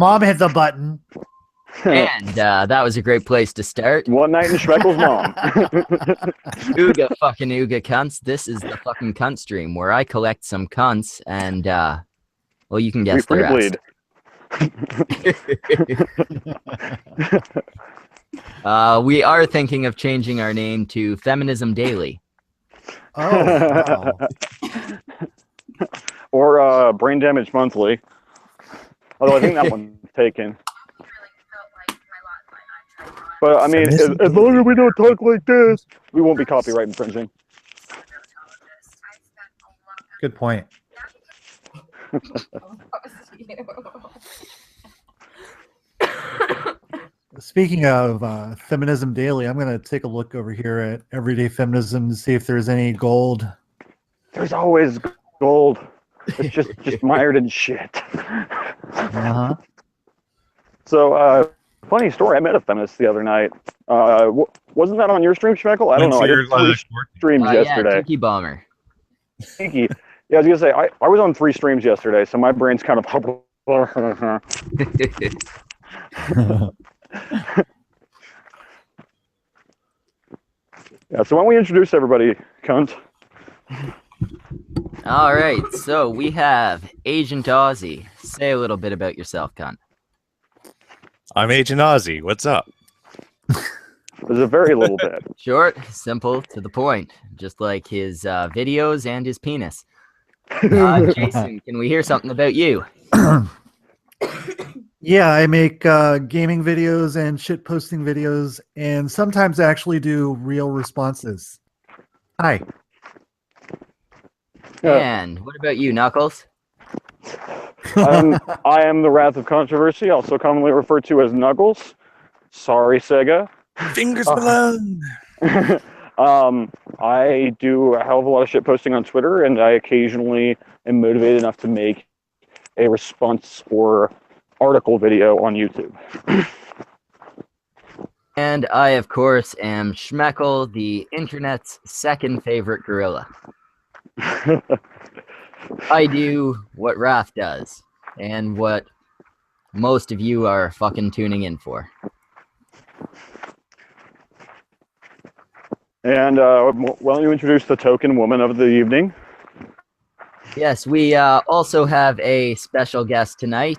Mom hit the button. And that was a great place to start. One night in Schmeckel's mom. Ooga fucking Ooga cunts. This is the fucking cunt stream where I collect some cunts and well, you can guess We the free rest. We are thinking of changing our name to Feminism Daily. Oh, wow. Or Brain Damage Monthly. Although I think that one's taken. But I mean, as long as we don't talk like this, we won't be copyright infringing. Good point. Speaking of Feminism Daily, I'm going to take a look over here at Everyday Feminism to see if there's any gold. There's always gold. It's just mired in shit. Uh-huh. So, funny story. I met a feminist the other night. Wasn't that on your stream, Schmeckel? I don't know. I did 3 streams yesterday. Yeah, Tiki Bomber. Tiki. Yeah, I was gonna say I was on 3 streams yesterday, so my brain's kind of. Yeah. So why don't we introduce everybody, cunt? All right, so we have Agent Aussie. Say a little bit about yourself, cunt. I'm Agent Aussie. What's up? There's a very little bit. Short, simple, to the point, just like his videos and his penis. Jason, can we hear something about you? Yeah, I make gaming videos and shit posting videos, and sometimes I actually do real responses. Hi. And what about you, Knuckles? I am the Wrath of Controversy, also commonly referred to as Knuckles. Sorry, Sega. Fingers alone. I do a hell of a lot of shit posting on Twitter, and I occasionally am motivated enough to make a response or article video on YouTube. And I, of course, am Schmeckel, the internet's second favorite gorilla. I do what Raph does, and what most of you are fucking tuning in for. And why don't you introduce the token woman of the evening? Yes, we also have a special guest tonight.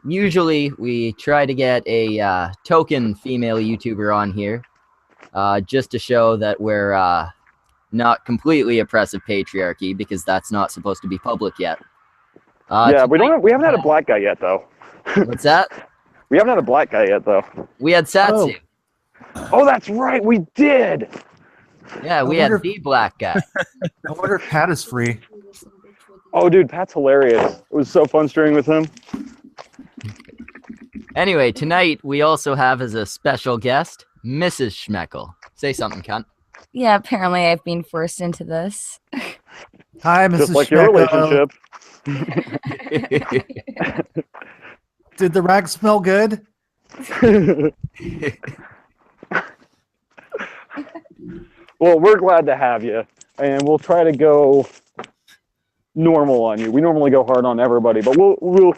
Usually we try to get a token female YouTuber on here, just to show that we're not completely oppressive patriarchy, because that's not supposed to be public yet. Yeah, we haven't had a black guy yet, though. What's that? We haven't had a black guy yet, though. We had Satsu. Oh, that's right, we did. Yeah, we had the black guy. I wonder if Pat is free. Oh, dude, Pat's hilarious. It was so fun streaming with him. Anyway, tonight we also have as a special guest, Mrs. Schmeckel. Say something, cunt. Yeah, apparently I've been forced into this. Hi, Mrs. Just like your Schmeckel. relationship. Did the rag smell good? Well, we're glad to have you, and we'll try to go normal on you. We normally go hard on everybody, but we'll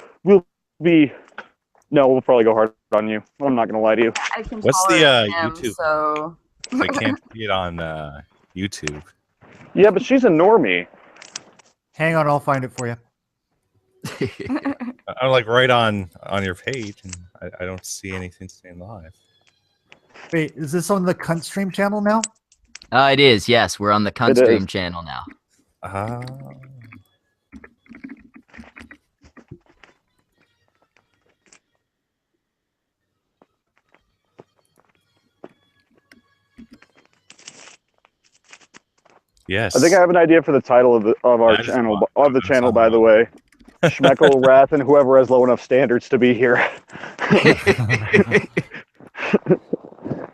probably go hard on you. I'm not gonna lie to you. I can What's the tolerate him, YouTube? So I can't see it on YouTube. Yeah, but she's a normie. Hang on, I'll find it for you. I'm like right on your page, and I don't see anything saying live. Wait, is this on the Cuntstream channel now? It is, yes. We're on the Cuntstream channel now. Yes. I think I have an idea for the title of our channel, by the way. Schmeckel, Wrath, and whoever has low enough standards to be here.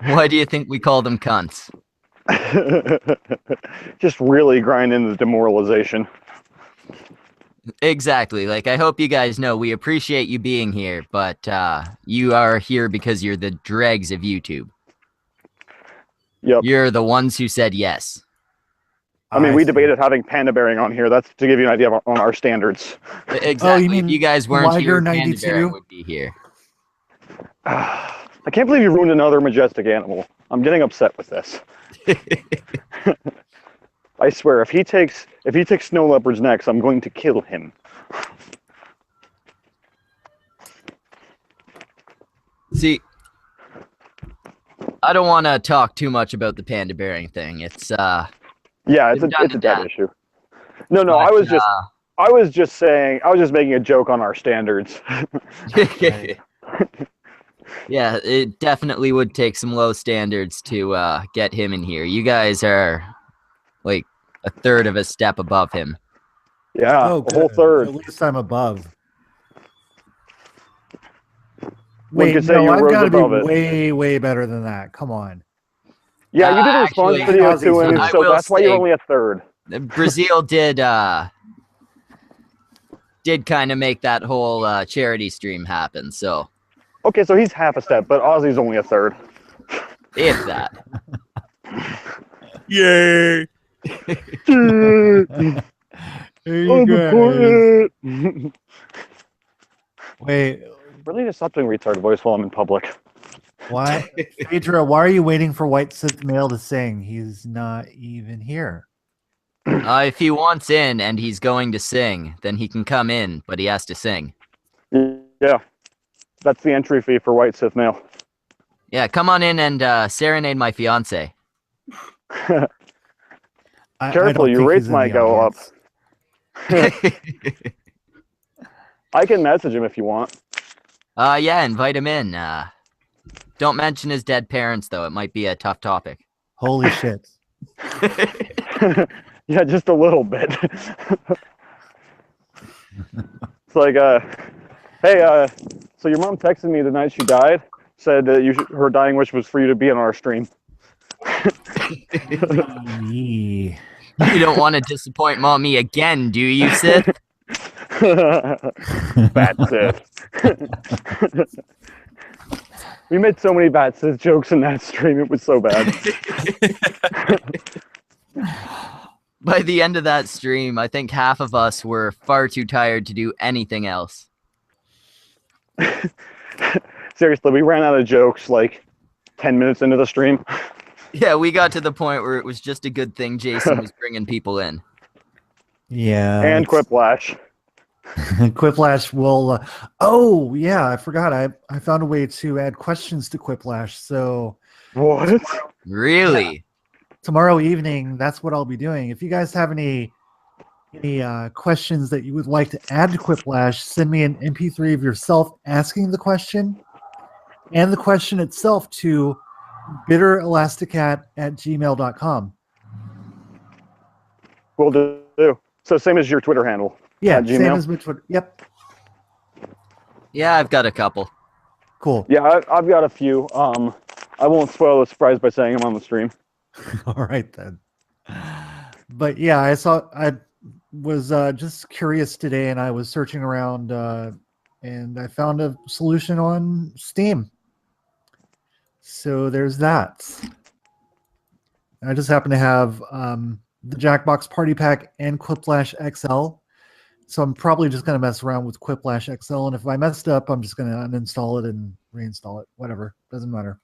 Why do you think we call them cunts? Just really grind in the demoralization. Exactly. Like, I hope you guys know we appreciate you being here, but you are here because you're the dregs of YouTube. Yep. You're the ones who said yes. I mean, we see. debated having panda bearing on here. That's to give you an idea on our standards. Exactly. mean if you guys weren't here, Liger Panda 92? Bearing would be here. I can't believe you ruined another majestic animal. I'm getting upset with this. I swear, if he takes snow leopards next, I'm going to kill him. See, I don't want to talk too much about the panda bearing thing. It's Yeah, it's It's a done it's to a dead death. issue. No, but, I was just saying, I was just making a joke on our standards. Right. Yeah, it definitely would take some low standards to get him in here. You guys are like a third of a step above him. Yeah, Oh, a whole good. third. At least I'm above. One Wait, could say no, you I've rose got to be above it. way better than that. Come on. Yeah, you did a response Actually, video to him, I so will that's why you're say- only a third. Brazil did kind of make that whole charity stream happen. So Okay, so he's half a step, but Ozzy's only a third. if that, Yay! There you go. Wait, Really need to stop doing retard voice while I'm in public. why, Phaedra? Why are you waiting for White Sith Male to sing? He's not even here. if he wants in and he's going to sing, then he can come in, but he has to sing. Yeah, that's the entry fee for White Sith Male. Yeah, come on in and serenade my fiance. I Careful, don't your think rates he's in might the go up. audience. I can message him if you want. Yeah, invite him in. Don't mention his dead parents, though. It might be a tough topic. Holy shit. Yeah, just a little bit. It's like, hey, so your mom texted me the night she died, said that her dying wish was for you to be on our stream. Yee. You don't want to disappoint mommy again, do you, Sith? Bad Sith. We made so many bad Sith jokes in that stream. It was so bad. By the end of that stream, I think half of us were far too tired to do anything else. Seriously, we ran out of jokes like 10 minutes into the stream. Yeah, we got to the point where it was just a good thing Jason was bringing people in. Yeah. And it's- Quiplash. Quiplash will. Oh, yeah. I forgot. I found a way to add questions to Quiplash. So What? Really? tomorrow evening, that's what I'll be doing. If you guys have any questions that you would like to add to Quiplash, send me an MP3 of yourself asking the question and the question itself to bitterelasticat@gmail.com. Will do. So same as your Twitter handle. Yeah, At same Gmail? as my Twitter. Yep. Yeah, I've got a couple. Cool. Yeah, I've got a few. I won't spoil the surprise by saying I'm on the stream. All right then. But yeah, I was just curious today, and I was searching around, and I found a solution on Steam. So there's that. I just happen to have the Jackbox Party Pack and Quiplash XL. So I'm probably just going to mess around with Quiplash XL, and if I messed up, I'm just going to uninstall it and reinstall it. Whatever, doesn't matter.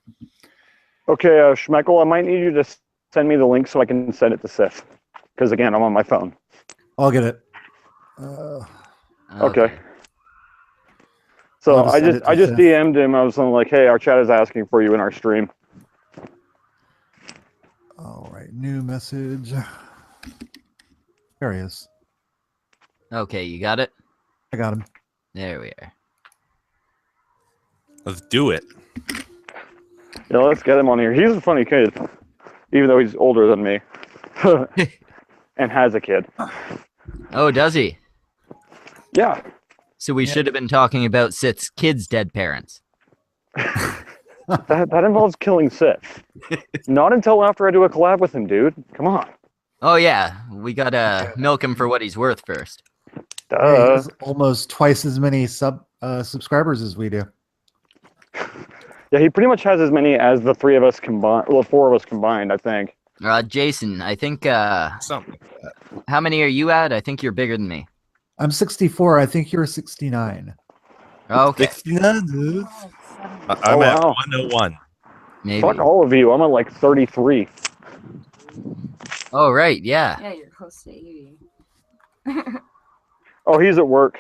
Okay, Schmeckel, I might need you to send me the link so I can send it to Sif. Because again, I'm on my phone. I'll get it. Okay. So I'll just send it to I just Sif. DM'd him. I was like, hey, our chat is asking for you in our stream. All right, new message. There he is. Okay, you got it? I got him. There we are. Let's do it. Yeah, let's get him on here. He's a funny kid, even though he's older than me. And has a kid. Oh, does he? Yeah. So we should have been talking about Sith's kids' dead parents. That involves killing Sif. Not until after I do a collab with him, dude. Come on. Oh, yeah. We gotta milk him for what he's worth first. He Duh. has almost twice as many subscribers as we do. Yeah, he pretty much has as many as the three of us combined. Well, four of us combined, I think. Jason, I think, Something. how many are you at? I think you're bigger than me. I'm 64. I think you're 69. Okay, 69, dude. Oh, I'm at wow. 101. maybe. Fuck all of you. I'm at like 33. Oh, right, yeah. Yeah, you're close to 80. Oh, he's at work.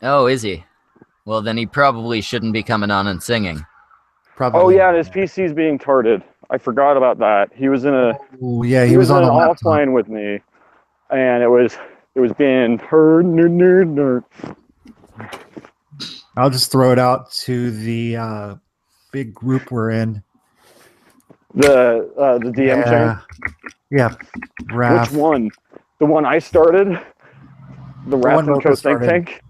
Oh, is he? Well, then he probably shouldn't be coming on and singing. Probably. Oh, yeah, and his PC's being tarded. I forgot about that. He was in a Oh, yeah, he he was was in on an a laptop. offline with me, and it was being heard. Nerd. I'll just throw it out to the big group we're in. The DM chain. Yeah. Raph. Which one? The one I started? The one Wrath and Mocha Co. Think started. Tank?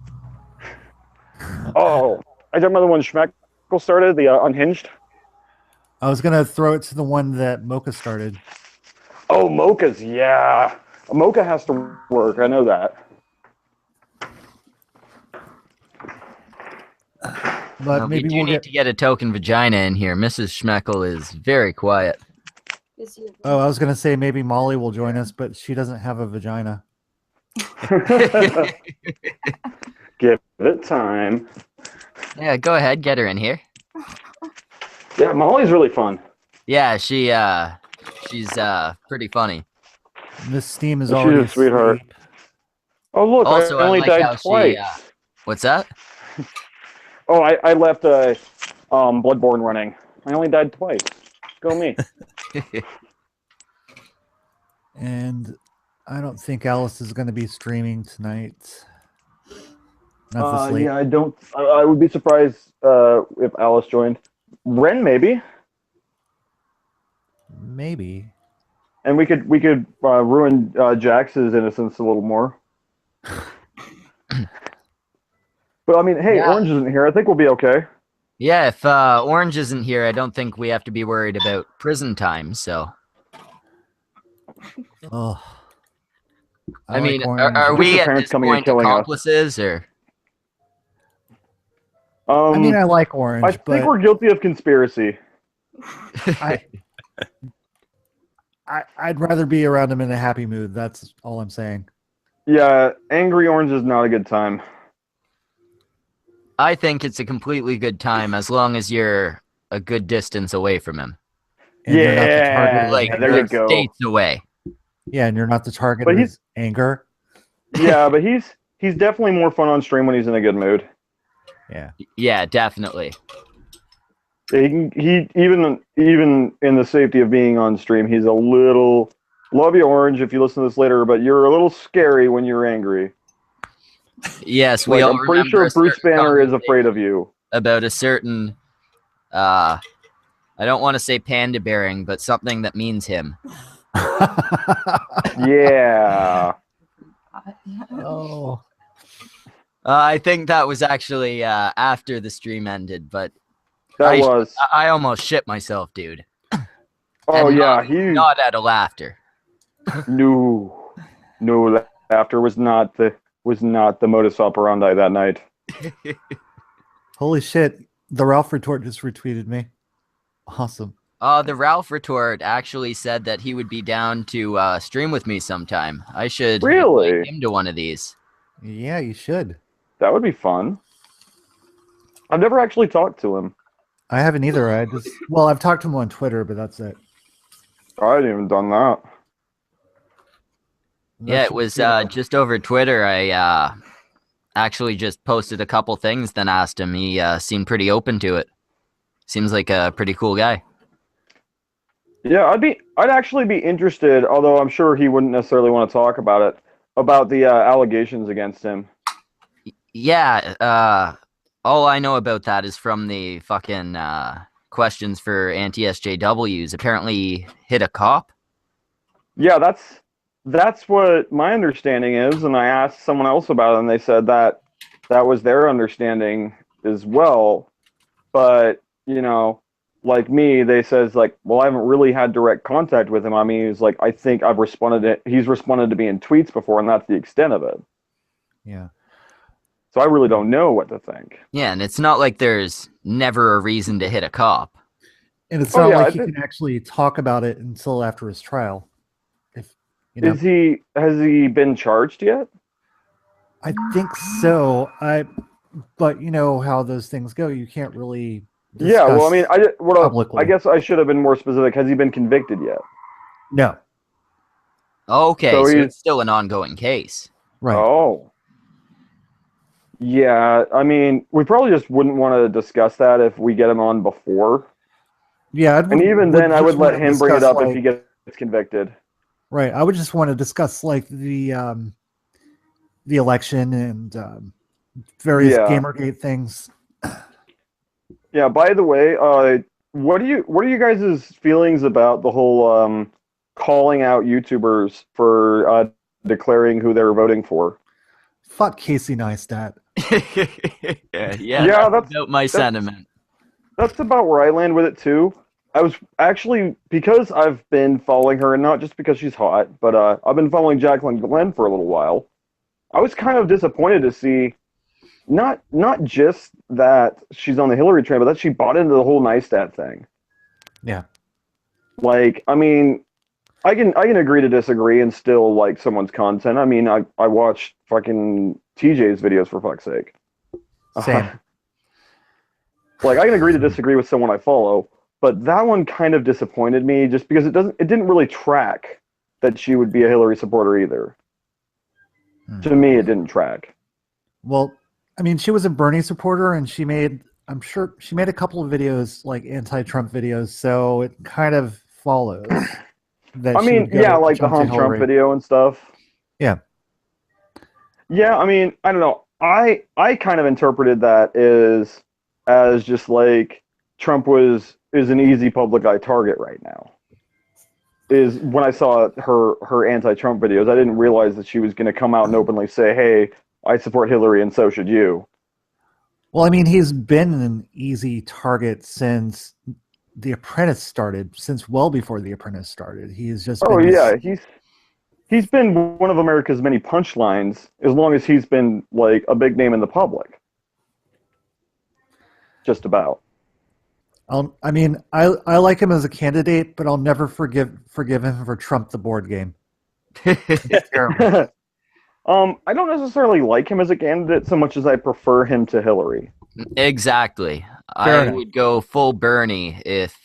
Oh, I talking about the one Schmeckle started, the Unhinged? I was gonna throw it to the one that Mocha started, Oh, Mocha's, yeah. Mocha has to work, I know that. but We maybe do we'll need get. to get a token vagina in here. Mrs. Schmeckle is very quiet. Oh, I was gonna say maybe Molly will join us, but she doesn't have a vagina. Give it time. Yeah, go ahead, get her in here. Yeah, Molly's really fun. Yeah, she's pretty funny. Miss Steam is She's already a sweetheart. asleep. Oh, look, Also, I I only like how died twice. what's that? Oh, I left Bloodborne running. I only died twice. Go me. And I don't think Alice is gonna be streaming tonight. Not this late. Yeah, I don't. I would be surprised if Alice joined. Ren maybe, Maybe. and we could ruin Jax's innocence a little more. But I mean, hey, Yeah. Orange isn't here. I think we'll be okay. Yeah, if Orange isn't here, I don't think we have to be worried about prison time, so. Oh. I mean, like Orange. are Just we your at parents this coming and point killing us. accomplices, or? I mean, I like Orange, I but think we're guilty of conspiracy. I'd rather be around him in a happy mood. That's all I'm saying. Yeah, angry Orange is not a good time. I think it's a completely good time as long as you're a good distance away from him. And you're not the target Yeah, of Like, his there you anger. go. states away. Yeah, and you're not the target But of he's- his anger. Yeah, but he's definitely more fun on stream when he's in a good mood. Yeah. Yeah, definitely. He even in the safety of being on stream, he's a little. Love you, Orange, if you listen to this later, but you're a little scary when you're angry. Yes, we Like, all I'm pretty remember sure a Bruce certain Banner is conversation afraid of you. about a certain, I don't want to say panda bearing, but something that means him. Yeah. Oh. I think that was actually after the stream ended, but That was. I almost shit myself, dude. Oh And yeah, not out of laughter. no laughter was not the modus operandi that night. Holy shit. The Ralph retort just retweeted me. Awesome. The Ralph retort actually said that he would be down to stream with me sometime. I should Really? invite him to one of these. Yeah, you should. That would be fun. I've never actually talked to him. I haven't either. I've talked to him on Twitter, but that's it. I hadn't even done that. Yeah, it was just over Twitter. I actually just posted a couple things, then asked him. He seemed pretty open to it. Seems like a pretty cool guy. Yeah, I'd actually be interested, although I'm sure he wouldn't necessarily want to talk about it, about the allegations against him. Yeah, all I know about that is from the fucking questions for anti-SJWs. Apparently he hit a cop. Yeah, that's what my understanding is, and I asked someone else about it, and they said that was their understanding as well. But, you know, like me, they says like, well, I haven't really had direct contact with him. I mean, he's like, I think he's responded to me in tweets before, and that's the extent of it. Yeah. So I really don't know what to think. Yeah, and it's not like there's never a reason to hit a cop. And it's Oh, not yeah, like he can actually talk about it until after his trial. If you know, has he been charged yet? I think so. But you know how those things go. You can't really Yeah, well, I discuss mean, I publicly. guess I should have been more specific. Has he been convicted yet? No, Okay, So so he's it's still an ongoing case. right? Oh, yeah. I mean, we probably just wouldn't want to discuss that if we get him on before. Yeah, And even then, I would just let want to him bring it discuss up if he like gets convicted. right. I would just want to discuss like the election and various Yeah. GamerGate things. Yeah. By the way, what are you guys' feelings about the whole calling out YouTubers for declaring who they're voting for? Fuck Casey Neistat. Yeah, Yeah, that's about my sentiment. That's about where I land with it too. I was actually, because I've been following her, and not just because she's hot, but I've been following Jacqueline Glenn for a little while. I was kind of disappointed to see not just that she's on the Hillary train, but that she bought into the whole Neistat thing. Yeah. Like, I mean, I can agree to disagree and still like someone's content. I mean, I watched fucking TJ's videos for fuck's sake. Same. Like, I can agree to disagree with someone I follow, but that one kind of disappointed me just because it didn't really track that she would be a Hillary supporter either. To me, it didn't track. Well, I mean, she was a Bernie supporter, and I'm sure she made a couple of videos, like anti-Trump videos, so it kind of follows that I she mean, would go yeah, like the jump to Hump Trump Hillary. video and stuff. Yeah. Yeah, I mean, I don't know. I kind of interpreted that as just like Trump is an easy public eye target right now. Is when I saw her anti-Trump videos, I didn't realize that she was going to come out and openly say, "Hey, I support Hillary, and so should you." Well, I mean, he's been an easy target since The Apprentice started, since well before The Apprentice started. He's just Oh been yeah, he's been one of America's many punchlines as long as he's been like a big name in the public. Just about. I mean, I like him as a candidate, but I'll never forgive him for Trump the board game. It's terrible. I don't necessarily like him as a candidate so much as I prefer him to Hillary. Exactly. Fair I enough. would go full Bernie if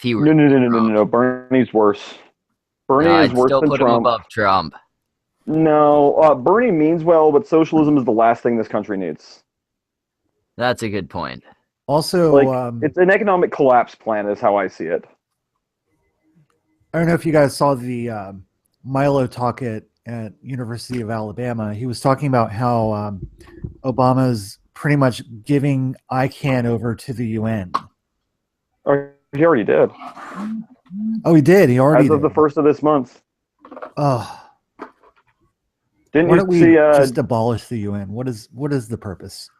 he were. No. Bernie's worse. Bernie is I'd worse still than put him Trump. above Trump. No, Bernie means well, but socialism is the last thing this country needs. That's a good point. Also, Like, it's an economic collapse plan, is how I see it. I don't know if you guys saw the Milo talk at University of Alabama. He was talking about how Obama's pretty much giving ICANN over to the UN. Oh, he already did. Oh, he did. He already As of did. the first of this month. Oh, Didn't why you don't we see? just abolish the UN? What is the purpose?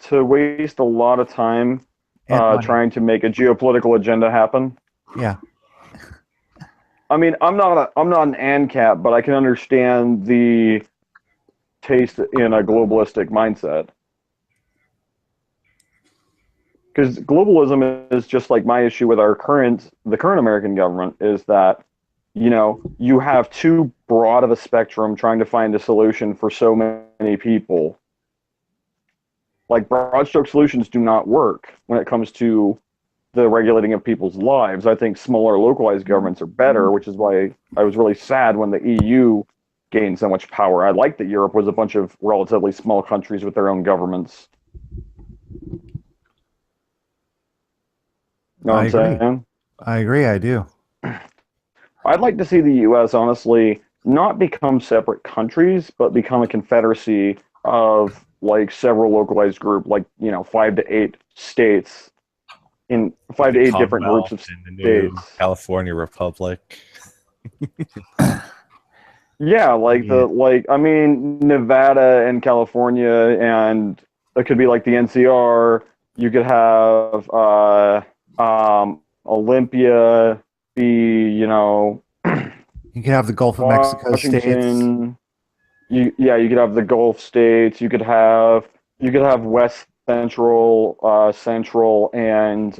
To waste a lot of time And money. trying to make a geopolitical agenda happen. Yeah. I mean, I'm not an ANCAP, but I can understand the taste in a globalistic mindset. Because globalism is just like my issue with the current American government is that, you know, you have too broad of a spectrum trying to find a solution for so many people. Like, broad stroke solutions do not work when it comes to the regulating of people's lives. I think smaller localized governments are better, which is why I was really sad when the EU gained so much power. I liked that Europe was a bunch of relatively small countries with their own governments. Know what I'm saying? I agree. I do. I'd like to see the U.S., honestly, not become separate countries, but become a confederacy of, like, several localized group, like, you know, 5 to 8 states in 5 to 8 different groups of in the new states. California Republic. Yeah, like I mean, Nevada and California, and it could be like the NCR. You could have Olympia be, you know, You can have the Gulf of Mexico states. Washington. You could have the Gulf states. You could have central, and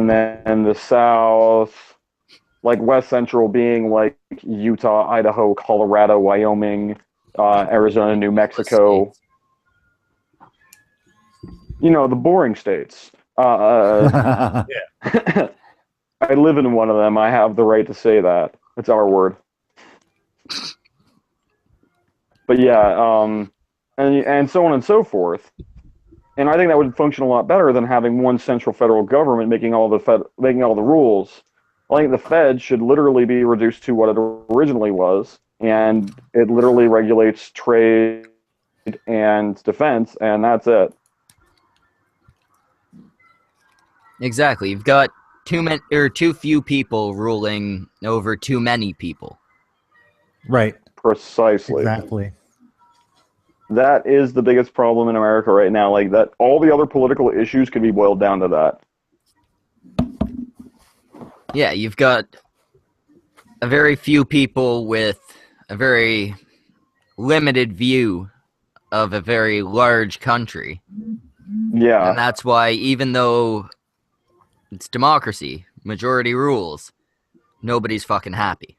then the south, like West Central being like Utah, Idaho, Colorado, Wyoming, Arizona, New Mexico. You know, the boring states. I live in one of them. I have the right to say that. It's our word. But yeah, and so on and so forth. And I think that would function a lot better than having one central federal government making all the rules. I think the Fed should literally be reduced to what it originally was, and it literally regulates trade and defense, and that's it. Exactly. You've got too few people ruling over too many people. Right. Precisely. Exactly. That is the biggest problem in America right now. Like that, all the other political issues can be boiled down to that. Yeah, you've got a very few people with a very limited view of a very large country. Yeah. And that's why, even though it's democracy, majority rules, nobody's fucking happy.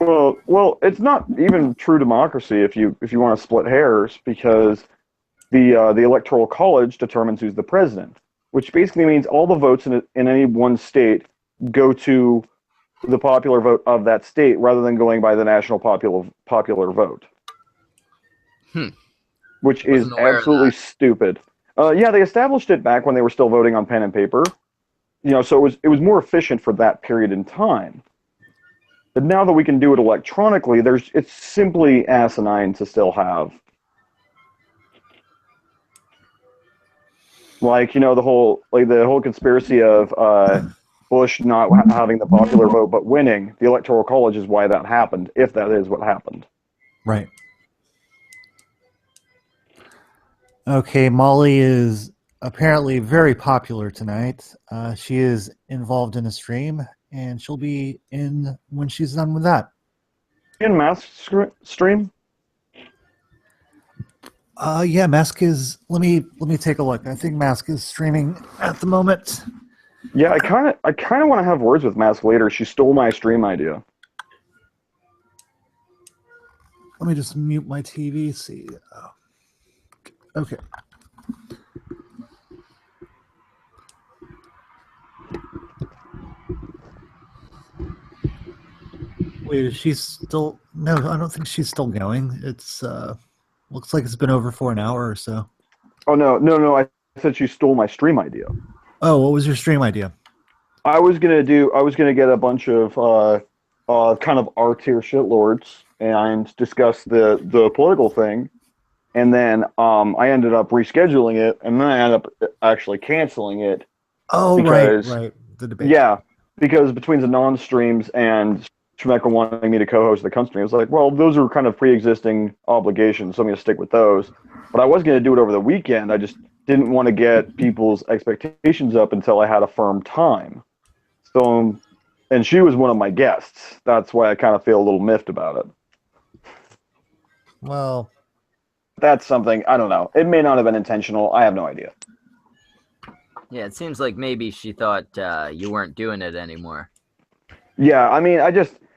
Well, it's not even true democracy if you want to split hairs, because the electoral college determines who's the president, which basically means all the votes in any one state go to the popular vote of that state rather than going by the national popular vote. Which is absolutely stupid. Yeah, they established it back when they were still voting on pen and paper. You know, so it was more efficient for that period in time. But now that we can do it electronically, it's simply asinine to still have. Like, you know, the whole conspiracy of Bush not having the popular vote but winning. The electoral college is why that happened, if that is what happened. Right. Okay, Molly is apparently very popular tonight. She is involved in a stream, and she'll be in when she's done with that. In Mask stream? Yeah, Mask is. Let me take a look. I think Mask is streaming at the moment. Yeah, I kind of want to have words with Mask later. She stole my stream idea. Let me just mute my TV. See. Okay. Wait, is she still? No, I don't think she's still going. It's looks like it's been over for an hour or so. Oh no! I said she stole my stream idea. Oh, what was your stream idea? I was gonna get a bunch of kind of R tier shitlords and discuss the political thing, and then I ended up rescheduling it, and then I ended up actually canceling it. Oh, because, right. The debate. Yeah, because between the non-streams and Schmecker wanting me to co-host the Cuntstream, I was like, well, those are kind of pre-existing obligations, so I'm going to stick with those. But I was going to do it over the weekend. I just didn't want to get people's expectations up until I had a firm time. So, and she was one of my guests. That's why I kind of feel a little miffed about it. Well, that's something, I don't know. It may not have been intentional. I have no idea. Yeah, it seems like maybe she thought you weren't doing it anymore. Yeah, I mean,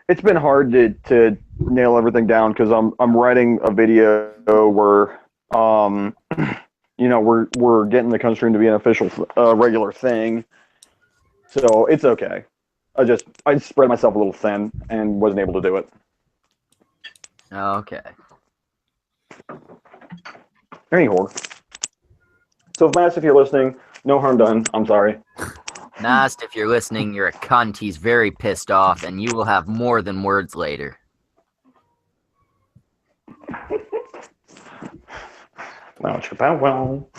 it's been hard to nail everything down because I'm writing a video where you know, we're getting the Cuntstream to be an official regular thing. So it's okay. I spread myself a little thin and wasn't able to do it. Okay. Anyhow. So Mass, if you're listening, no harm done. I'm sorry. Nast, if you're listening, you're a cunt. He's very pissed off, and you will have more than words later. Well, trip out well.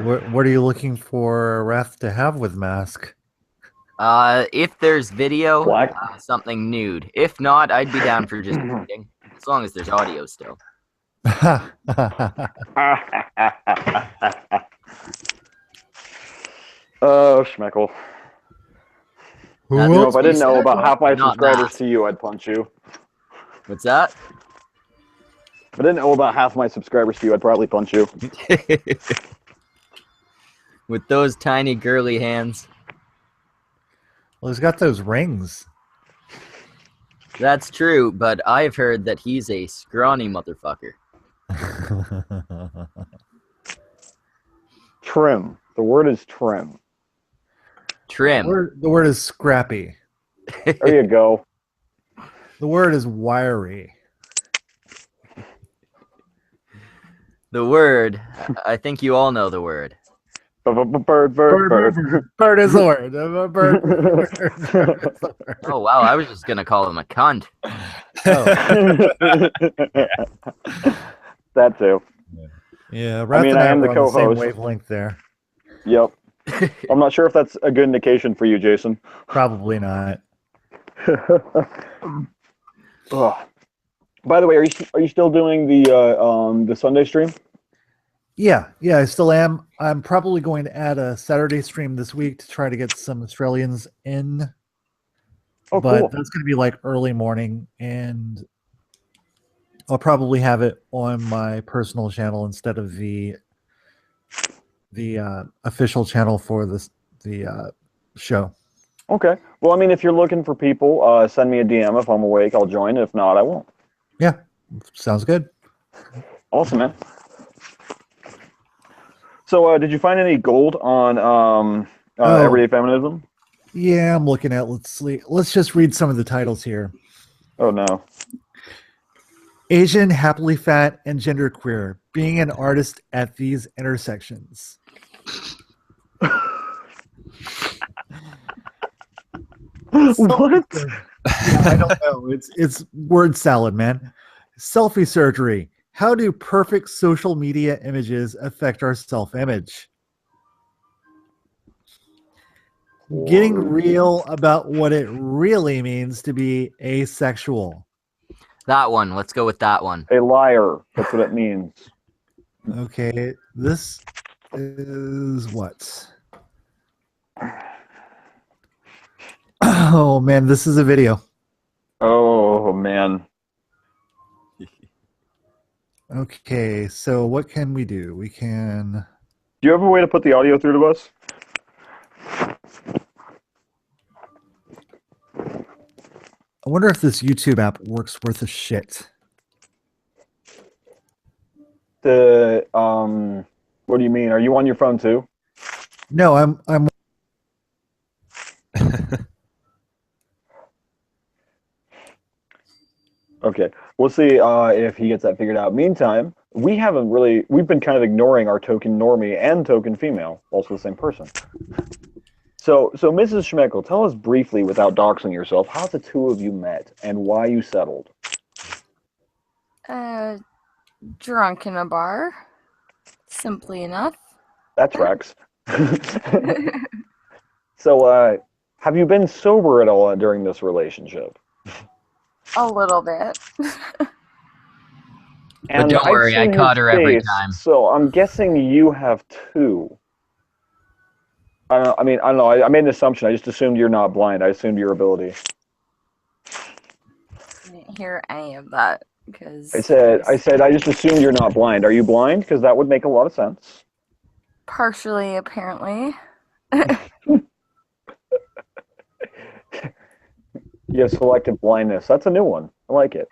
what are you looking for Wrath to have with Mask? If there's video, something nude. If not, I'd be down for just reading, as long as there's audio still. Oh, Schmeckle. You know, if I didn't know about half my subscribers to you, I'd punch you. What's that? If I didn't know about half my subscribers to you, I'd probably punch you. With those tiny girly hands. Well, he's got those rings. That's true, but I've heard that he's a scrawny motherfucker. Trim. The word is trim. Trim. The word is scrappy. There you go. The word is wiry. The word, I think you all know the word. Bird. Bird is the word. Bird. Oh, wow, I was just going to call him a cunt. Oh. That too. Yeah, Raph and I am were the on the same co-host. wavelength there. Yep. I'm not sure if that's a good indication for you, Jason. Probably not. Ugh. By the way, are you still doing the Sunday stream? Yeah, I still am. I'm probably going to add a Saturday stream this week to try to get some Australians in. Oh, but cool. that's going to be like early morning, and I'll probably have it on my personal channel instead of the official channel for the show. Okay. Well, I mean, if you're looking for people, send me a DM. If I'm awake, I'll join. If not, I won't. Yeah, sounds good. Awesome, man. So, did you find any gold on Everyday Feminism? Yeah, I'm looking at. Let's just read some of the titles here. Oh no. Asian, happily fat, and genderqueer. Being an artist at these intersections. What? Yeah, I don't know. It's word salad, man. Selfie surgery. How do perfect social media images affect our self-image? Getting real about what it really means to be asexual. That one. Let's go with that one. A liar. That's what it means. Okay, this is what? Oh man, this is a video. Oh man. Okay, so what can we do? We can. Do you have a way to put the audio through to us? I wonder if this YouTube app works worth a shit. What do you mean? Are you on your phone too? No, I'm. Okay, we'll see if he gets that figured out. Meantime, we've been kind of ignoring our token normie and token female, also the same person. So Mrs. Schmeckel, tell us briefly, without doxing yourself, how the two of you met and why you settled. Drunk in a bar. Simply enough. That tracks. So, have you been sober at all during this relationship? A little bit. But don't worry, I caught her every time. So I'm guessing you have two. I don't know. I made an assumption. I just assumed you're not blind. I assumed your ability. I didn't hear any of that because I said I just assumed you're not blind. Are you blind? Because that would make a lot of sense. partially, apparently. You have selective blindness. That's a new one. I like it.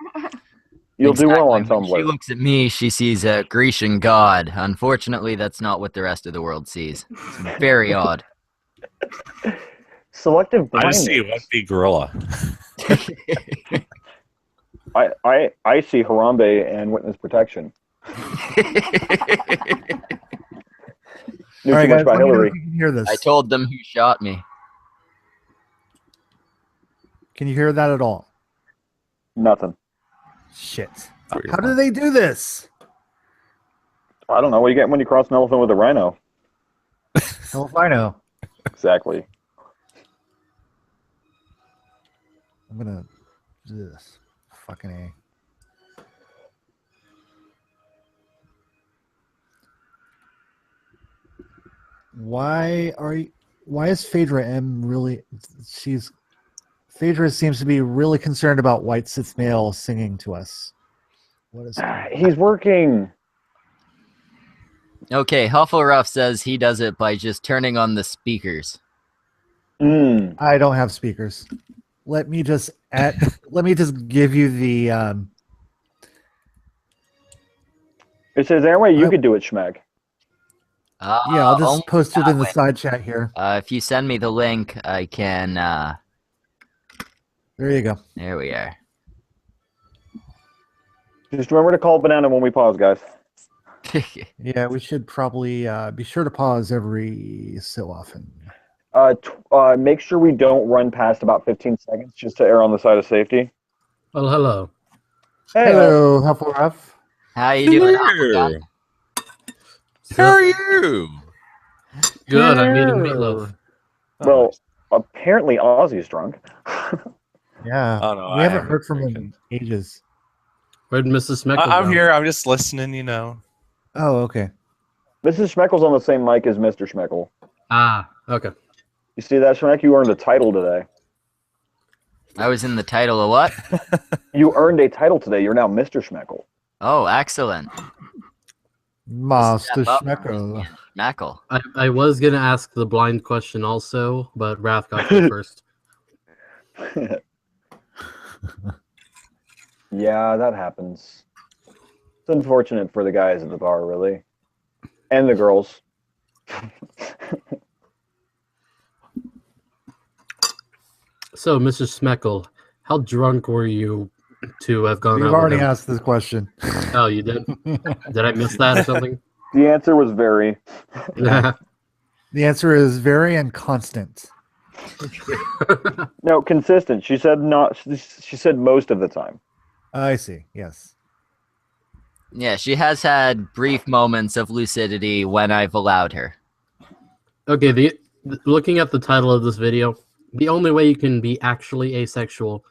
You'll do well on When she Tumblr. looks at me, she sees a Grecian god. Unfortunately, that's not what the rest of the world sees. It's very odd. Selective I blindness. just see one big gorilla. I see Harambe and witness protection. Knew All right, too much guys, about let me know Hillary. if you can hear this. I told them who shot me. Can you hear that at all? Nothing. Shit. How do they do this? I don't know. What do you get when you cross an elephant with a rhino? Hell if I know. Exactly. I'm gonna do this. Fucking A. Why is Phaedra M really Phaedra seems to be really concerned about white cis male singing to us. What is He's working. Okay, Huffleruff says he does it by just turning on the speakers. I don't have speakers. Let me just give you the It says, anyway, you could do it, Schmeck. yeah, I'll just only post it that in the way. side chat here. If you send me the link, I can. There you go. There we are. Just remember to call Banana when we pause, guys. Yeah, we should probably be sure to pause every so often. Make sure we don't run past about 15 seconds just to err on the side of safety. Well, hello. Hey, Hello, Hufflepuff. How you doing? Hello. Hufflepuff? How are you? Good, I'm eating meatloaf. well, apparently Ozzy's drunk. Yeah, Oh, no, we I haven't haven't heard from him drinking. in ages. Where'd Mrs. Smeckle go? I'm here. I'm just listening, you know. Oh, okay. Mrs. Schmeckel's on the same mic as Mr. Schmeckel. Ah, okay. You see that, Schmeck? You earned a title today. I was in the title of what? You earned a title today. You're now Mr. Schmeckel. Oh, excellent. Master Step up, Schmeckle. Schmeckle. I was gonna ask the blind question also, but Raph got to first. Yeah, that happens. It's unfortunate for the guys at the bar, really. And the girls. So, Mrs. Smeckle, how drunk were you to have gone We've out with already him? asked this question. Oh, you did? Did I miss that or something? The answer was very. The answer is very inconstant. No, consistent. She said not. She said most of the time. I see. Yes. Yeah, she has had brief moments of lucidity when I've allowed her. Okay, looking at the title of this video, the only way you can be actually asexual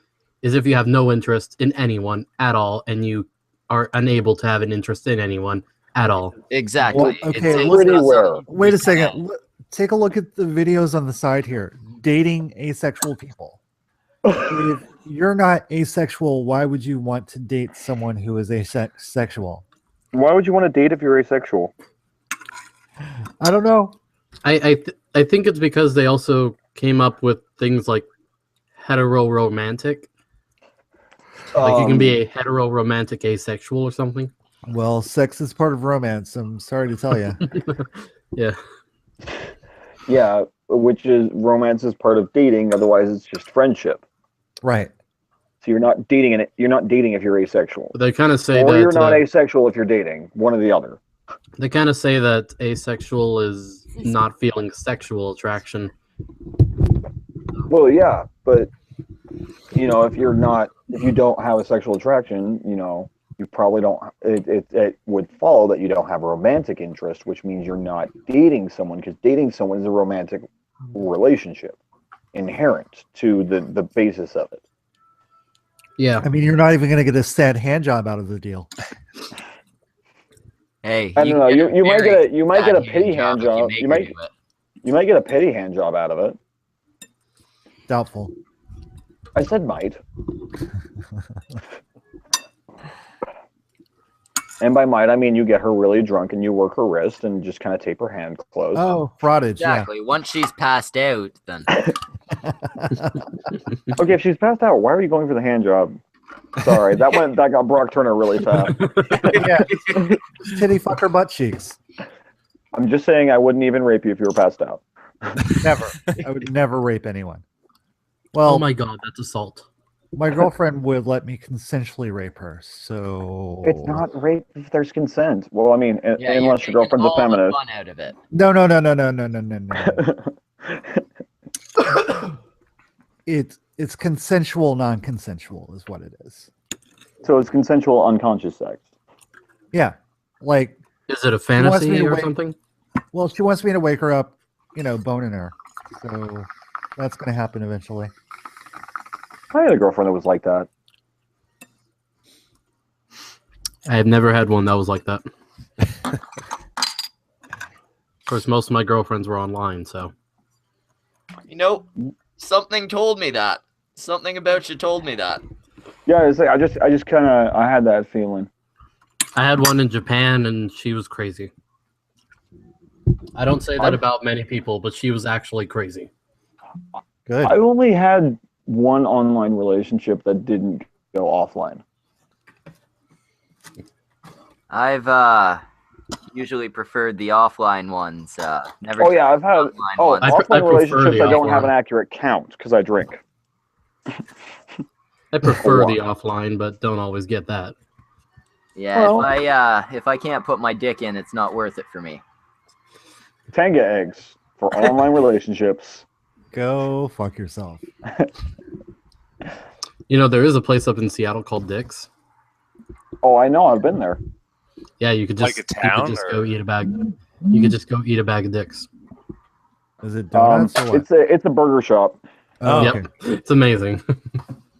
is if you have no interest in anyone at all and you are unable to have an interest in anyone at all. Exactly. Well, okay, It's pretty not rare. something Wait a you second. Take a look at the videos on the side here. Dating asexual people. If you're not asexual, why would you want to date someone who is asexual? Why would you want to date if you're asexual? I don't know. I think it's because they also came up with things like hetero-romantic. Like you can be a hetero-romantic asexual or something. Well, sex is part of romance. I'm sorry to tell you. Yeah. Yeah, which is romance is part of dating. Otherwise, it's just friendship. Right. So you're not dating in it. You're not dating if you're asexual, They kind of say or that you're not asexual if you're dating. One or the other. they kind of say that asexual is not feeling sexual attraction. Well, yeah, but if you don't have a sexual attraction, you probably don't. It would follow that you don't have a romantic interest, which means you're not dating someone, because dating someone is a romantic relationship inherent to the basis of it. Yeah. I mean, you're not even going to get a sad hand job out of the deal. Hey, I don't know. You might get a bad pity hand job. if You make her might do it. you might get a pity hand job out of it. Doubtful. I said might. And by might, I mean you get her really drunk and you work her wrist and just kind of tape her hand closed. Oh, fraudage. Exactly. Once she's passed out, then Okay, if she's passed out, why are you going for the hand job? Sorry, that got Brock Turner really fast. Yeah. Yeah. Titty fuck her butt cheeks. I'm just saying I wouldn't even rape you if you were passed out. Never. I would never rape anyone. Well, Oh my god, that's assault. my girlfriend would let me consensually rape her, so It's not rape if there's consent. Well, I mean, yeah, unless your you're girlfriend's taking a all the feminist. fun out of it. No. It's consensual, non-consensual is what it is. So it's consensual unconscious sex. Yeah, like Is it a wants fantasy me to or wait- something? well, she wants me to wake her up, boning her. So that's gonna happen eventually. I had a girlfriend that was like that. I have never had one that was like that. Of course, most of my girlfriends were online, so. Something told me that. Something about you told me that. Yeah, I just kind of I had that feeling. I had one in Japan, and she was crazy. I don't say that about many people, but she was actually crazy. Good. I only had one online relationship that didn't go offline. I've usually preferred the offline ones. Never. Oh yeah, I've had ones. I offline prefer relationships. the I don't have offline. an accurate count because I drink. I prefer the offline, but don't always get that. Yeah, Well- if I can't put my dick in, it's not worth it for me. Tanga eggs for online relationships. Go fuck yourself. You know, there is a place up in Seattle called Dick's. Oh, I know. I've been there. Yeah, you could just Like a town, go eat a bag. You could just go eat a bag of dicks. Is it donuts or what? It's a burger shop. Oh, Yep. okay. It's amazing.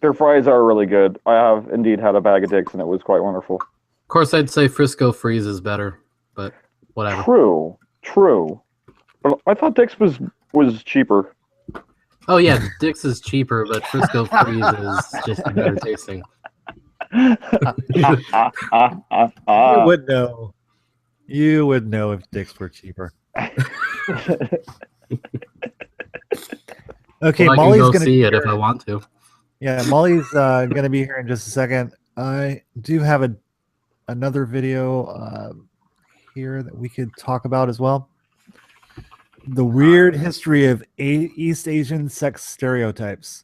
Their fries are really good. I have indeed had a bag of dicks, and it was quite wonderful. Of course, I'd say Frisco Freeze is better, but whatever. True. But I thought Dick's was cheaper. Oh yeah, Dick's is cheaper, but Frisco Freeze is just better tasting. You would know. You would know if dicks were cheaper. Okay, Well, I Molly's can go gonna see be it if here. I want to. Yeah, Molly's gonna be here in just a second. I do have another video here that we could talk about as well. The weird history of East Asian sex stereotypes.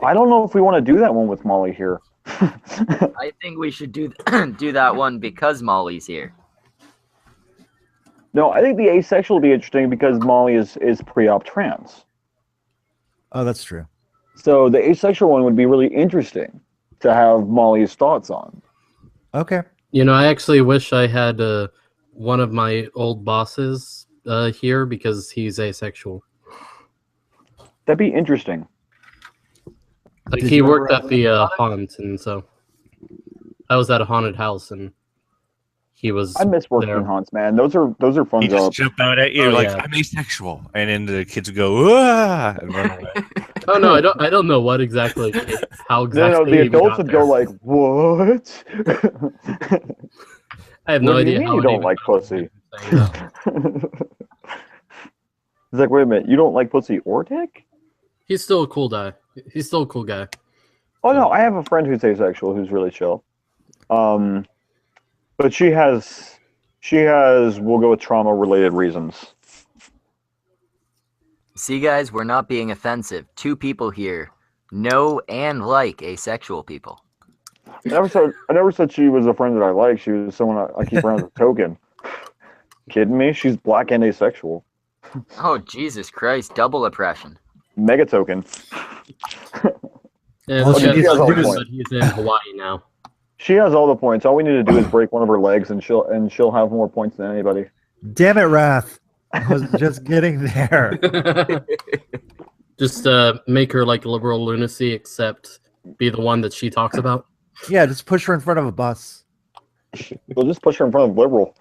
I don't know if we want to do that one with Molly here. I think we should do that one because Molly's here. No, I think the asexual would be interesting because Molly is pre-op trans. Oh, that's true. So the asexual one would be really interesting to have Molly's thoughts on. Okay. You know, I actually wish I had one of my old bosses here because he's asexual. That'd be interesting. Like Did he you worked ever at the haunt, and so I was at a haunted house, and he was. I miss working there. in haunts, man. Those are fun He just jobs. jump out at you Oh, like yeah. I'm asexual, and then the kids would go "Ah!" and run away. Oh no, I don't know what exactly, how exactly. No, the we adults got would there. go like, "What?" I have no What do you idea mean how you it don't even like got pussy? there. Saying that. He's like, "Wait a minute, you don't like pussy or dick?" He's still a cool guy. He's still a cool guy. Oh no, I have a friend who's asexual who's really chill. But she has we'll go with trauma related reasons. See, guys, we're not being offensive. Two people here know and like asexual people. I never said she was a friend that I like. She was someone I keep around as a token. Kidding me? She's black and asexual. Oh, Jesus Christ, double oppression. Mega token. Yeah, Well, this she guy's needs to older, do- but he's in Hawaii now. She has all the points. All we need to do is break one of her legs, and she'll have more points than anybody. Damn it, Wrath. I was just getting there. Just make her like liberal lunacy, except be the one that she talks about. Yeah, just push her in front of a bus. We'll just push her in front of liberal.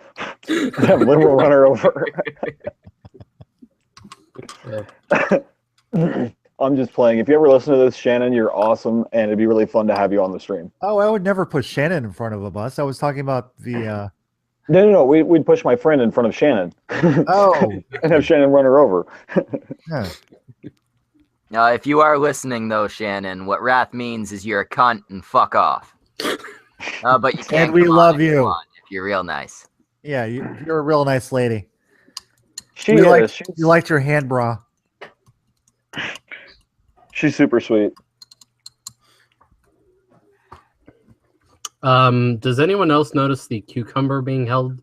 Have liberal run her over. I'm just playing. If you ever listen to this, Shannon, you're awesome, and it'd be really fun to have you on the stream. Oh, I would never push Shannon in front of a bus. I was talking about the. No. We'd push my friend in front of Shannon. Oh. And have Shannon run her over. Yeah. If you are listening, though, Shannon, what wrath means is you're a cunt and fuck off. But you can't. And we come on love if you. want, if you're real nice. Yeah, you're a real nice lady. She We is. liked, you liked your hand bra. She's super sweet. Does anyone else notice the cucumber being held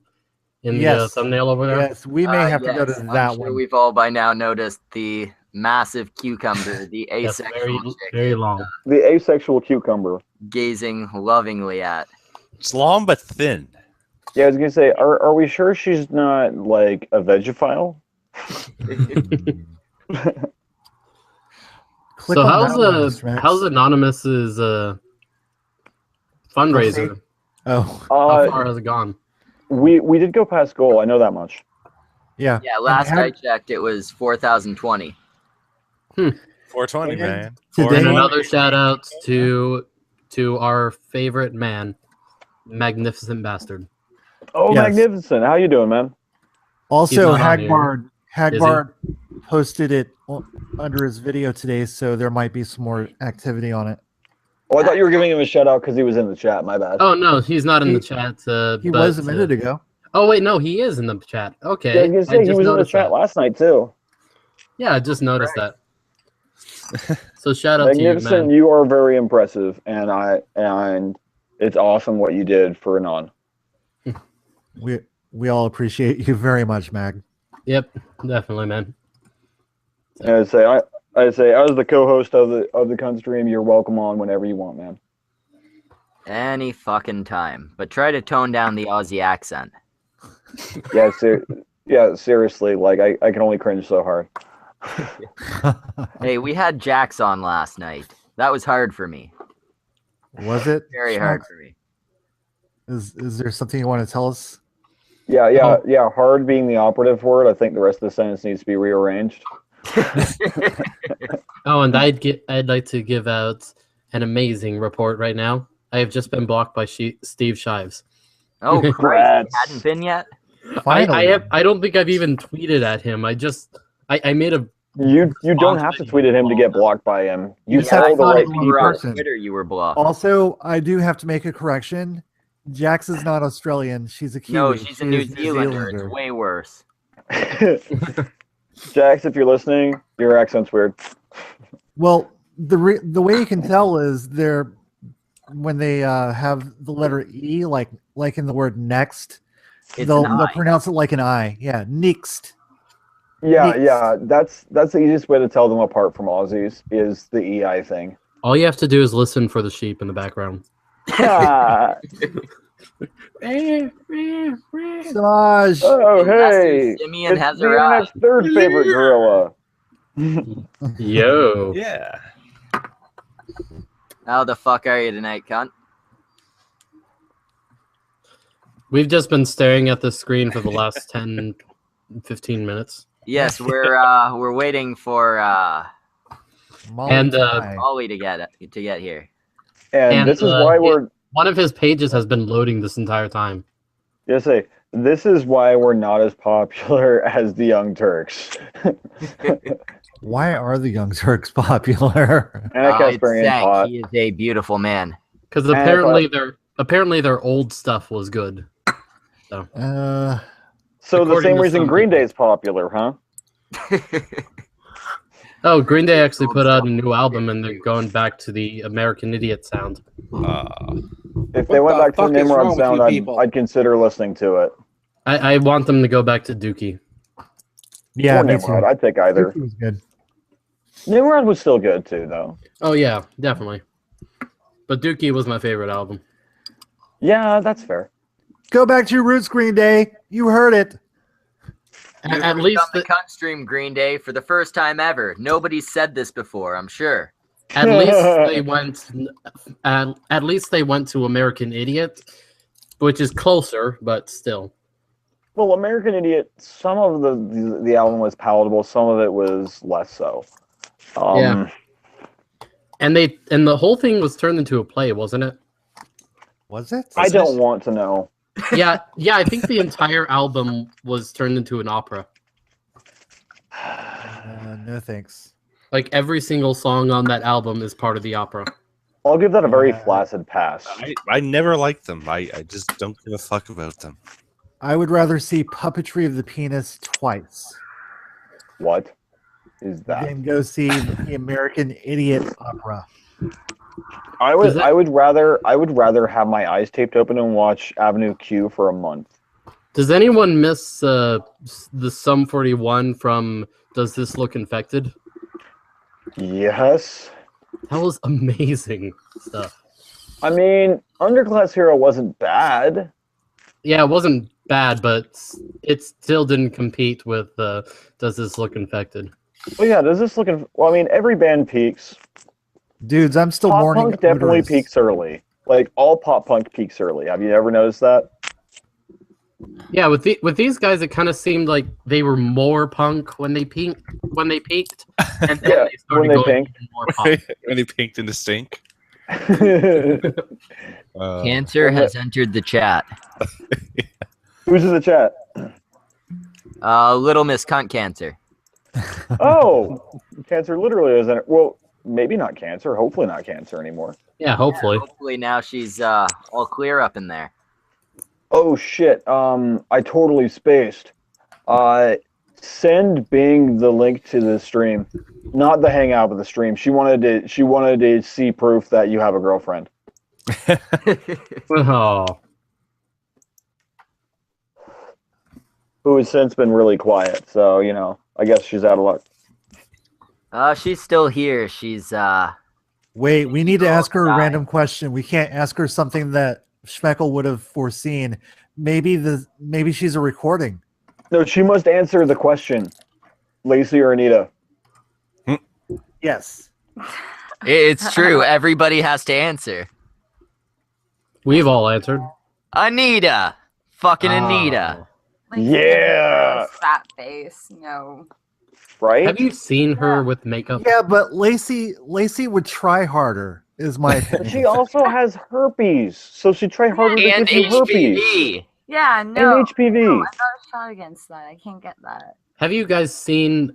in the Yes. thumbnail over there? Yes, we may have to go to Yes, that I'm sure one. we've all by now noticed the massive cucumber, the Yes, asexual chick very is, long. The asexual cucumber. gazing lovingly at. It's long but thin. Yeah, I was gonna say, are we sure she's not like a vegophile? Click So on that one, Mr. Max. how's Anonymous's fundraiser? Oh, How far has it gone? We did go past goal. I know that much. yeah. Yeah, last And I checked, it was 4,020. 420, And man. today- And 420. another shout out to our favorite man, magnificent bastard. Oh, Yes. magnificent! How you doing, man? Also, not on here. Hagbard posted it under his video today, so there might be some more activity on it. Oh, I thought you were giving him a shout out because he was in the chat. My bad. Oh no, he's not in the chat. He was a minute ago. Oh wait, no, he is in the chat. Okay, Yeah, I was gonna say he was in the chat last night too. Yeah, I just noticed that. So shout out to you, Magnificent, man. you are very impressive, and it's awesome what you did for Anon. We all appreciate you very much, Mag. Yep, definitely, man. And I say, as the co-host of the Cuntstream, you're welcome on whenever you want, man. Any fucking time. But try to tone down the Aussie accent. Yeah, seriously, like I can only cringe so hard. Hey, we had Jax on last night. That was hard for me. Was it? Very hard for me. Is there something you want to tell us? Yeah. Hard being the operative word. I think the rest of the sentence needs to be rearranged. Oh, and I'd like to give out an amazing report right now. I have just been blocked by Steve Shives. Oh, Christ. Hadn't been yet? I don't think I've even tweeted at him. I made a. You don't have to tweet at him to get blocked by him. You follow the right people. Twitter, you were blocked. Also, I do have to make a correction. Jax is not Australian. She's a Kiwi. No, she's a New Zealander. It's way worse. Jax, if you're listening, your accent's weird. Well, the way you can tell is when they have the letter E, like in the word next, they'll pronounce it like an I. Yeah, next. Yeah. That's the easiest way to tell them apart from Aussies is the EI thing. All you have to do is listen for the sheep in the background. Semaj. Oh, hey. Simeon it's has the arrived. internet's third favorite gorilla. Yo. Yeah. How the fuck are you tonight, cunt? We've just been staring at the screen for the last 10, 15 minutes. Yes, we're waiting for Molly to get here. And this is why one of his pages has been loading this entire time. Yes, this is why we're not as popular as the Young Turks. Why are the Young Turks popular? He is a beautiful man. Because apparently their old stuff was good. So the same reason Green Day is popular, huh? Oh, Green Day actually put out a new album, and they're going back to the American Idiot sound. If they went back to the Nimrod sound, I'd consider listening to it. I want them to go back to Dookie. Yeah, or Nimrod. I'd take either. Dookie was good. Nimrod was still good too, though. Oh yeah, definitely. But Dookie was my favorite album. Yeah, that's fair. Go back to your roots, Green Day. You heard it. At least the Cuntstream Green Day for the first time ever. Nobody's said this before, I'm sure. At least they went. At least they went to American Idiot, which is closer, but still. Well, American Idiot. Some of the album was palatable. Some of it was less so. Yeah. And the whole thing was turned into a play, wasn't it? Was it? I don't want to know. Yeah. I think the entire album was turned into an opera. No thanks. Like every single song on that album is part of the opera. I'll give that a very flaccid pass. I never liked them. I just don't give a fuck about them. I would rather see Puppetry of the Penis twice. What is that? Than go see the American Idiot opera. I would rather have my eyes taped open and watch Avenue Q for a month. Does anyone miss the Sum 41 from Does This Look Infected? Yes. That was amazing stuff. I mean, Underclass Hero wasn't bad. Yeah, it wasn't bad, but it still didn't compete with Does This Look Infected. Well, yeah, Does This Look Well, I mean, every band peaks. Dudes, I'm still Pop mourning. punk definitely peaks early. Like, all pop punk peaks early. Have you ever noticed that? Yeah, with these guys, it kind of seemed like they were more punk when they peaked, and then they started going more pop. When he pinked in the stink. Cancer has entered the chat. Who's in the chat? Little Miss Cunt Cancer. Oh, cancer literally isn't it? Well, maybe not cancer. Hopefully not cancer anymore. Yeah, hopefully. Hopefully now she's all clear up in there. Oh shit. I totally spaced. Send Bing the link to the stream, not the hangout, but the stream. She wanted to see proof that you have a girlfriend. Oh. Who has since been really quiet. So I guess she's out of luck. She's still here. She's Wait, we need to ask her a random question. We can't ask her something that Schmeckle would have foreseen. Maybe she's a recording. No, she must answer the question. Lacey or Anita? Yes. It's true. Everybody has to answer. We've all answered. Anita. Fucking Anita. Like, Yeah. fat face. No. Right? Have you seen her with makeup? Yeah, but Lacey would try harder, is my opinion. She also has herpes, so she try harder to And get you herpes. HPV. Yeah, no. And HPV. No, I got a shot against that. I can't get that. Have you guys seen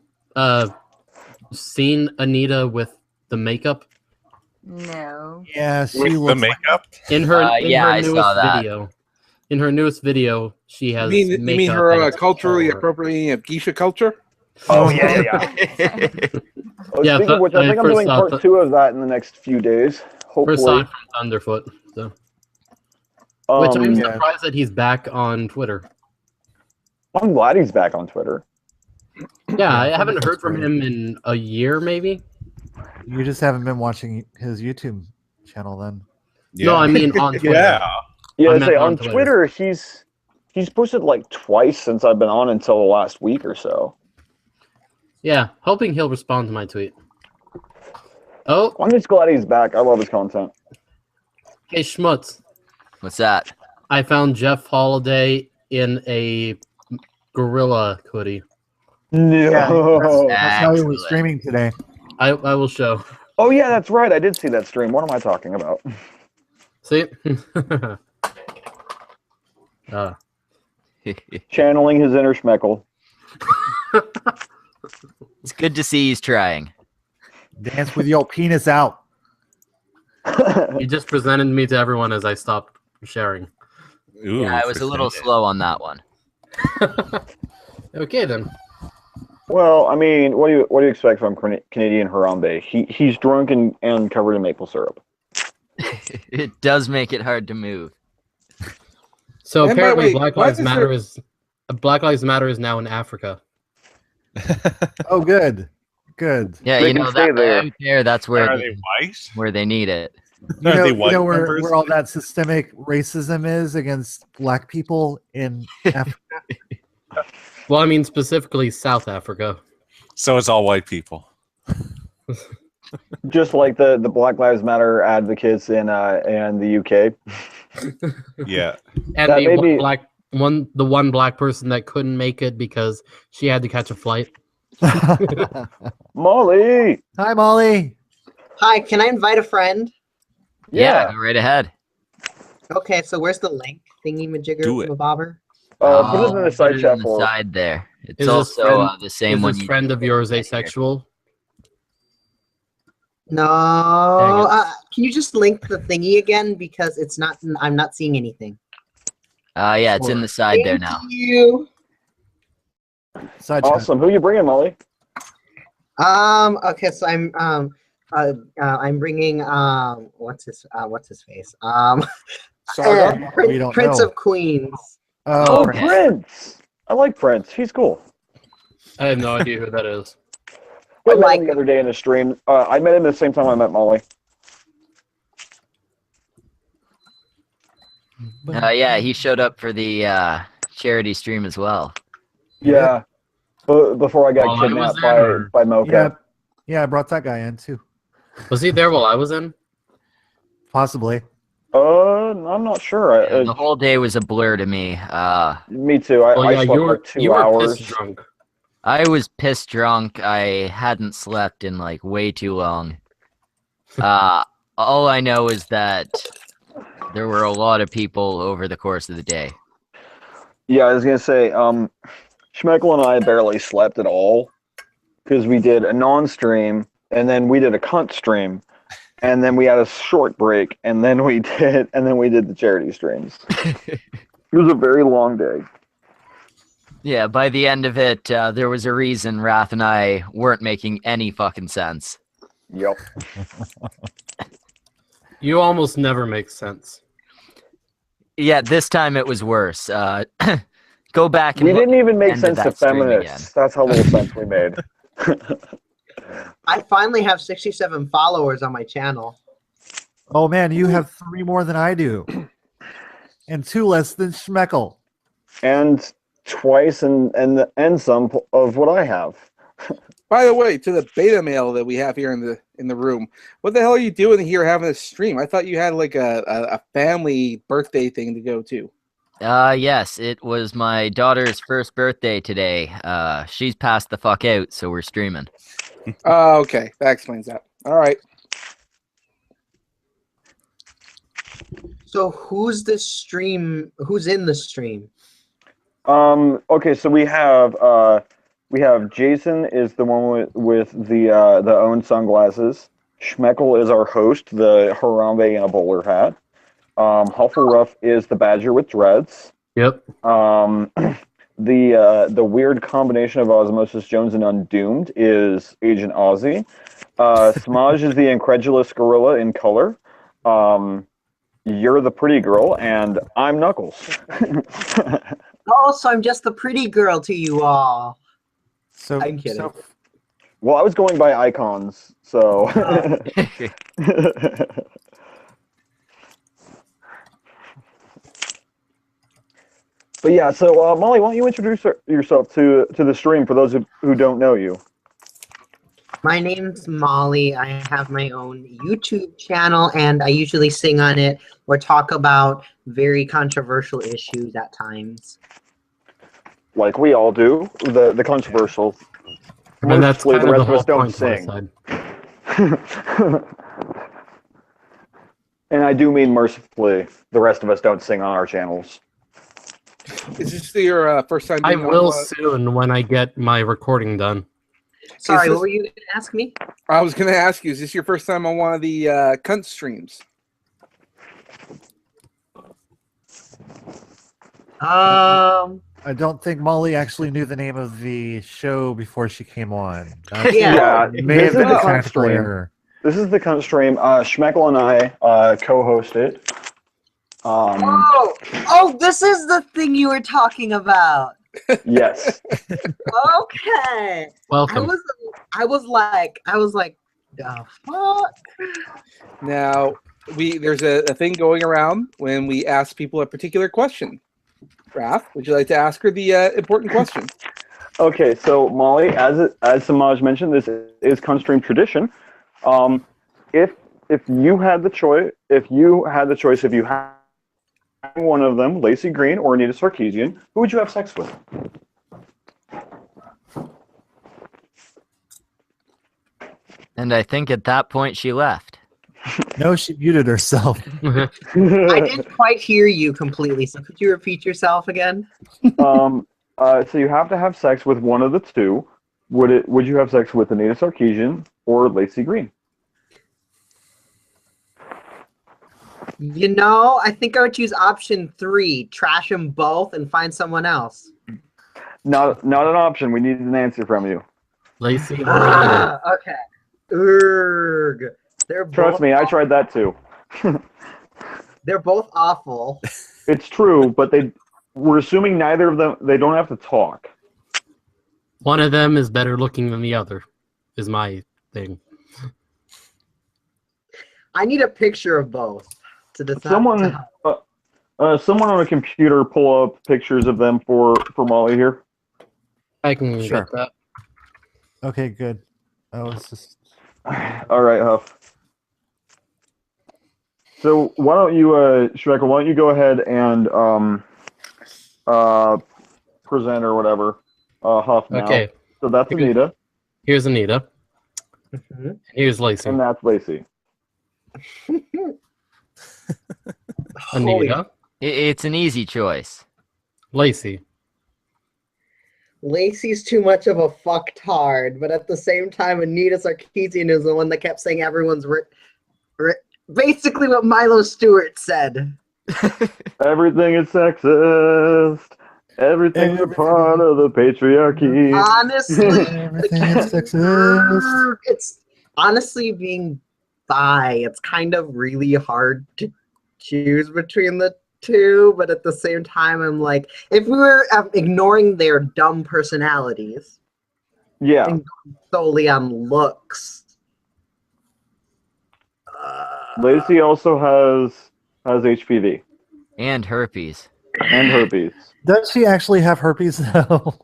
Anita with the makeup? No. Yeah, she With the looks makeup? In her Yeah, I newest saw that. video. In her newest video, she has You mean makeup her and it's culturally all over. appropriating of geisha culture? Oh yeah. Oh, Yeah, speaking of which, I think I'm first doing thought part 2 of that in the next few days. Hopefully. First saw it from Thunderfoot. So. Which I'm yeah. surprised that he's back on Twitter. I'm glad he's back on Twitter. Yeah, I haven't heard from him in a year, maybe. You just haven't been watching his YouTube channel then. Yeah. No, I mean on Twitter. Yeah. Yeah, I I meant say on on Twitter. Twitter he's posted like twice since I've been on until the last week or so. Yeah, hoping he'll respond to my tweet. Oh, I'm just glad he's back. I love his content. hey Schmutz. What's that? I found Jeff Holiday in a gorilla hoodie. No. That's how he was Excellent. streaming today. I will show. Oh yeah, that's right. I did see that stream. What am I talking about? See? Channeling his inner Schmeckle. It's good to see he's trying. Dance with your penis out. He just presented me to everyone as I stopped sharing. Ooh, Yeah, I was a little presented. slow on that one. Okay then. Well, I mean, what do you expect from Canadian Harambe? He's drunk and covered in maple syrup. It does make it hard to move. So And by the apparently way, Black why Lives is Matter there- Black Lives Matter is now in Africa. Oh, good. Good. Yeah, They you can know stay that there. right there. That's where Are they white? where they need it. You Are know, they you white know where, members? where all that systemic racism is against black people in Africa? Well, I mean specifically South Africa. So it's all white people. Just like the Black Lives Matter advocates in the UK. Yeah. And That may be- the one black person that couldn't make it because she had to catch a flight. Molly. Hi, Molly. Hi, can I invite a friend? Yeah, go right ahead. Okay, so where's the link thingy majigger Do it. from a bobber? Put it in the Put side it chat in the for us. side there. It's Is this also friend- the same Is one. this friend of yours asexual? No. Dang it. Can you just link the thingy again because it's not? I'm not seeing anything. Yeah, it's in the side there Thank now. you. Side chat. Awesome. Who you bringing, Molly? Okay, so I'm bringing what's his face? Saga? We don't Prince know. of Queens. Oh, Okay. Prince. I like Prince. He's cool. I have no idea who that is. I I met like him the other day in the stream. I met him at the same time I met Molly. Yeah, he showed up for the charity stream as well. Yeah. Before I got While I was kidnapped there, by Mocha. Yeah, yeah, I brought that guy in too. Was he there while I was in? Possibly. I'm not sure. Yeah, the whole day was a blur to me. Me too. I slept like 2 you were hours. pissed drunk. I was pissed drunk. I hadn't slept in like way too long. I All I know is that there were a lot of people over the course of the day. Yeah, I was gonna say, Schmeckle and I barely slept at all because we did a non-stream and then we did a cunt stream and then we had a short break and then we did the charity streams. It was a very long day. Yeah, by the end of it, there was a reason Wrath and I weren't making any fucking sense. Yep. You almost never make sense. Yeah, this time it was worse. Go back and We look didn't even make at sense to that stream again. feminists. That's how little sense we made. I finally have 67 followers on my channel. Oh man, you have 3 more than I do, and 2 less than Schmeckle. And twice and some of what I have. By the way, to the beta male that we have here in the room, what the hell are you doing here having a stream? I thought you had like a family birthday thing to go to. Yes, it was my daughter's first birthday today. She's passed the fuck out, so we're streaming. Oh, okay. That explains that. All right. So who's in the stream? Okay, so we have Jason is the one with the own sunglasses. Schmeckle is our host, the Harambe in a bowler hat. Huffleruff is the badger with dreads. Yep. The weird combination of Osmosis Jones and Undoomed is Agent Ozzy. Semaj is the incredulous gorilla in color. You're the pretty girl, and I'm Knuckles. Oh, so I'm just the pretty girl to you all. So I'm kidding. Well, I was going by icons, so. But yeah, so Molly, why don't you introduce yourself to the stream for those who don't know you? My name's Molly. I have my own YouTube channel, and I usually sing on it or talk about very controversial issues at times. Like we all do, the controversial. I mean, that's Mostly kind the of rest the of us whole don't point to my sing. side. And I do mean mercifully, the rest of us don't sing on our channels. Is this your first time? I being will on, soon when I get my recording done. Sorry, this- what were you going to ask me? I was going to ask you, is this your first time on one of the cunt streams? I don't think Molly actually knew the name of the show before she came on. Yeah. May have This is been the a cunt technical stream. error. This is the cunt stream. Schmeckle and I co-host it. Oh, this is the thing you were talking about. Yes. Okay. Welcome. I was like, the fuck? Now, there's a thing going around when we ask people a particular question. Raph, would you like to ask her the important question? Okay, so Molly, as Semaj mentioned, this is Cuntstream tradition. If you had the choice, if you had one of them, Lacey Green or Anita Sarkeesian, who would you have sex with? And I think at that point she left. No, she muted herself. I didn't quite hear you completely, so could you repeat yourself again? So you have to have sex with one of the two. Would you have sex with Anita Sarkeesian or Lacey Green? You know, I think I would choose option 3, trash them both and find someone else. Not an option. We need an answer from you. Lacey or Anita. Okay. Urgh. They're Trust both me, I tried that too. They're both awful. It's true, but we're assuming neither of them. They don't have to talk. One of them is better looking than the other, is my thing. I need a picture of both to decide. Someone on a computer pull up pictures of them for Molly here. I can Sure. get that. Okay, good. Oh, it's just All right, Huff. So why don't you, Schmeckle, why don't you go ahead and present or whatever, Huff now. Okay, So that's Anita, here's Anita. Mhm. Here's Lacey. and that's Lacey. Holy- Anita, It's an easy choice. Lacey. Lacey's too much of a fucktard, but at the same time, Anita Sarkeesian is the one that kept saying everyone's basically what Milo Stewart said. Everything is sexist. Everything's a part of the patriarchy. Honestly, Everything is sexist. it's honestly being bi. It's kind of really hard to choose between the two, but at the same time, I'm like, if we were ignoring their dumb personalities Yeah. and going solely on looks, Lacey also has HPV And herpes. and herpes. Does she actually have herpes though?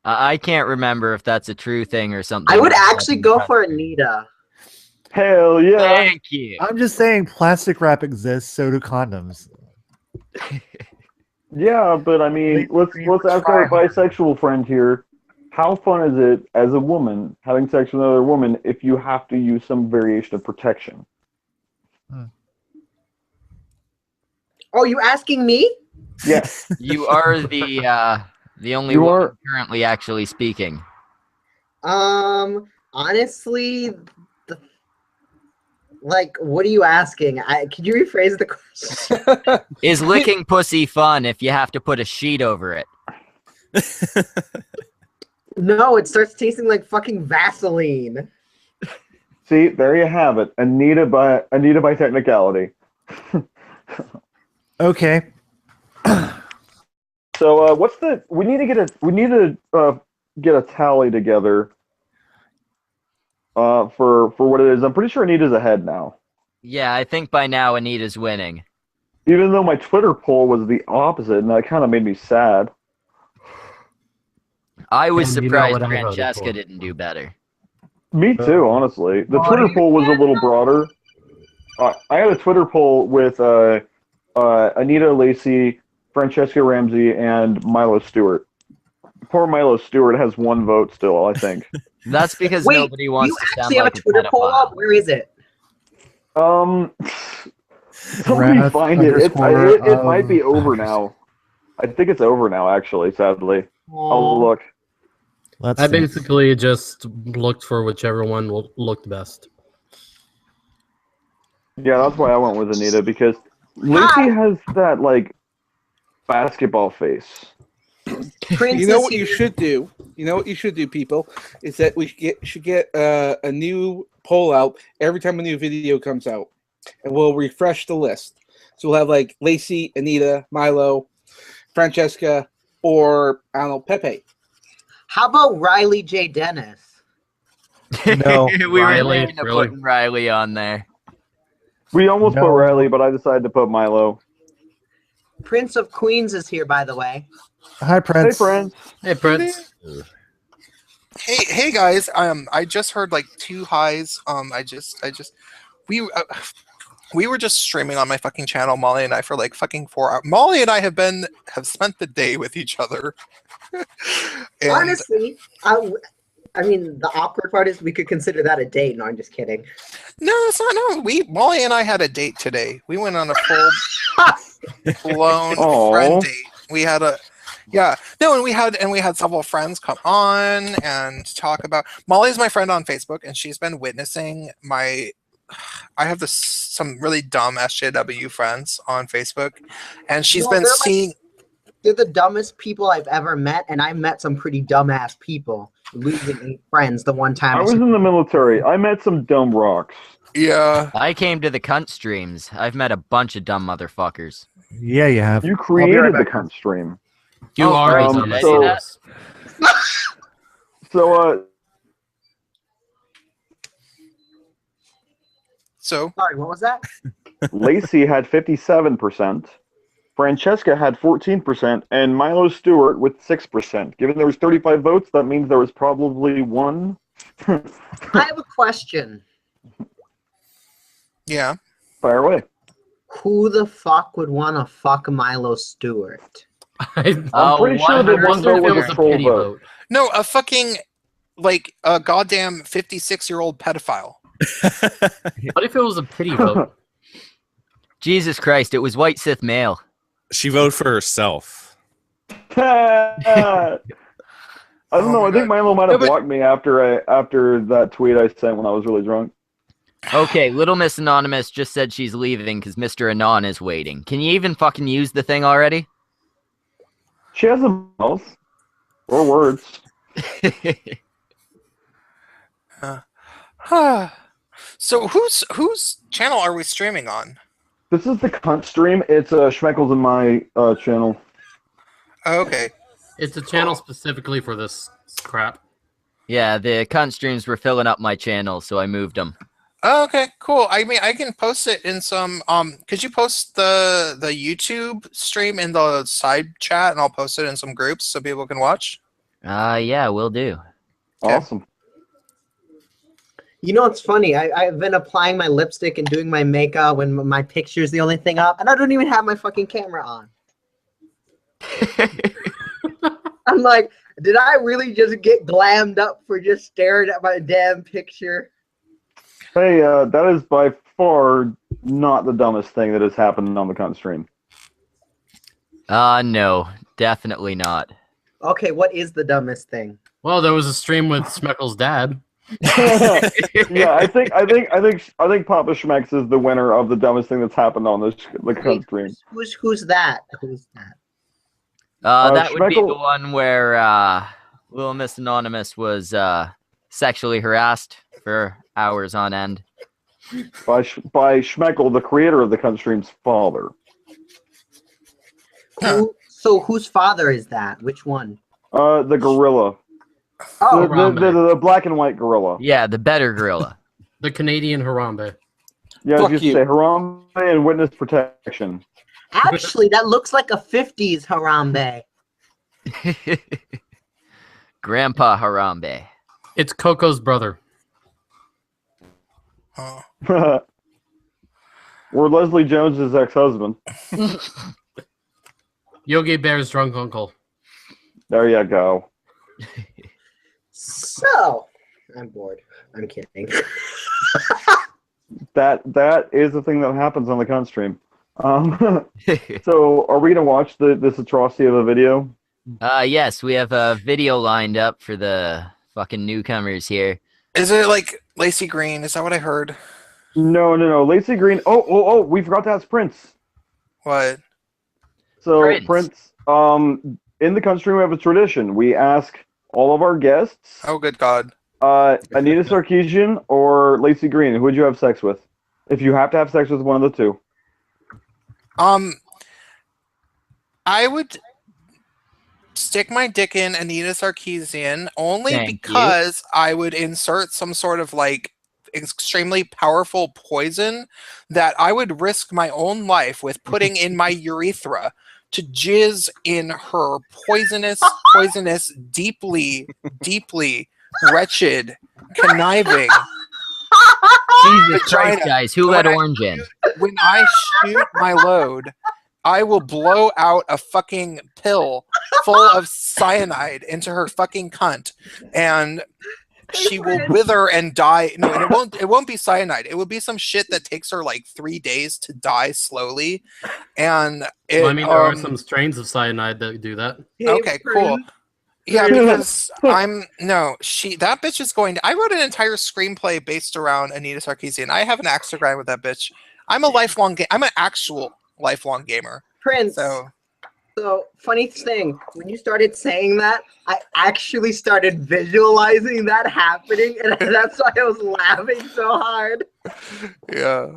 I can't remember if that's a true thing or something. I would actually go for Anita. Hell yeah. Thank you. I'm just saying plastic wrap exists, so do condoms. Yeah, but I mean, let's ask our bisexual friend here. How fun is it as a woman having sex with another woman if you have to use some variation of protection? Oh, you asking me? Yes. You are the only You one are- currently actually speaking. Honestly, like, what are you asking? Could you rephrase the question? Is licking pussy fun if you have to put a sheet over it? No, it starts tasting like fucking Vaseline. See, there you have it. Anita by technicality. Okay. So what's the? We need to get a tally together. For what it is, I'm pretty sure Anita's ahead now. Yeah, I think by now Anita's winning. Even though my Twitter poll was the opposite, and that kind of made me sad. I was And you know surprised what I voted Francesca for. didn't do better. Me too, honestly. The Twitter poll was a little broader. I had a Twitter poll with Anita Lacey, Francesca Ramsey, and Milo Stewart. Poor Milo Stewart has 1 vote still, I think. That's because Wait, nobody wants you to sound actually have like a Twitter poll pedophile. up? Where is it? Somebody Wrath find it. It underscore might be over of- now. I think it's over now, actually, sadly. I'll look. Let's I see. basically just looked for whichever one looked best. Yeah, that's why I went with Anita, because Lacey has that, like, basketball face. Prince You know is what you here. should do? You know what you should do, people? Is that we should get a new poll out every time a new video comes out. And we'll refresh the list. So we'll have like Lacey, Anita, Milo, Francesca, or I don't know, Pepe. How about Riley J. Dennis? No. We were Riley, thinking of really? putting Riley on there. We almost put No. Riley, but I decided to put Milo. Prince of Queens is here, by the way. Hi, Hey, Prince. friends. Hey, Prince. Hey guys. I just heard like 2 highs. We we were just streaming on my fucking channel, Molly and I, for like fucking 4 hours. Molly and I have spent the day with each other. And Honestly, I mean, the awkward part is we could consider that a date. No, I'm just kidding. no, it's not. No, Molly and I had a date today. We went on a full blown Aw. friend date. We had a and we had several friends come on and talk about. Molly's my friend on Facebook, and she's been witnessing my. I have some really dumb SJW friends on Facebook, and she's No, been they're like- seeing. They're the dumbest people I've ever met, and I met some pretty dumbass people. Losing 8 friends the one time. I was in the military. I met some dumb rocks. I came to the cunt streams. I've met a bunch of dumb motherfuckers. Yeah, you have. You right created the back. cunt stream. You are sorry, a did dumb I say that? So, Sorry, what was that? Lacey had 57%. Francesca had 14%, and Milo Stewart with 6%. Given there was 35 votes, that means there was probably 1. I have a question. Yeah. Fire away. Who the fuck would want to fuck Milo Stewart? I'm pretty sure that one vote was a troll pity vote. No, a fucking like a goddamn 56-year-old pedophile. What if it was a pity vote? Jesus Christ, it was white Sith male. She voted for herself. I don't know. my I think God. Milo might No, have but- blocked me after that tweet I sent when I was really drunk. Okay, Little Miss Anonymous just said she's leaving because Mr. Anon is waiting. Can you even fucking use the thing already? She has a mouth or words. So whose channel are we streaming on? This is the Cuntstream. It's Schmeckles in my channel. Oh, okay. It's a channel specifically for this crap. Yeah, the cunt streams were filling up my channel, so I moved them. Oh, okay, cool. I mean, I can post it in some. Could you post the YouTube stream in the side chat, and I'll post it in some groups so people can watch. Yeah, will do. Okay. Awesome. You know what's funny? I've been applying my lipstick and doing my makeup when my picture's the only thing up, and I don't even have my fucking camera on. I'm like, did I really just get glammed up for just staring at my damn picture? Hey, that is by far not the dumbest thing that has happened on the Cuntstream. No, definitely not. Okay, what is the dumbest thing? Well, there was a stream with Schmeckles' dad. Yeah, I think Papa Schmecks is the winner of the dumbest thing that's happened on the Cuntstream. Who's that? Who's that? That would be the Schmeckle- one where Little Miss Anonymous was sexually harassed for hours on end. By Schmeckle, the creator of the Cuntstream's father. So whose father is that? Which one? The gorilla. Oh, The black and white gorilla. Yeah, the better gorilla. The Canadian Harambe. Yeah, Fuck just you. say Harambe and witness protection. actually, that looks like a 50s Harambe. Grandpa Harambe. It's Coco's brother. Oh. Or Leslie Jones's ex-husband. Yogi Bear's drunk uncle. There you go. So, I'm bored. I'm kidding. That is the thing that happens on the Cuntstream. So, are we gonna watch this atrocity of a video? Yes, we have a video lined up for the fucking newcomers here. Is it like Lacey Green? Is that what I heard? No. Lacey Green. Oh, we forgot to ask Prince. What? So Prince. In the Cuntstream we have a tradition. We ask all of our guests, Oh, good God. Anita Sarkeesian or Lacey Green, who would you have sex with? If you have to have sex with one of the two. I would stick my dick in Anita Sarkeesian only Thank you. because I would insert some sort of like extremely powerful poison that I would risk my own life with putting in my urethra to jizz in her poisonous, deeply wretched, conniving. Jesus Christ, Vagina. guys, who let Orange in? When I shoot my load, I will blow out a fucking pill full of cyanide into her fucking cunt, and she will wither and die. No, and it won't be cyanide. It will be some shit that takes her like 3 days to die slowly. And it, Well, I mean, there are some strains of cyanide that do that. okay, cool. Yeah, because that bitch is going to. I wrote an entire screenplay based around Anita Sarkeesian. I have an axe to grind with that bitch. I'm an actual lifelong gamer. Prince. So funny thing, when you started saying that, I actually started visualizing that happening, and that's why I was laughing so hard. yeah.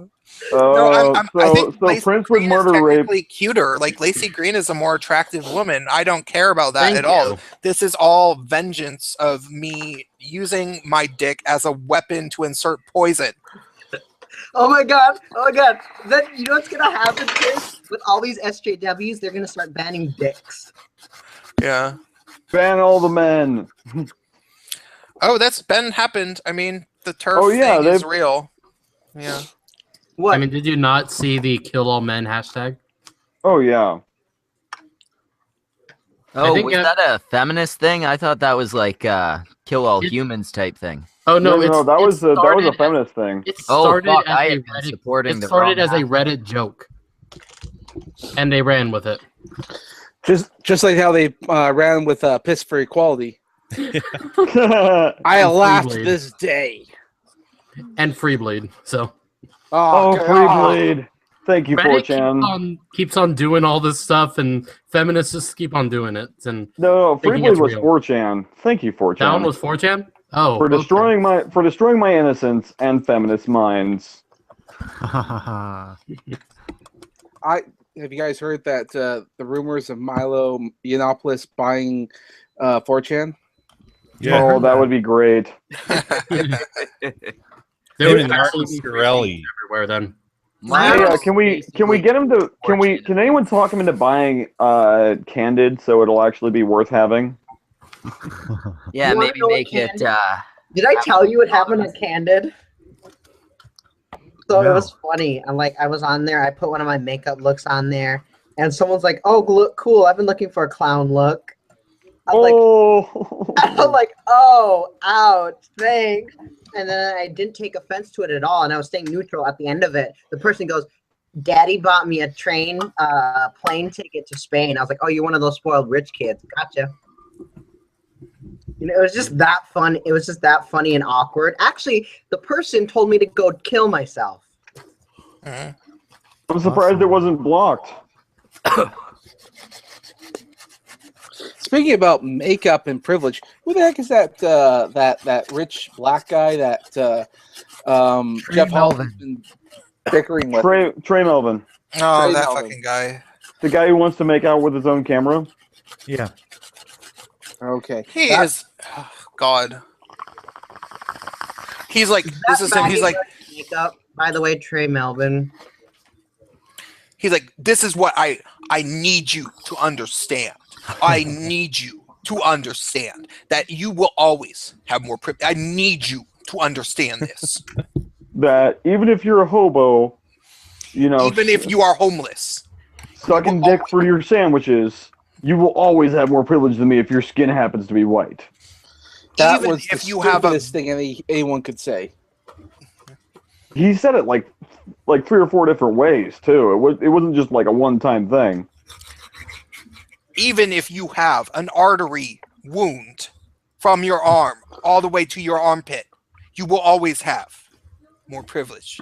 I think Lacey Prince Green would is murder rape. technically cuter. Like Lacey Green is a more attractive woman. I don't care about that Thank at all. you. This is all vengeance of me using my dick as a weapon to insert poison. Oh my god! Then you know what's gonna happen, Chris? With all these SJWs, they're gonna start banning dicks. Yeah. Ban all the men. Oh, that's been happened. I mean, the turf yeah, thing is real. Yeah. What? I mean, did you not see the kill all men hashtag? Oh yeah. Oh, think, was that a feminist thing? I thought that was like kill all It- humans type thing. Oh no, no, that was a started feminist thing. It Oh, started fuck, as I a have been Reddit. supporting It the started wrong as a half. Reddit joke, and they ran with it. Just like how they ran with Piss for Equality. I And laughed Freebleed. this day. And Freebleed. So Oh, God. Freebleed. Thank you, Reddit 4chan. keeps on doing all this stuff, and feminists just keep on doing it. And No, thinking Freebleed it's was real. 4chan. Thank you, 4chan. That one was 4chan. Oh, for okay. destroying my innocence and feminist minds. Have you guys heard that the rumors of Milo Yiannopoulos buying 4chan? Yeah. Oh, that would be great. There would and actually Martin be Scarelli. everywhere then. Yeah, can we get him to can anyone talk him into buying Candid so it'll actually be worth having? Yeah, You wanna maybe know what make it. Candid- Did I tell you what happened at Candid? So No. it was funny. I was on there. I put one of my makeup looks on there, and someone's like, "Oh, look cool! I've been looking for a clown look." I'm like, "Oh, ouch, thanks." And then I didn't take offense to it at all, and I was staying neutral at the end of it. The person goes, "Daddy bought me a plane ticket to Spain." I was like, "Oh, you're one of those spoiled rich kids. Gotcha." You know, it was just that fun. It was just that funny and awkward. Actually, the person told me to go kill myself. I'm surprised it wasn't blocked. Speaking about makeup and privilege, who the heck is that that rich black guy that Jeff Hoffman's been bickering with? Trey Melvin. Oh, Trey that Melvin. fucking guy. The guy who wants to make out with his own camera? Yeah. Okay. He is. Oh, God. He's like, this is him. He's like, makeup. By the way, Trey Melvin. he's like, this is what I need you to understand. I need you to understand that you will always have more privilege. I need you to understand this. That even if you're a hobo, you know, Even if you are homeless, sucking dick for your sandwiches, you will always have more privilege than me if your skin happens to be white. That even was if the you have a stupidest thing anyone could say. He said it like 3 or 4 different ways too. It wasn't just like a one-time thing. even if you have an artery wound from your arm all the way to your armpit, you will always have more privilege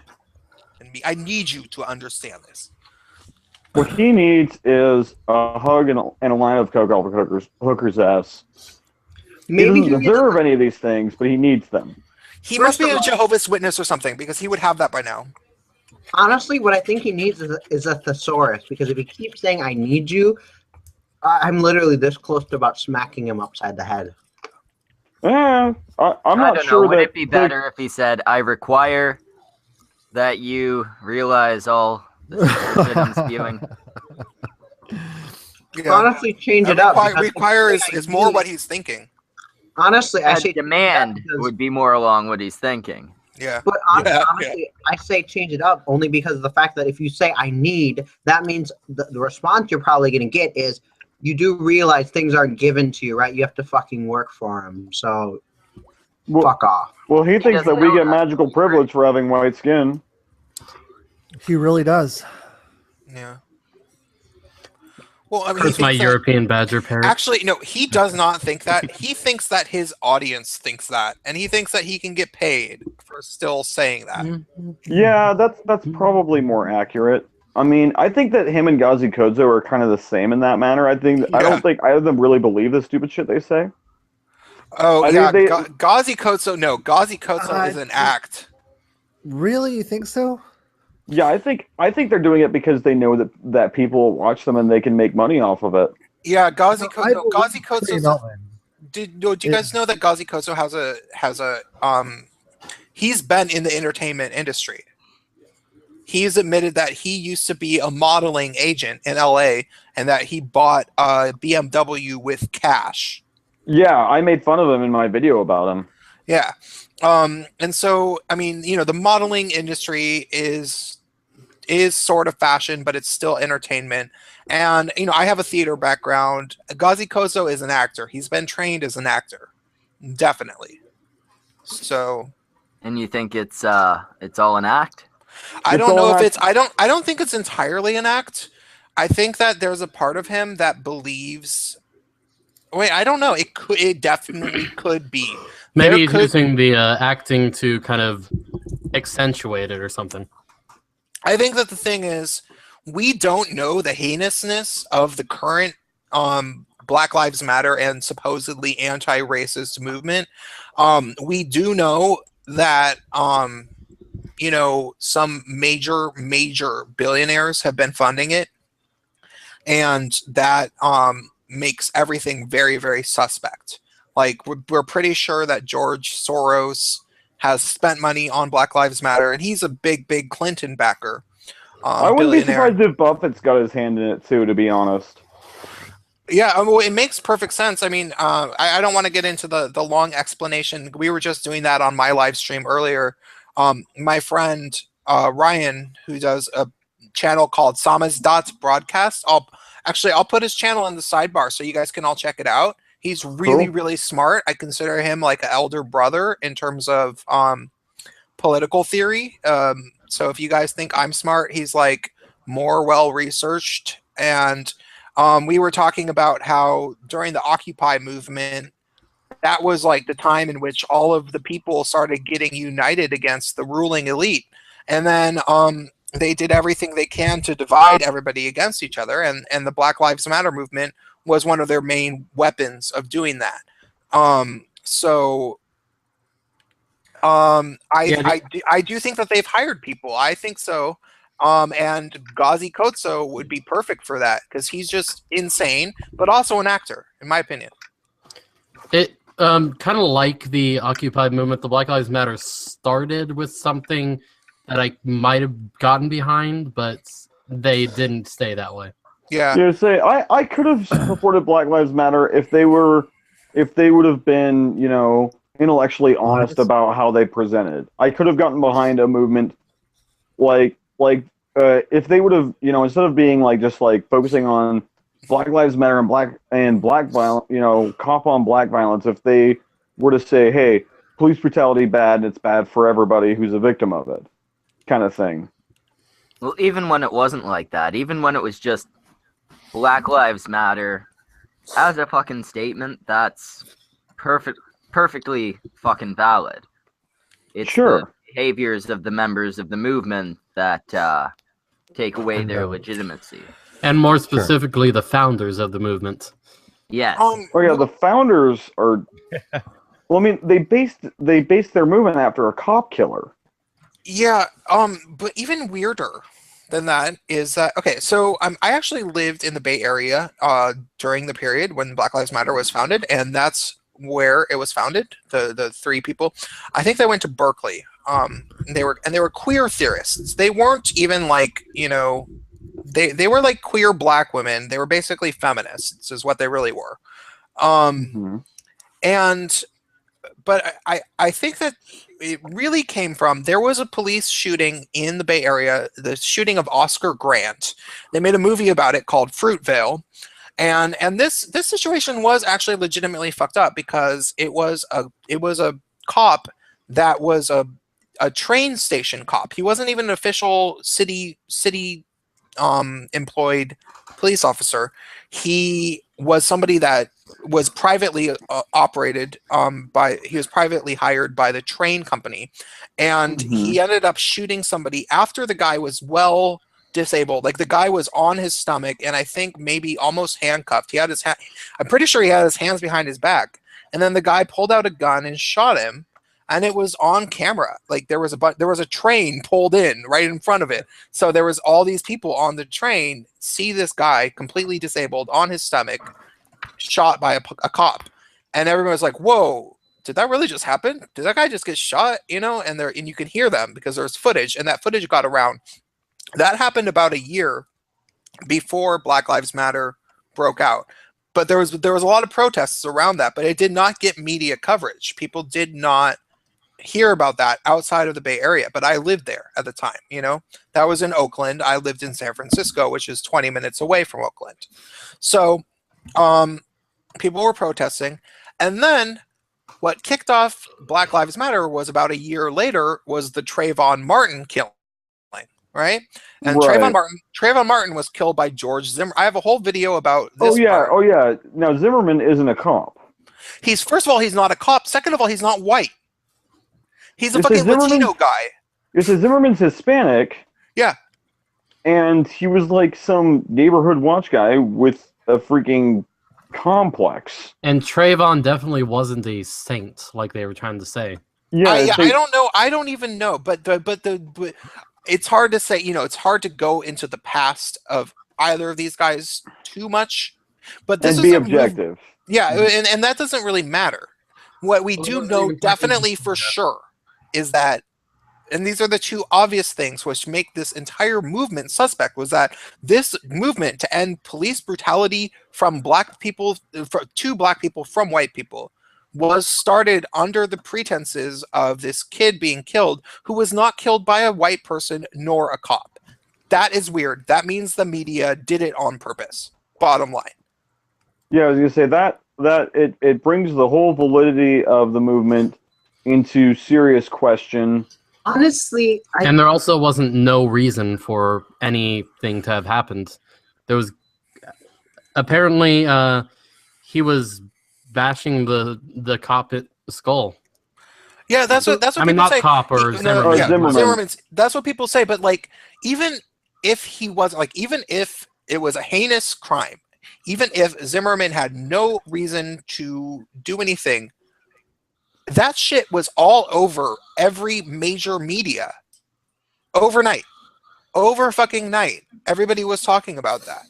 than me. I need you to understand this. What he needs is a hug and a line of coke off a hooker's ass. Maybe he doesn't deserve any of these things, but he needs them. He must be a Jehovah's Witness or something, because he would have that by now. Honestly, what I think he needs is a thesaurus, because if he keeps saying "I need you," I'm literally this close to about smacking him upside the head. Yeah, I'm I not don't sure know. Would that it be better if he said, "I require that you realize all the shit I'm spewing"? Yeah. Honestly, change it up. because Require if you is say, more "I what need-" he's thinking. Honestly, I say demand would be more along what he's thinking. Yeah. But honestly, I say change it up only because of the fact that if you say "I need," that means the response you're probably going to get is you do realize things aren't given to you, right? You have to fucking work for them. So fuck off. Well, he thinks that we get magical privilege for having white skin. He really does. Yeah. Well, I mean, Curse my European badger parrot. Actually, no, he does not think that. He thinks that his audience thinks that, and he thinks that he can get paid for still saying that. Yeah, that's probably more accurate. I mean, I think that him and Gazi Kodzo are kind of the same in that manner. I don't think either of them really believe the stupid shit they say. Oh, yeah, think Gazi Kodzo, no, Gazi Kodzo is an act. Really? You think so? Yeah, I think they're doing it because they know that people watch them and they can make money off of it. Yeah, Gazi Kodzo. Do you guys know that Gazi Kodzo has a he's been in the entertainment industry. He's admitted that he used to be a modeling agent in LA and that he bought a BMW with cash. Yeah, I made fun of him in my video about him. Yeah. And so, I mean, you know, the modeling industry is sort of fashion, but it's still entertainment. And, you know, I have a theater background. Gazi Kodzo is an actor. He's been trained as an actor. Definitely. So And you think it's all an act? I It's don't know all if act- I don't think it's entirely an act. I think that there's a part of him that believes. Wait, I don't know. It definitely could be. Maybe There he's could. using the acting to kind of accentuate it or something. I think that the thing is, we don't know the heinousness of the current Black Lives Matter and supposedly anti-racist movement. We do know that some major billionaires have been funding it, and that makes everything very, very suspect. Like we're pretty sure that George Soros has spent money on Black Lives Matter, and he's a big Clinton backer. I wouldn't be Billionaire. surprised if Buffett's got his hand in it too, to be honest. Yeah, well, it makes perfect sense. I mean, I don't want to get into the long explanation. We were just doing that on my live stream earlier. My friend Ryan, who does a channel called Semaj Z broadcast, I'll put his channel in the sidebar so you guys can all check it out. He's really, Cool. really smart. I consider him like an elder brother in terms of political theory. So if you guys think I'm smart, he's like more well researched. And we were talking about how during the Occupy movement, that was like the time in which all of the people started getting united against the ruling elite. And then they did everything they can to divide everybody against each other. And the Black Lives Matter movement was one of their main weapons of doing that. I do think that they've hired people. I think so. And Ghazi Kotso would be perfect for that because he's just insane, but also an actor, in my opinion. It kind of like the Occupy movement, the Black Lives Matter started with something that I might have gotten behind, but they didn't stay that way. Yeah. You know, say I could have supported Black Lives Matter if they would have been, you know, intellectually honest about how they presented. I could have gotten behind a movement like if they would have, you know, instead of being like just like focusing on Black Lives Matter and black violence, you know, cop on black violence, if they were to say, hey, police brutality bad and it's bad for everybody who's a victim of it, kind of thing. Well, even when it wasn't like that, even when it was just Black Lives Matter as a fucking statement, that's perfectly fucking valid. It's Sure. the behaviors of the members of the movement that take away their legitimacy. And more specifically, the founders of the movement. Yes. Oh yeah, the founders are. Well, I mean, they based their movement after a cop killer. Yeah. But even weirder than that is that okay. So I actually lived in the Bay Area during the period when Black Lives Matter was founded, and that's where it was founded. The three people, I think they went to Berkeley. They were queer theorists. They weren't even like, you know, they were like queer black women. They were basically feminists, is what they really were. But I think that it really came from, there was a police shooting in the Bay Area, the shooting of Oscar Grant. They made a movie about it called Fruitvale. And this situation was actually legitimately fucked up because it was a cop that was a train station cop. He wasn't even an official city employed police officer. He was somebody that was privately operated he was privately hired by the train company, and he ended up shooting somebody after the guy was well disabled. Like the guy was on his stomach and I think maybe almost handcuffed. He had his I'm pretty sure he had his hands behind his back, and then the guy pulled out a gun and shot him. And it was on camera. Like there was a train pulled in right in front of it. So there was all these people on the train see this guy completely disabled on his stomach, shot by a cop, and everyone was like, "Whoa, did that really just happen? Did that guy just get shot?" You know, and you can hear them because there's footage, and that footage got around. That happened about a year before Black Lives Matter broke out. But there was a lot of protests around that, but it did not get media coverage. People did not hear about that outside of the Bay Area, but I lived there at the time, you know. That was in Oakland. I lived in San Francisco, which is 20 minutes away from Oakland. So people were protesting, and then What kicked off Black Lives Matter was about a year later was the Trayvon Martin killing, right? And Right. Trayvon Martin was killed by George Zimmer. I have a whole video about this. Oh yeah. Now Zimmerman isn't a cop. He's first of all, he's not a cop. Second of all, he's not white. He's a You say fucking Latino guy. You say Zimmerman's Hispanic. Yeah. And he was like some neighborhood watch guy with a freaking complex. And Trayvon definitely wasn't a saint, like they were trying to say. Yeah, I don't know. I don't even know. But it's hard to say. You know, it's hard to go into the past of either of these guys too much. But this and is be objective. Yeah, and that doesn't really matter. What we do know definitely for sure is that, and these are the two obvious things which make this entire movement suspect, was that this movement to end police brutality from black people, to black people from white people, was started under the pretenses of this kid being killed who was not killed by a white person nor a cop. That is weird. That means the media did it on purpose. Bottom line. Yeah, I was gonna say that it brings the whole validity of the movement into serious question. Honestly, and there also wasn't no reason for anything to have happened. There was apparently he was bashing the cop skull. Yeah, that's what I mean, people not say. cop or Zimmerman. Zimmerman's. That's what people say. But like, even if he wasn't, like, even if it was a heinous crime, even if Zimmerman had no reason to do anything, that shit was all over every major media overnight, over fucking night. Everybody was talking about that.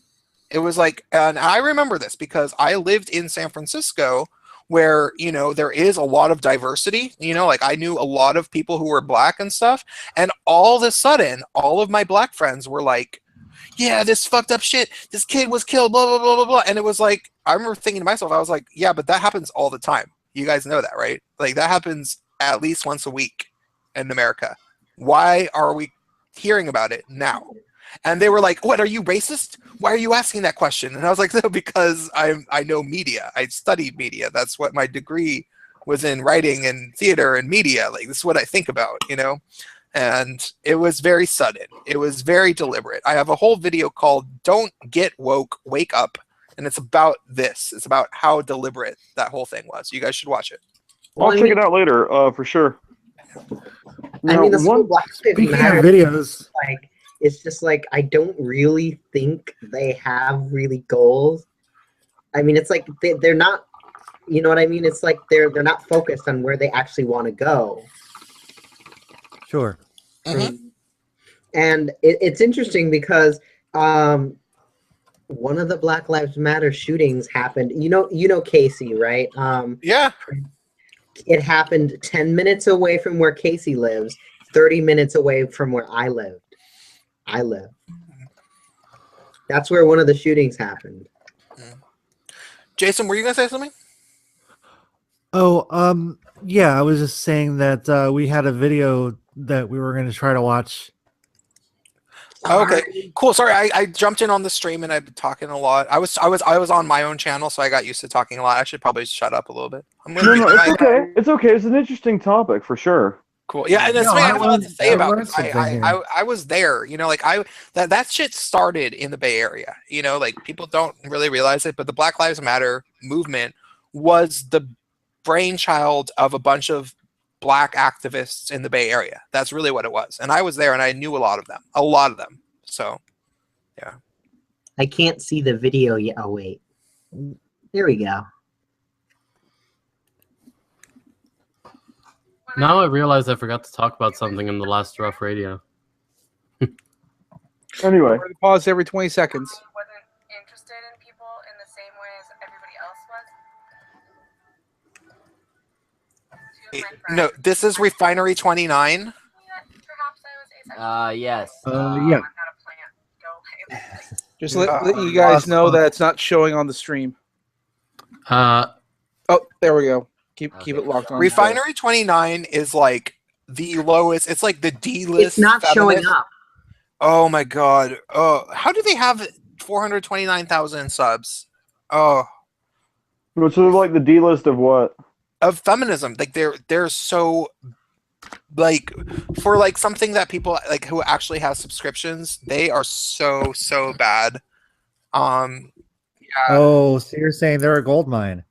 It was like, and I remember this because I lived in San Francisco, where, you know, there is a lot of diversity. You know, like I knew a lot of people who were black and stuff, and all of a sudden, all of my black friends were like, yeah, this fucked up shit, this kid was killed, blah, blah, blah, blah, blah. And it was like, I remember thinking to myself, I was like, yeah, but that happens all the time. You guys know that, right? Like, that happens at least once a week in America. Why are we hearing about it now? And they were like, what, are you racist? Why are you asking that question? And I was like, no, because I know media. I studied media. That's what my degree was in, writing and theater and media. Like, this is what I think about, you know? And it was very sudden. It was very deliberate. I have a whole video called Don't Get Woke, Wake Up. And it's about this. It's about how deliberate that whole thing was. You guys should watch it. I'll check it out later, for sure. I mean, this whole Black Lives Matter videos, like, it's just like, I don't really think they have really goals. I mean, it's like they're not, you know what I mean? It's like they're not focused on where they actually want to go. Sure. Mm-hmm. And it's interesting because one of the Black Lives Matter shootings happened. You know Casey, right? Yeah. It happened 10 minutes away from where Casey lives, 30 minutes away from where I live. That's where one of the shootings happened. Jason, were you gonna say something? Oh, yeah, I was just saying that we had a video that we were going to try to watch. Oh, okay, cool. Sorry, I jumped in on the stream and I've been talking a lot. I was on my own channel, so I got used to talking a lot. I should probably shut up a little bit. No, it's okay. It's okay. It's an interesting topic for sure. Cool. Yeah, and that's something I have a lot to say about it. I was there. You know, like that shit started in the Bay Area. You know, like people don't really realize it, but the Black Lives Matter movement was the brainchild of a bunch of black activists in the Bay Area. That's really what it was. And I was there and I knew a lot of them. So, yeah. I can't see the video yet. Oh, wait. There we go. Now I realize I forgot to talk about something in the last Rough Radio. Anyway. Pause every 20 seconds. Wasn't interested in people in the same way as everybody else was. No, this is Refinery 29. Yes. Yeah. Just let you guys know that it's not showing on the stream. Oh, there we go. Keep it locked on. Refinery 29 is like the lowest. It's like the D-list. It's not showing up. Oh my god. Oh, how do they have 429,000 subs? Oh. So like the D-list of what? of feminism. Like they're so like for like something that people like who actually have subscriptions, they are so bad. Yeah, Oh, so you're saying they're a gold mine?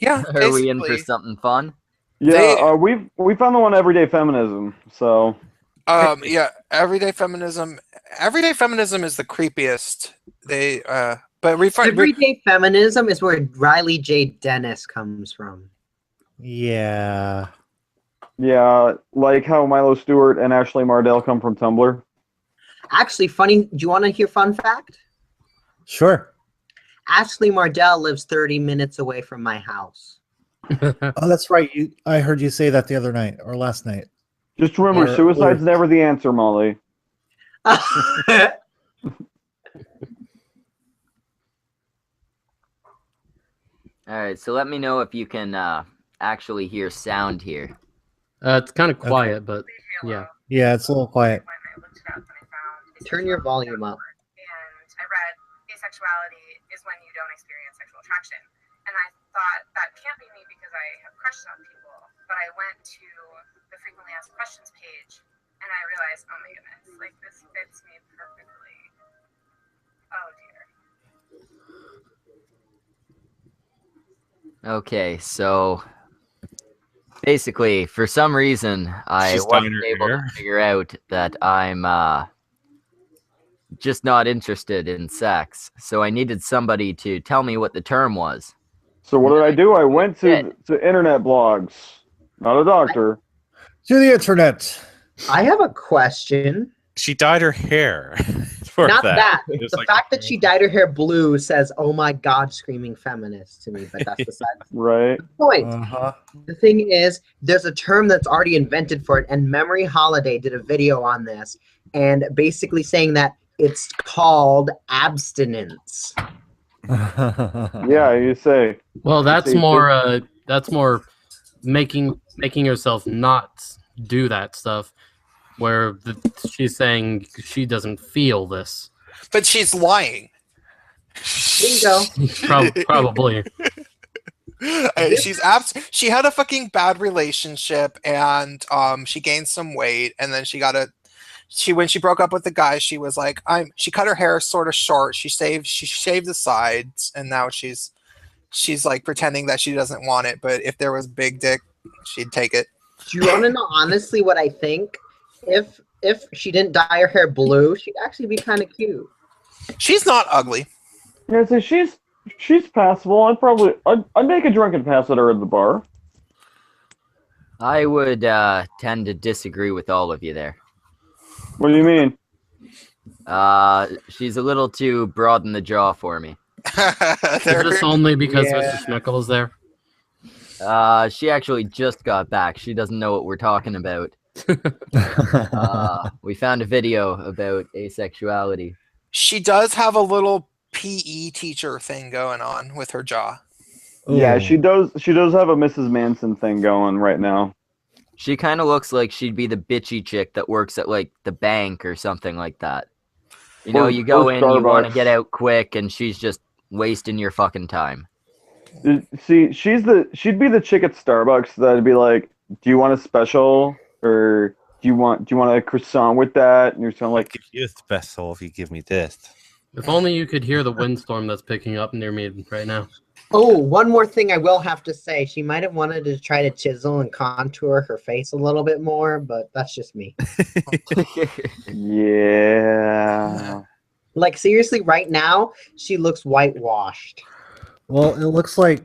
yeah. Are we in for Basically, something fun? Yeah, we found the one everyday feminism. So yeah. Everyday feminism. Everyday feminism is the creepiest. They but Everyday feminism is where Riley J. Dennis comes from. Yeah. yeah, like how Milo Stewart and Ashley Mardell come from Tumblr. Actually, funny. Do you want to hear fun fact? Sure. Ashley Mardell lives 30 minutes away from my house. Oh, that's right. I heard you say that the other night or last night. Just remember, Or- suicide's or- never the answer, Molly. All right, so let me know if you can actually hear sound here. It's kind of quiet, but yeah. Yeah, it's a little quiet. Turn your volume up. And I read asexuality is when you don't experience sexual attraction. And I thought that can't be me because I have crushes on people. But I went to the frequently asked questions page and I realized, oh my goodness, like this fits me perfectly. Oh dear. Okay, so basically, for some reason, I She's wasn't dyeing her able hair. to figure out that I'm just not interested in sex. So I needed somebody to tell me what the term was. So what did I do? I went Yeah. to internet blogs. Not a doctor. To the internet. I have a question. She dyed her hair. For Not that. Just The like- fact that she dyed her hair blue says, "Oh my God, screaming feminist" to me. But that's beside Right. the point. Uh-huh. The thing is, there's a term that's already invented for it, and Memory Holiday did a video on this, and basically saying that it's called abstinence. Yeah, you say. Well, that's See, more making yourself not do that stuff. Where she's saying she doesn't feel this. but she's lying. Bingo. Probably. She had a fucking bad relationship and she gained some weight and then when she broke up with the guy, she was like, she cut her hair sort of short, she shaved the sides, and now she's like pretending that she doesn't want it, but if there was big dick, she'd take it. Do you want to know honestly what I think? If she didn't dye her hair blue, she'd actually be kind of cute. She's not ugly. Yeah, so she's passable. I'd make a drunken pass at her at the bar. I would tend to disagree with all of you there. What do you mean? She's a little too broad in the jaw for me. Is this only because Yeah. Mr. Schnickel is there? She actually just got back. She doesn't know what we're talking about. We found a video about asexuality. She does have a little PE teacher thing going on with her jaw. Yeah, Ooh. she does have a Mrs. Manson thing going right now. She kind of looks like she'd be the bitchy chick that works at like the bank or something like that. You know, Or- you go or in, you want to Starbucks. get out quick, and she's just wasting your fucking time. See, she'd be the chick at Starbucks that'd be like, "Do you want a special, or do you want a croissant with that?" And you're kind of Like, like, give you the best soul if you give me this. If only you could hear the windstorm that's picking up near me right now. Oh, one more thing I will have to say. She might have wanted to try to chisel and contour her face a little bit more, but that's just me. yeah. Like, seriously, right now, she looks whitewashed. Well, it looks like,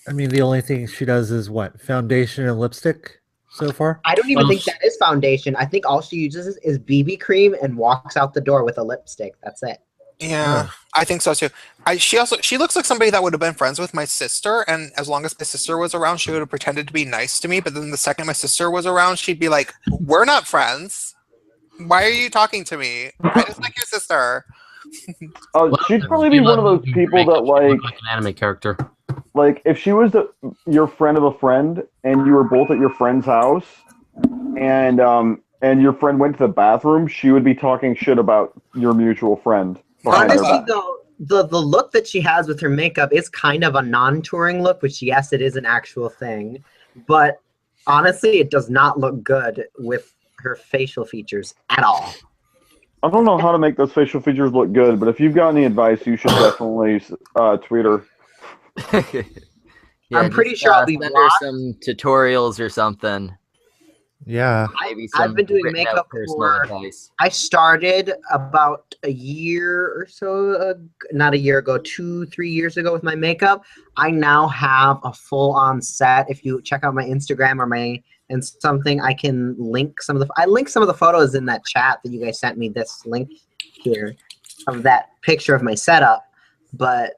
I mean, the only thing she does is what? Foundation and lipstick so far? I don't even Well, think that is foundation. I think all she uses is BB cream and walks out the door with a lipstick. That's it. Yeah, I think so too. She looks like somebody that would have been friends with my sister, and as long as my sister was around, she would have pretended to be nice to me. But then the second my sister was around, she'd be like, "We're not friends. Why are you talking to me? I just like your sister." Oh, she'd probably be one of those people that like an anime character. like if she was your friend of a friend and you were both at your friend's house and your friend went to the bathroom, she would be talking shit about your mutual friend behind her Honestly, back. though, the look that she has with her makeup is kind of a non-touring look, which, yes, it is an actual thing. but honestly, it does not look good with her facial features at all. I don't know how to make those facial features look good, but if you've got any advice, you should definitely tweet her. Yeah, I'm pretty just, sure I'll be send her blocked. some tutorials or something. Yeah. Maybe I've some been doing written out makeup personal for. advice. I started about a year or so, not a year ago, 2-3 years ago with my makeup. I now have a full-on set. If you check out my Instagram or and something, I can link some of the. I linked some of the photos in that chat that you guys sent me. This link here of that picture of my setup, but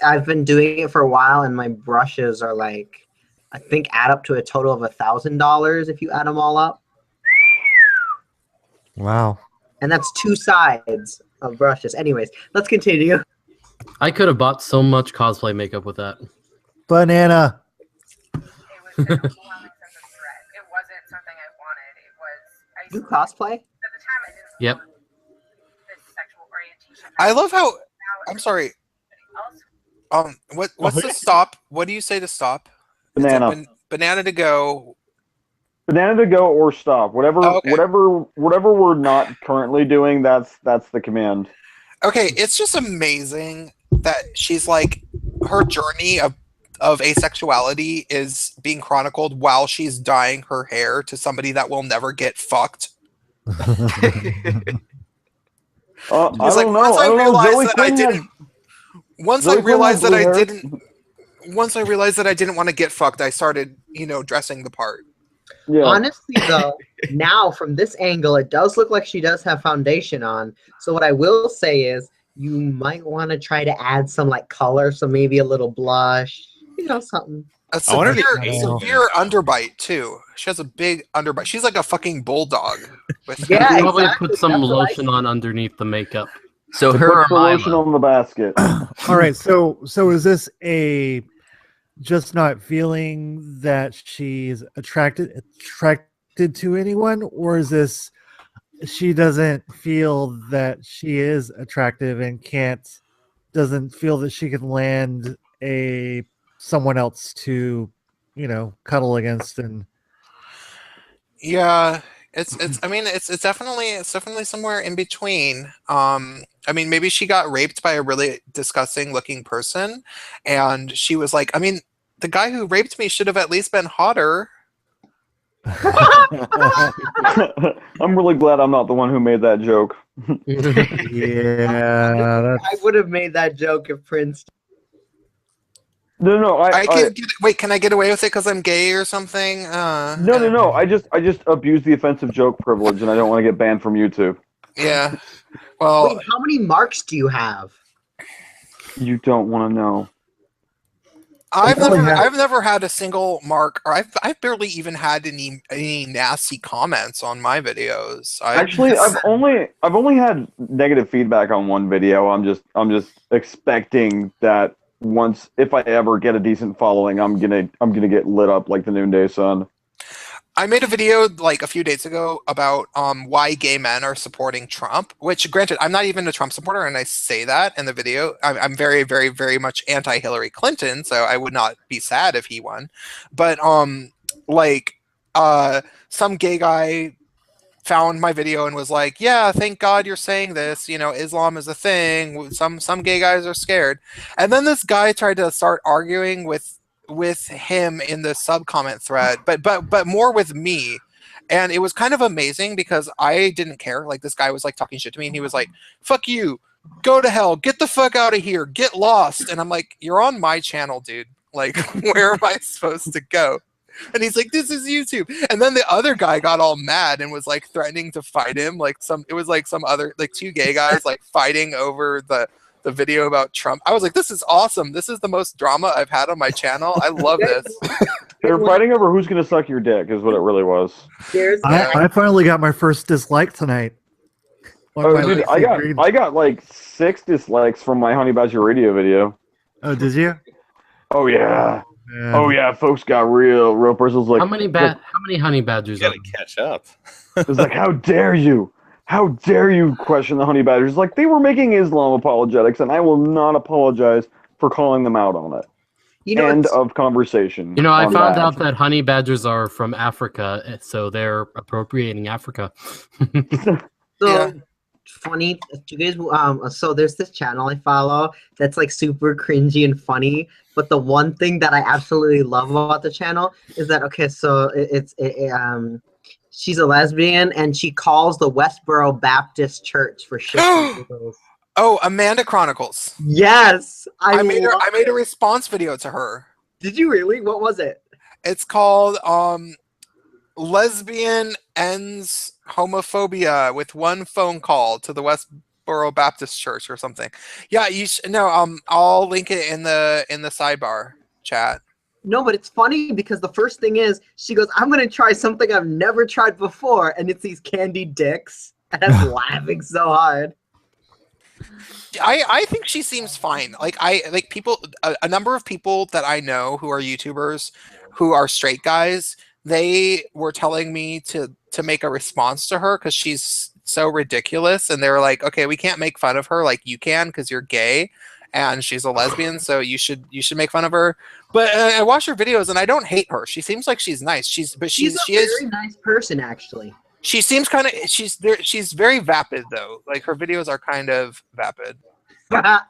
I've been doing it for a while, and my brushes are like, I think add up to a total of $1,000 if you add them all up. Wow. And that's 2 sides of brushes. Anyways, let's continue. I could have bought so much cosplay makeup with that. Banana. It was an overwhelming sense of threat. It wasn't something I wanted. It was. You cosplay? At the time, I didn't Yep. want this sexual orientation. I love how. Now, I'm sorry. else What's the stop? What do you say to stop? Banana. Banana to go. Banana to go or stop. Whatever, Oh, okay. whatever we're not currently doing, that's the command. Okay, it's just amazing that she's like her journey of asexuality is being chronicled while she's dyeing her hair to somebody that will never get fucked. I It's like don't know. I don't know. Zoe Quinn has. Once I realized that I didn't want to get fucked, I started, dressing the part. Yeah. Honestly, though, now from this angle, it does look like she does have foundation on. So what I will say is you might want to try to add some like color, so maybe a little blush, something. A I wonder if severe underbite too. She has a big underbite. She's like a fucking bulldog. Yeah, Probably exactly. put some That's what I lotion on underneath the makeup. So Put her the lotion on the basket. All right. So is this a just not feeling that she's attracted to anyone, or is this she doesn't feel that she is attractive and doesn't feel that she can land someone else to cuddle against? And Yeah, it's definitely somewhere in between. I mean, maybe she got raped by a really disgusting looking person, and she was like, I mean, the guy who raped me should have at least been hotter. I'm really glad I'm not the one who made that joke. Yeah, I would have made that joke if Prince. No. Wait, can I get away with it because I'm gay or something? No. I just abuse the offensive joke privilege, and I don't want to get banned from YouTube. Yeah. Well, Wait, how many marks do you have? You don't want to know. I've never had a single mark, or I've barely even had any nasty comments on my videos. Actually, I've only had negative feedback on one video. I'm just expecting that once, if I ever get a decent following, I'm gonna get lit up like the noonday sun. I made a video like a few days ago about why gay men are supporting Trump, which granted, I'm not even a Trump supporter, and I say that in the video. I'm very, very, very much anti-Hillary Clinton, so I would not be sad if he won. But some gay guy found my video and was like, yeah, thank God you're saying this, Islam is a thing, some gay guys are scared. And then this guy tried to start arguing with him in the sub comment thread, but more with me, and it was kind of amazing because I didn't care. Like, this guy was like talking shit to me, and he was like, fuck you, go to hell, get the fuck out of here, get lost. And I'm like, you're on my channel, dude, like, where am I supposed to go? And he's like, this is YouTube. And then the other guy got all mad and was like threatening to fight him, like some other, like, two gay guys like fighting over the video about Trump. I was like, this is awesome. This is the most drama I've had on my channel. I love this. They were fighting over who's going to suck your dick is what it really was. I finally got my first dislike tonight. Oh, dude, I got like 6 dislikes from my Honey Badger Radio video. Oh, did you? Oh, yeah. Man. Oh, yeah, folks got real person's like, how many honey badgers? You gotta catch up. It's like, how dare you? How dare you question the Honey Badgers? Like, they were making Islam apologetics, and I will not apologize for calling them out on it. You know, End it's, of conversation. You know, I on found that. out that honey badgers are from Africa, so they're appropriating Africa. so Yeah. funny. Do you guys so there's this channel I follow that's like super cringy and funny, but the one thing that I absolutely love about the channel is that she's a lesbian and she calls the Westboro Baptist Church for shits and giggles. Oh, Amanda Chronicles. Yes, I made a it. response video to her. Did you really? What was it? It's called Lesbian Ends Homophobia with One Phone Call to the Westboro Baptist Church or something. Yeah, I'll link it in the sidebar chat. No, but it's funny because the first thing is she goes, "I'm gonna try something I've never tried before," and it's these candy dicks. And I'm laughing so hard. I think she seems fine. Like people, a number of people that I know who are YouTubers, who are straight guys, they were telling me to make a response to her because she's so ridiculous, and they were like, okay, we can't make fun of her like you can because you're gay and she's a lesbian, so you should make fun of her. But I watch her videos and I don't hate her. She seems like she's nice. She's a very nice person, actually. She seems kind of she's very vapid though. Like her videos are kind of vapid.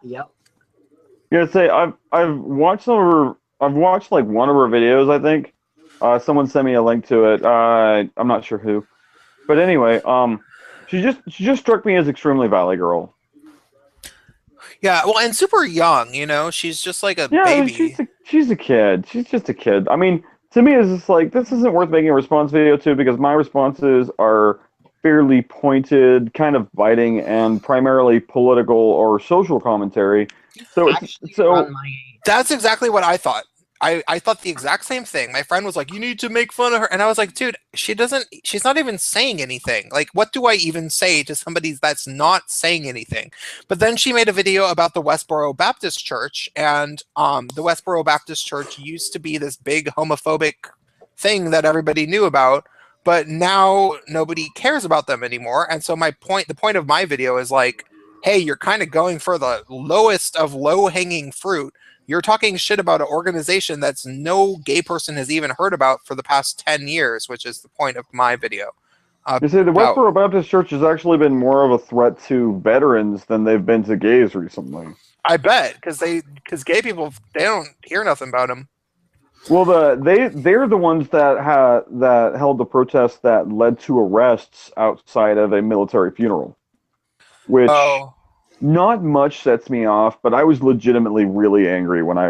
Yep. Yeah, say I've watched I've watched like one of her videos, I think. Someone sent me a link to it. I'm not sure who. But anyway, she just struck me as extremely valley girl. Yeah, well, and super young, you know. She's just like a Yeah, baby. she's a kid. She's just a kid. I mean, to me, it's just like, this isn't worth making a response video to because my responses are fairly pointed, kind of biting, and primarily political or social commentary. So that's exactly what I thought. I thought the exact same thing. My friend was like, "You need to make fun of her," and I was like, "Dude, she's not even saying anything. Like, what do I even say to somebody that's not saying anything?" But then she made a video about the Westboro Baptist Church, and the Westboro Baptist Church used to be this big homophobic thing that everybody knew about, but now nobody cares about them anymore. And so the point of my video is like, hey, you're kind of going for the lowest of low-hanging fruit. You're talking shit about an organization that's no gay person has even heard about for the past 10 years, which is the point of my video. You see, the Westboro Baptist Church has actually been more of a threat to veterans than they've been to gays recently. I bet, because gay people, they don't hear nothing about them. Well, they're the ones that held the protests that led to arrests outside of a military funeral, which not much sets me off, but I was legitimately really angry when I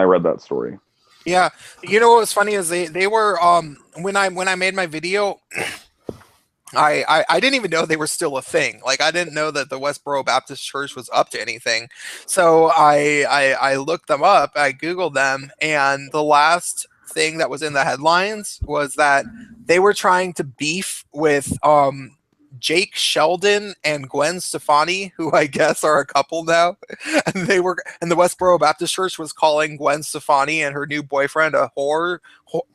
read that story. Yeah, you know what was funny is they were when I made my video, I didn't even know they were still a thing. Like, I didn't know that the Westboro Baptist Church was up to anything. So I looked them up, I Googled them, and the last thing that was in the headlines was that they were trying to beef with Jake Sheldon and Gwen Stefani, who I guess are a couple now. And the Westboro Baptist Church was calling Gwen Stefani and her new boyfriend a whore,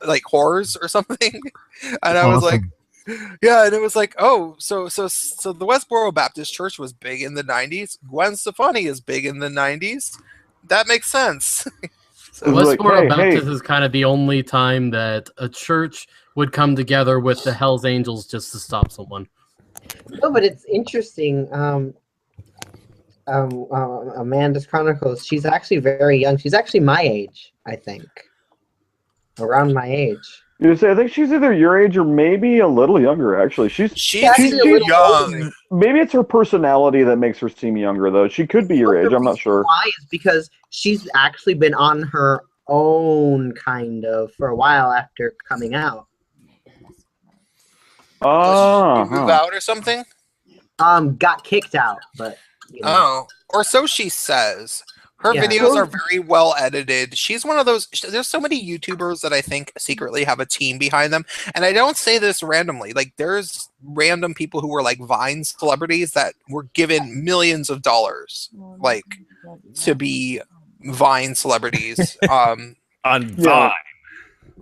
like whores or something. And I was like, yeah, and it was like, oh, so the Westboro Baptist Church was big in the 90s. Gwen Stefani is big in the 90s. That makes sense. Westboro Baptist is kind of the only time that a church would come together with the Hells Angels just to stop someone. No, but it's interesting. Amanda's Chronicles, she's actually very young. She's actually my age, I think. Around my age. You say, I think she's either your age or maybe a little younger, actually. She's young. Maybe it's her personality that makes her seem younger, though. She could be your age, I'm not sure. Why is because she's actually been on her own, kind of, for a while after coming out. Oh. Did she move out or something? Got kicked out, but... You know. Oh, or so she says. Her videos are very well edited. She's one of those. There's so many YouTubers that I think secretly have a team behind them. And I don't say this randomly. Like, there's random people who were like Vine celebrities that were given millions of dollars, like, to be Vine celebrities. On Vine.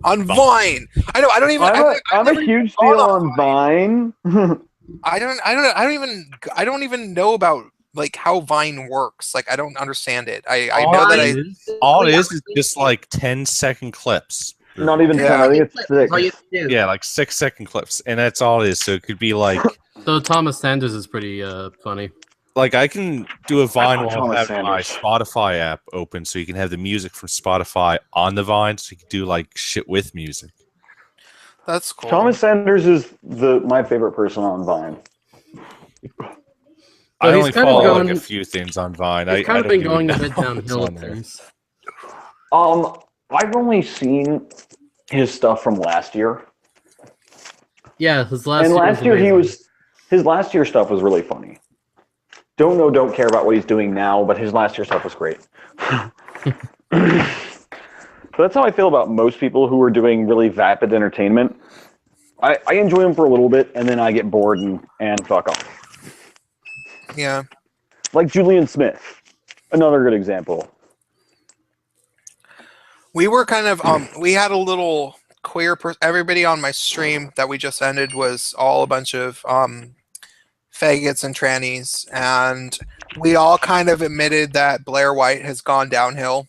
On Vine. I know. I don't even. I'm a huge deal on Vine. I don't even know about like how Vine works. Like I don't understand it. I know that all it is just like 10-second clips. Not even 10. I think it's 6. Yeah, like 6-second clips, and that's all it is. So it could be like. So Thomas Sanders is pretty funny. Like I can do a Vine while Thomas having my Sanders. Spotify app open, so you can have the music from Spotify on the Vine, so you can do like shit with music. That's cool. Thomas Sanders is my favorite person on Vine. I he's only kind of follow gone- like a few things on Vine. He's kind I of don't been even going a know bit what's downhill on with there. things. I've only seen his stuff from last year. Yeah, his last And year last year amazing. his last year stuff was really funny. Don't care about what he's doing now, but his last year stuff was great. So that's how I feel about most people who are doing really vapid entertainment. I enjoy them for a little bit, and then I get bored and fuck off. Yeah. Like Julian Smith, another good example. We were kind of we had a little queer everybody on my stream that we just ended was all a bunch of faggots and trannies, and we all kind of admitted that Blair White has gone downhill.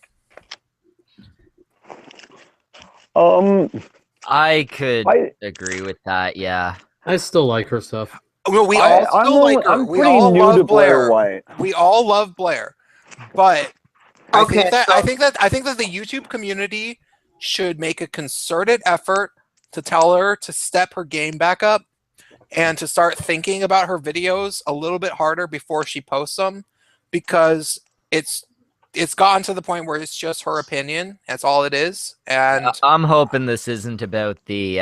I could agree with that. Yeah. I still like her stuff. Well, we all still like her. I'm We pretty all new love to Blair Blair. White. We all love Blair, but I Okay, think that so- I think that the YouTube community should make a concerted effort to tell her to step her game back up and to start thinking about her videos a little bit harder before she posts them, because it's gotten to the point where it's just her opinion. That's all it is. And I'm hoping this isn't about the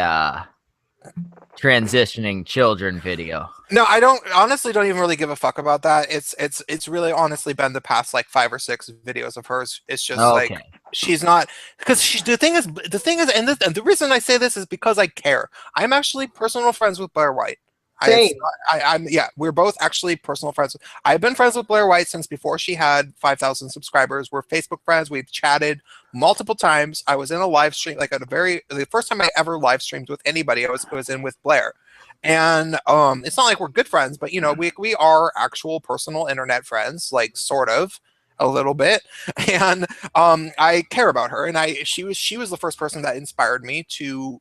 transitioning children video. no, I honestly don't even really give a fuck about that. It's really honestly been the past like 5 or 6 videos of hers. It's just like she's not, because the thing is, and the reason I say this is because I care. I'm actually personal friends with Blair White. We're both actually personal friends. I've been friends with Blair White since before she had 5,000 subscribers. We're Facebook friends. We've chatted multiple times. I was in a live stream, like the first time I ever live streamed with anybody, I was in with Blair. And it's not like we're good friends, but you know, we are actual personal internet friends, like sort of a little bit. And I care about her, and she was the first person that inspired me to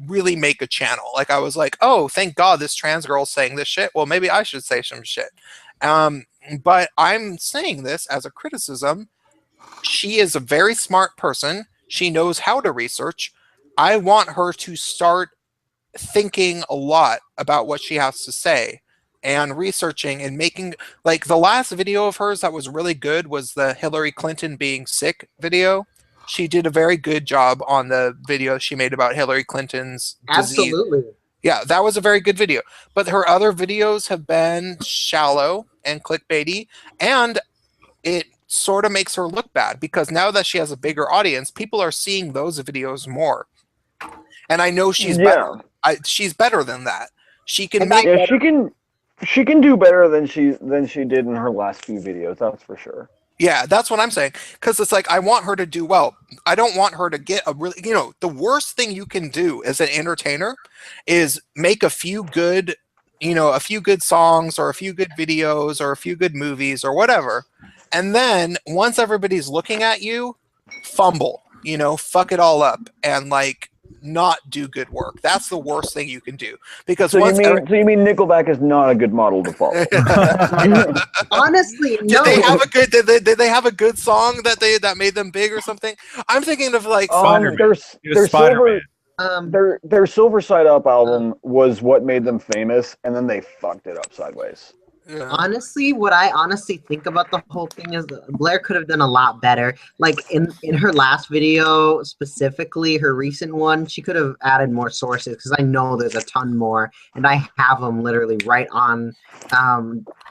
really make a channel. Like I was like, oh, thank God this trans girl's saying this shit. Well, maybe I should say some shit. But I'm saying this as a criticism. She is a very smart person. She knows how to research. I want her to start thinking a lot about what she has to say and researching and making, like the last video of hers that was really good was the Hillary Clinton being sick video. She did a very good job on the video she made about Hillary Clinton's disease. Absolutely. Yeah, that was a very good video. But her other videos have been shallow and clickbaity, and it sort of makes her look bad because now that she has a bigger audience, people are seeing those videos more. And I know she's better. She's better than that. She can make. Yeah, she can do better than she did in her last few videos. That's for sure. Yeah, that's what I'm saying. Because it's like I want her to do well. I don't want her to get a really, the worst thing you can do as an entertainer is make a few good songs or a few good videos or a few good movies or whatever. And then once everybody's looking at you, fumble, fuck it all up and like not do good work. That's the worst thing you can do. Because so you mean Nickelback is not a good model to follow? Honestly, no. Did they have a good song that made them big or something? I'm thinking of like their Silver Side Up album was what made them famous, and then they fucked it up sideways. Yeah. Honestly, what I honestly think about the whole thing is Blair could have done a lot better. Like in her last video, specifically her recent one, she could have added more sources because I know there's a ton more, and I have them literally right on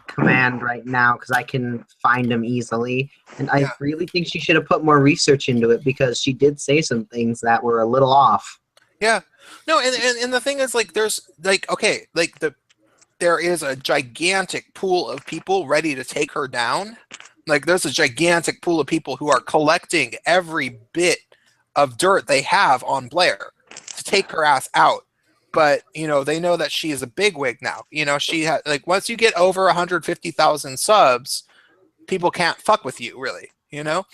command right now because I can find them easily. And I really think she should have put more research into it because she did say some things that were a little off. Yeah. No, and the thing is, like, there's like, okay, like there is a gigantic pool of people ready to take her down. Like there's a gigantic pool of people who are collecting every bit of dirt they have on Blair to take her ass out. but you know, they know that she is a bigwig now. You know, she had like once you get over 150,000 subs, people can't fuck with you really, you know?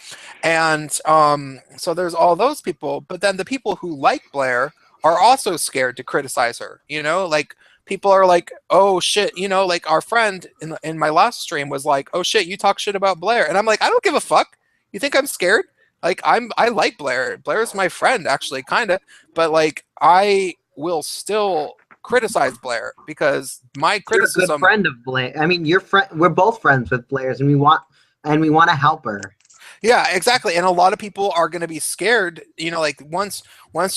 And so there's all those people, but then the people who like Blair are also scared to criticize her, you know? Like people are like, oh shit, you know, like our friend in my last stream was like, oh shit, you talk shit about Blair. And I'm like, I don't give a fuck. You think I'm scared? Like I like Blair. Blair's my friend actually, kind of, but like I will still criticize Blair because my You're a criticism. good friend of Blair. I mean, we're both friends with Blair's, and we want to help her. Yeah, exactly. And a lot of people are going to be scared, you know, like once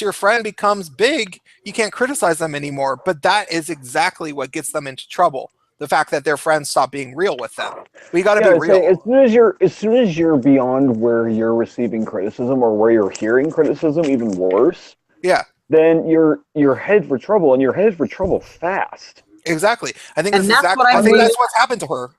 your friend becomes big, you can't criticize them anymore. But that is exactly what gets them into trouble. The fact that their friends stop being real with them. We got to be real. Say, as soon as you're beyond where you're receiving criticism or where you're hearing criticism, even worse. Yeah. Then you're headed for trouble, and you're headed for trouble fast. Exactly. I think And that's that's what I I think mean. that's what's happened to her.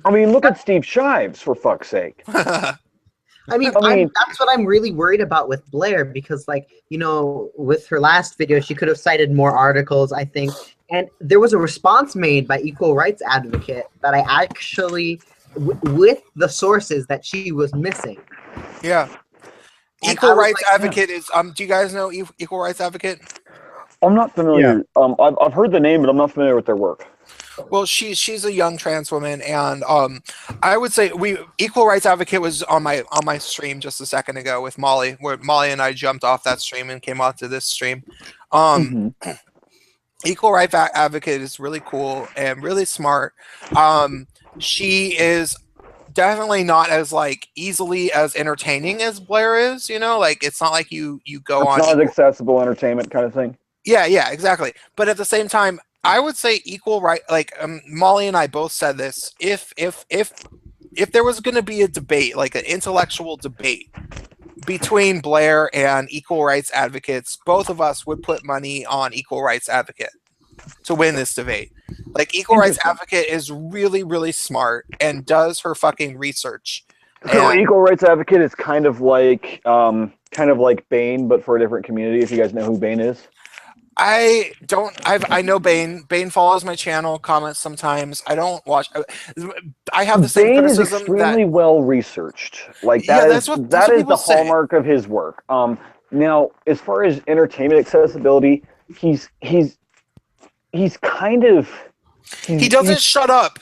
I mean, look at Steve Shives, for fuck's sake. I mean, that's what I'm really worried about with Blair, because, like, you know, with her last video, she could have cited more articles, I think. And there was a response made by Equal Rights Advocate that I actually, with the sources that she was missing. Yeah. And Equal I was Rights like, Advocate is do you guys know Equal Rights Advocate? I'm not familiar. I've heard the name, but I'm not familiar with their work. Well, she's a young trans woman, and I would say Equal Rights Advocate was on my stream just a second ago with Molly, where Molly and I jumped off that stream and came onto this stream. Equal Rights Advocate is really cool and really smart. She is definitely not as like easily as entertaining as Blair is, you know, like it's not like you go on. It's not as accessible entertainment kind of thing. Yeah, exactly. But at the same time, I would say equal right. Like Molly and I both said this. If there was going to be a debate, like an intellectual debate between Blair and Equal Rights Advocates, both of us would put money on Equal Rights Advocate to win this debate. Like Equal Rights Advocate is really, really smart and does her fucking research. So Equal Rights Advocate is kind of like Bane, but for a different community. If you guys know who Bane is. I know Bane. Bane follows my channel, comments sometimes. I don't watch. I have the same Bane is criticism extremely well researhed. Like Yeah, that that's is the hallmark of his work. Now, as far as entertainment accessibility, he's kind of he doesn't shut up.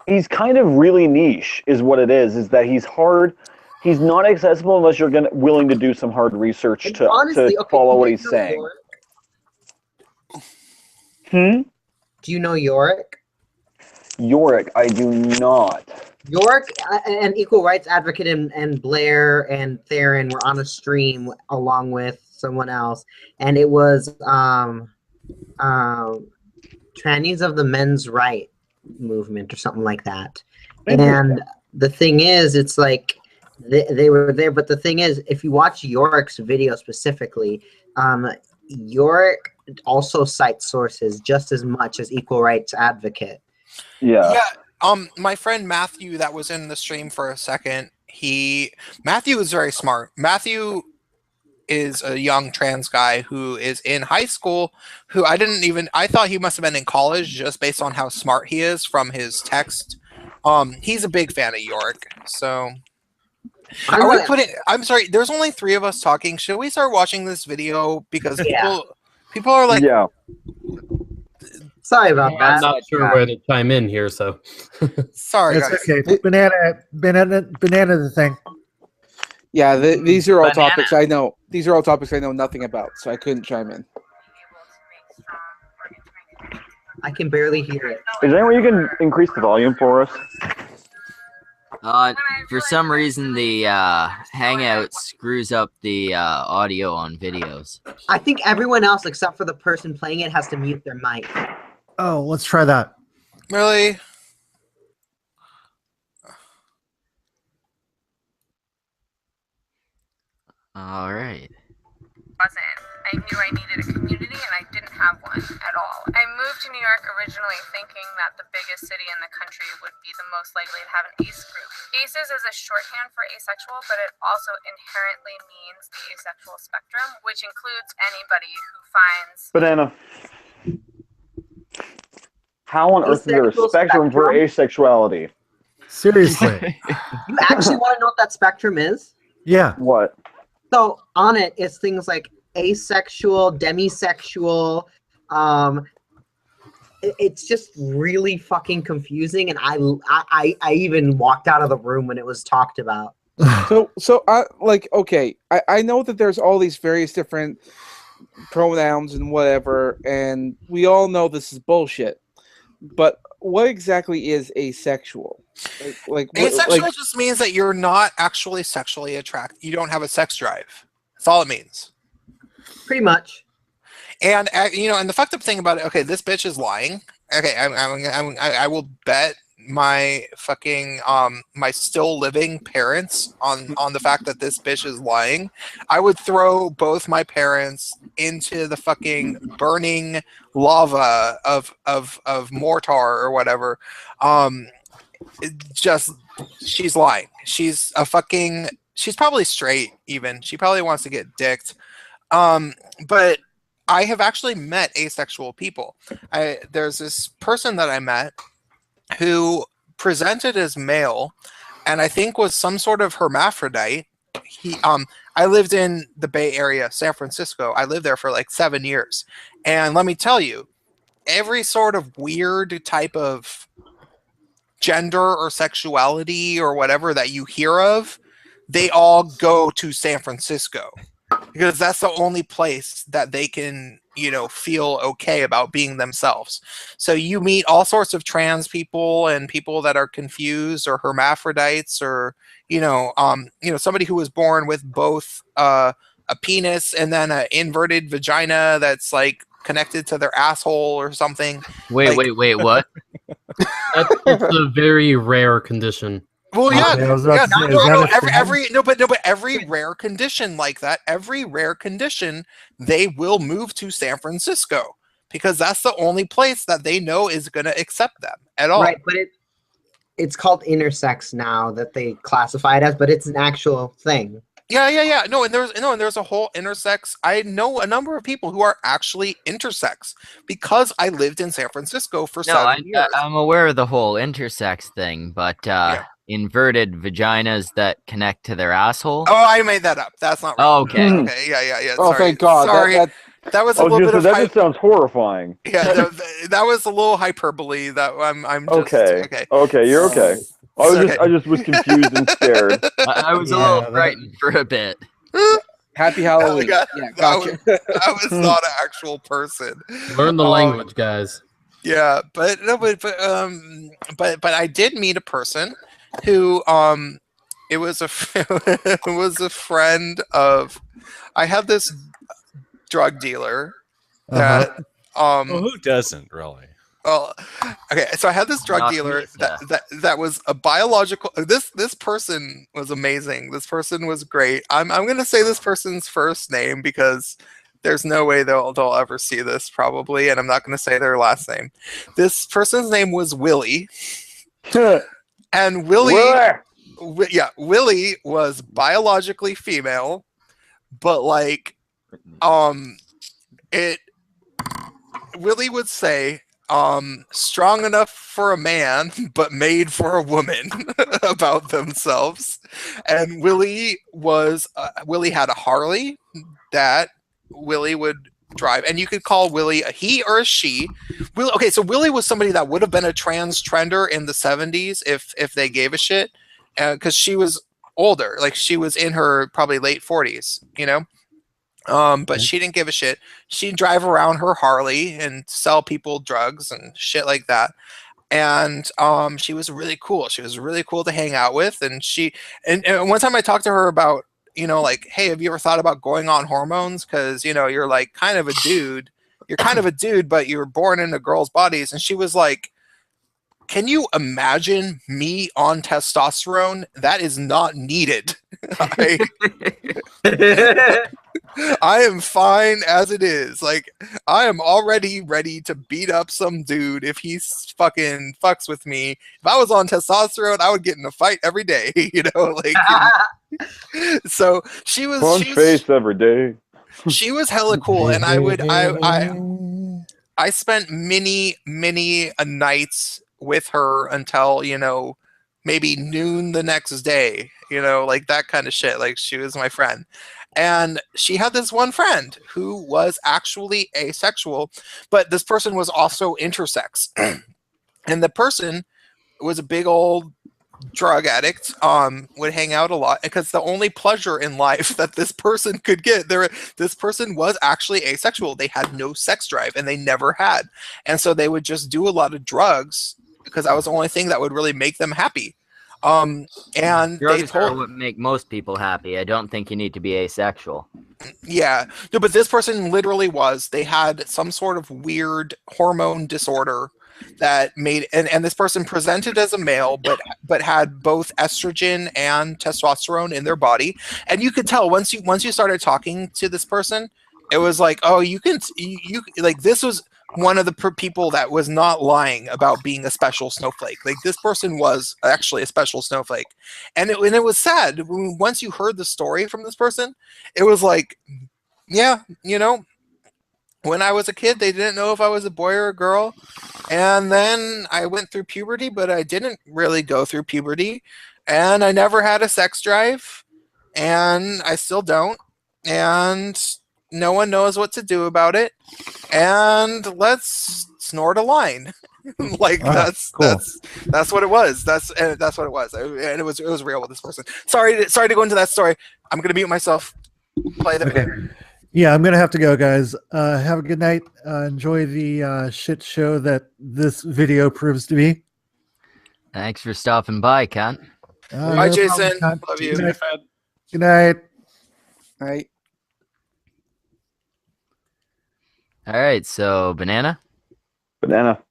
He's kind of really niche, is what it is. Is that he's hard. He's not accessible unless you're willing to do some hard research to follow what he's saying. Do you know Yorick? Yorick, I do not. Yorick, an Equal Rights Advocate, and Blair and Theron were on a stream along with someone else, and it was Trannies of the Men's Right movement or something like that. And the thing is, it's like they were there, but the thing is, if you watch Yorick's video specifically, Yorick also cites sources just as much as Equal Rights Advocate. Yeah. My friend Matthew that was in the stream for a second, Matthew is very smart. Matthew is a young trans guy who is in high school, who I thought he must have been in college just based on how smart he is from his text. He's a big fan of Yorick, so I'm sorry, there's only 3 of us talking. Should we start watching this video? Because people are like, yeah. Sorry about that. I'm not sure where to chime in here, so sorry. It's guys. okay. Banana the thing. Yeah, these are all topics I know. These are all topics I know nothing about, so I couldn't chime in. I can barely hear it. Is there any way you can increase the volume for us? For some reason, the Hangout screws up the audio on videos. I think everyone else except for the person playing it has to mute their mic. Oh, let's try that. Really? All right. I knew I needed a community and I didn't have one at all. I moved to New York originally thinking that the biggest city in the country would be the most likely to have an ACE group. ACEs is a shorthand for asexual, but it also inherently means the asexual spectrum, which includes anybody who finds... Banana. How on earth is there a Asexual spectrum for asexuality? Seriously. You actually want to know what that spectrum is? Yeah. What? So on it, it's things like asexual, demisexual. It's just really fucking confusing, and I even walked out of the room when it was talked about. So like, okay, I know that there's all these various different pronouns and whatever, and we all know this is bullshit. But what exactly is asexual? Like Asexual like, just means that you're not actually sexually attracted. You don't have a sex drive. That's all it means. Pretty much. And you know, and the fucked up thing about it. Okay, this bitch is lying. Okay, I will bet my fucking my still living parents on the fact that this bitch is lying. I would throw both my parents into the fucking burning lava of mortar or whatever. Just she's lying. She's a fucking. She's probably straight. Even she probably wants to get dicked. But I have actually met asexual people. There's this person that I met who presented as male, and I think was some sort of hermaphrodite. I lived in the Bay Area, San Francisco. I lived there for like 7 years, and let me tell you, every sort of weird type of gender or sexuality or whatever that you hear of, they all go to San Francisco. Because that's the only place that they can, you know, feel okay about being themselves. So you meet all sorts of trans people and people that are confused or hermaphrodites or, somebody who was born with both a penis and then an inverted vagina that's like connected to their asshole or something. Wait, what? It's a very rare condition. Well, yeah, Okay, I was about to say, is no, that a thing? but every rare condition like that, every rare condition, they will move to San Francisco because that's the only place that they know is going to accept them at all. Right, but it's called intersex now that they classify it as, but it's an actual thing. Yeah. No, and there's a whole intersex. I know a number of people who are actually intersex because I lived in San Francisco for 7 years. I'm aware of the whole intersex thing, but inverted vaginas that connect to their asshole. Oh, I made that up. That's not right. Oh, okay. Okay. Yeah. Oh, Sorry. thank God. Sorry. That was a little bit of that just sounds horrifying. Yeah, that was a little hyperbole. That I'm just okay. Okay, you're okay. I just was confused and scared. I was a little frightened for a bit. Happy Halloween. Yeah, gotcha. That was not an actual person. Learn the language, guys. Yeah, but I did meet a person who it was a friend of. I had this drug dealer that who doesn't really? Well, okay, so I had this drug dealer that was a biological. This person was amazing. This person was great. I'm gonna say this person's first name because there's no way they'll ever see this probably, and I'm not gonna say their last name. This person's name was Willie, and Willie was biologically female, but like, Willie would say, strong enough for a man, but made for a woman about themselves. And Willie had a Harley that Willie would drive, and you could call Willie a he or a she. So Willie was somebody that would have been a trans trender in the 70s if they gave a shit, because she was older, like she was in her probably late 40s, but she didn't give a shit. She'd drive around her Harley and sell people drugs and shit like that. And she was really cool. She was really cool to hang out with. And and one time I talked to her about, like, hey, have you ever thought about going on hormones? Because, you're like kind of a dude. You're kind of a dude, but you were born into girls' bodies. And she was like, can you imagine me on testosterone? That is not needed. I am fine as it is. Like, I am already ready to beat up some dude if he fucking fucks with me. If I was on testosterone, I would get in a fight every day, So she was face every day. She was hella cool, and I spent many nights with her until, you know, maybe noon the next day, you know, like that kind of shit. Like she was my friend. And she had this one friend who was actually asexual, but this person was also intersex. And the person was a big old drug addict, would hang out a lot because the only pleasure in life that this person could get this person was actually asexual. They had no sex drive and they never had, and so they would just do a lot of drugs because that was the only thing that would really make them happy. And they Drugs are told what make most people happy. I don't think you need to be asexual. Yeah, no, but this person literally was. They had some sort of weird hormone disorder that made, and this person presented as a male, but had both estrogen and testosterone in their body, and you could tell once you started talking to this person, it was like, oh, you like this was one of the people that was not lying about being a special snowflake. Like this person was actually a special snowflake, and it was sad once you heard the story from this person. It was like, yeah, you know, when I was a kid, they didn't know if I was a boy or a girl. And then I went through puberty, but I didn't really go through puberty. And I never had a sex drive. And I still don't. And no one knows what to do about it. And let's snort a line. Like that's what it was. That's what it was. And it was real with this person. Sorry to go into that story. I'm gonna mute myself. Play the Okay. Yeah, I'm gonna have to go, guys. Have a good night. Enjoy the shit show that this video proves to be. Thanks for stopping by, Cunt. Bye, No Jason. problem, Cunt. Love you. Good night. Good night. Right. All right, so Banana. Banana.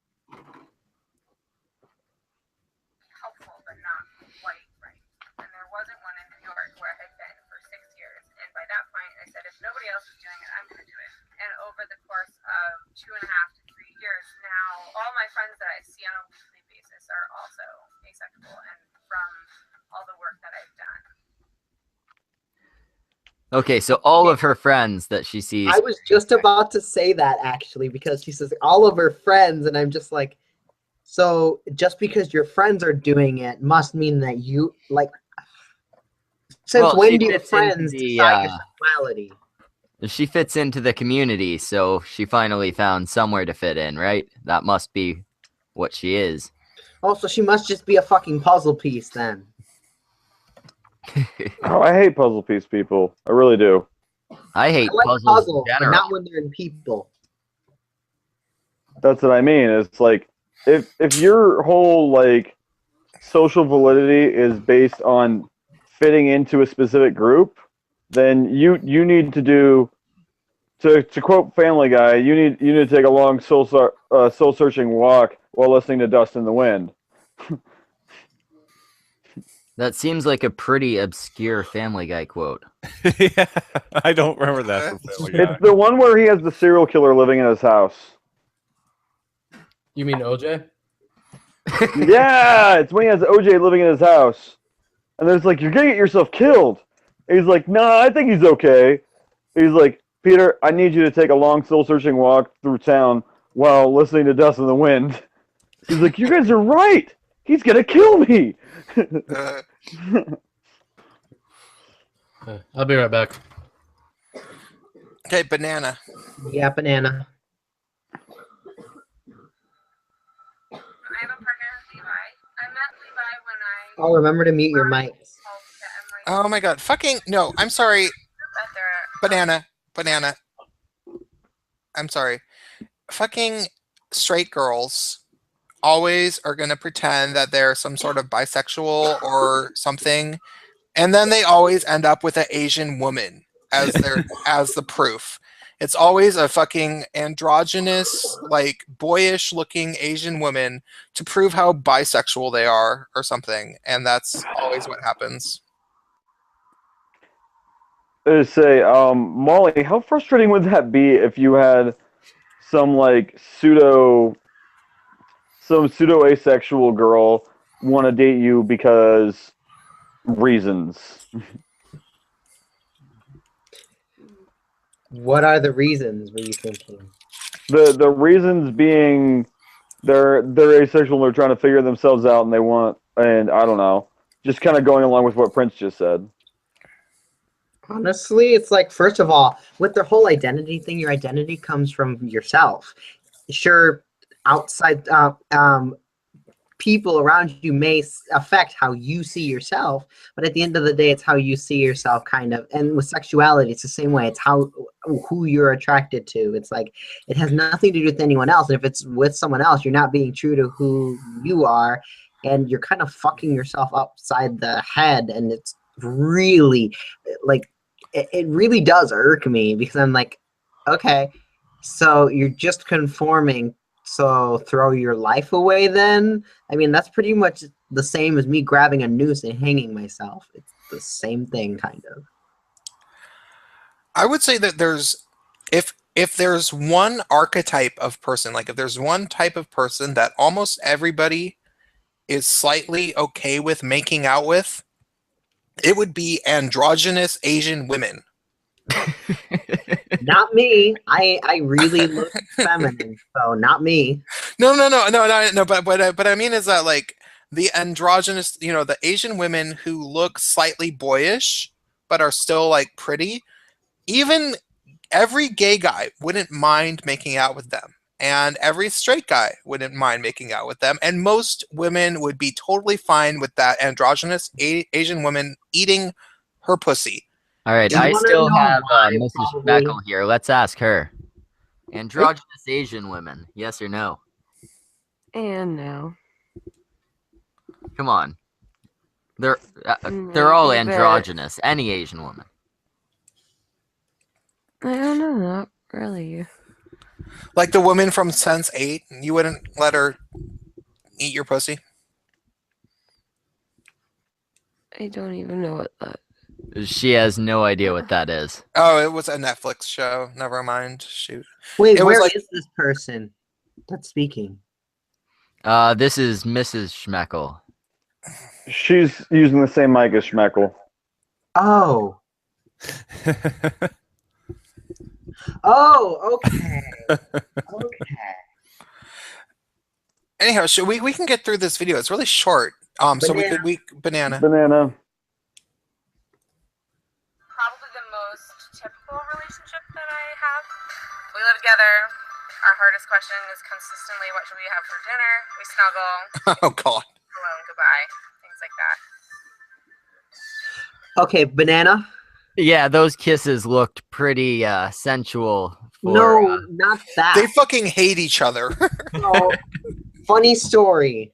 Helpful, but not quite right. And there wasn't one in New York where I had been for 6 years. And by that point, I said, if nobody else is doing it, I'm going to do it. And over the course of 2.5 to 3 years now, all my friends that I see on a weekly basis are also asexual, and from all the work that I've done. Okay, so all of her friends that she sees. I was just about to say that actually, because she says all of her friends, and I'm just like, so just because your friends are doing it must mean that you like. Since Well, when she do your fits into friends the, decide your sexuality? She fits into the community, so she finally found somewhere to fit in, right? That must be what she is. Also, she must just be a fucking puzzle piece then. Oh, I hate puzzle piece people. I really do. I hate I like puzzles puzzles, in but general. not when they're in people. That's what I mean. It's like if your whole like social validity is based on fitting into a specific group, then you need to do to quote Family Guy, you need to take a long soul searching walk while listening to Dust in the Wind. That seems like a pretty obscure Family Guy quote. Yeah, I don't remember that from Family Guy. It's the one where he has the serial killer living in his house. You mean OJ? Yeah, it's when he has OJ living in his house. And there's like, you're gonna get yourself killed. And he's like, nah, I think he's okay. He's like, Peter, I need you to take a long soul-searching walk through town while listening to Dust in the Wind. He's like, you guys are right. He's gonna kill me. I'll be right back. Okay, Banana. Yeah, Banana. I have a partner, Levi. I met Levi when I Oh, remember to mute your mic. Oh my god. Fucking no, I'm sorry. Banana. I'm sorry. Fucking straight girls always are gonna pretend that they're some sort of bisexual or something, and then they always end up with an Asian woman as their as the proof. It's always a fucking androgynous, like boyish looking Asian woman to prove how bisexual they are or something, and that's always what happens. I say, Molly, how frustrating would that be if you had some like pseudo asexual girl want to date you because reasons? What are the reasons, were you thinking? The reasons being they're asexual and they're trying to figure themselves out and they want, and I don't know, just kind of going along with what Prince just said. Honestly, it's like, first of all, with the whole identity thing, your identity comes from yourself. Sure, outside people around you may affect how you see yourself, but at the end of the day, it's how you see yourself, kind of. And with sexuality, it's the same way. It's who you're attracted to. It's like, it has nothing to do with anyone else. And if it's with someone else, you're not being true to who you are, and you're kind of fucking yourself upside the head. And it's really, like, it really does irk me, because I'm like, okay, so you're just conforming, so throw your life away then? I mean, that's pretty much the same as me grabbing a noose and hanging myself. It's the same thing, kind of. I would say that if there's one archetype of person, like if there's one type of person that almost everybody is slightly okay with making out with, it would be androgynous Asian women. Not me. I really look feminine, so not me. No. But I mean is that, like, the androgynous, you know, the Asian women who look slightly boyish but are still like pretty. Even every gay guy wouldn't mind making out with them, and every straight guy wouldn't mind making out with them, and most women would be totally fine with that androgynous Asian woman eating her pussy. All right, You I wanna still know have why, Mrs. probably? Speckle here. Let's ask her. Androgynous Asian women, yes or no? And no. Come on. They're all Maybe, but androgynous. Any Asian woman. I don't know, not really. Like the woman from Sense 8, you wouldn't let her eat your pussy? I don't even know what that. She has no idea what that is. Oh, it was a Netflix show. Never mind. Shoot. Wait, It was where like- is this person that's speaking? This is Mrs. Schmeckle. She's using the same mic as Schmeckle. Oh. Oh, okay. Okay. Anyhow, so we can get through this video. It's really short. So Banana. banana. Banana. Probably the most typical relationship that I have. We live together. Our hardest question is consistently, what should we have for dinner? We snuggle. Oh God. Hello and goodbye. Things like that. Okay, banana. Yeah, those kisses looked pretty sensual. No, not that. They fucking hate each other. So, funny story.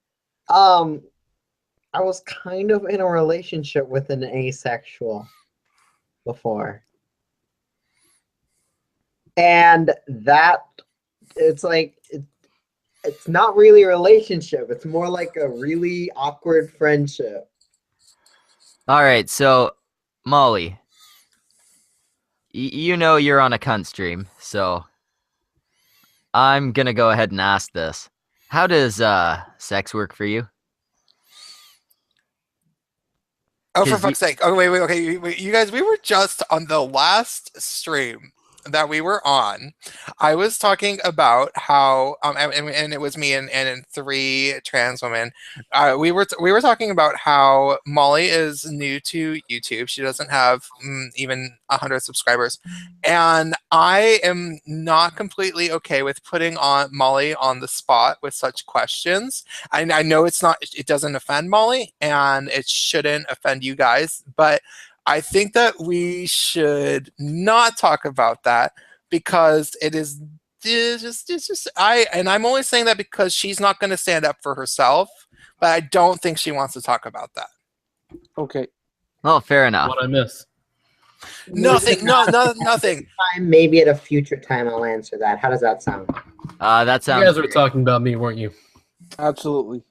I was kind of in a relationship with an asexual before. And that, it's like, it's not really a relationship. It's more like a really awkward friendship. All right, so Molly, you know you're on a cunt stream, so I'm gonna go ahead and ask this. How does sex work for you? Oh, for fuck's sake. Oh, wait, okay. Wait, you guys, we were just on the last stream that we were on. I was talking about how, and it was me and 3 trans women. We were talking about how Molly is new to YouTube. She doesn't have even 100 subscribers. And I am not completely okay with putting on Molly on the spot with such questions. I know it doesn't offend Molly, and it shouldn't offend you guys, but I think that we should not talk about that because it's just I'm only saying that because she's not going to stand up for herself, but I don't think she wants to talk about that. Okay. Well, fair enough. What I miss? Nothing. Nothing. Maybe at a future time I'll answer that. How does that sound? That sounds. You guys were talking about me, weren't you? Absolutely.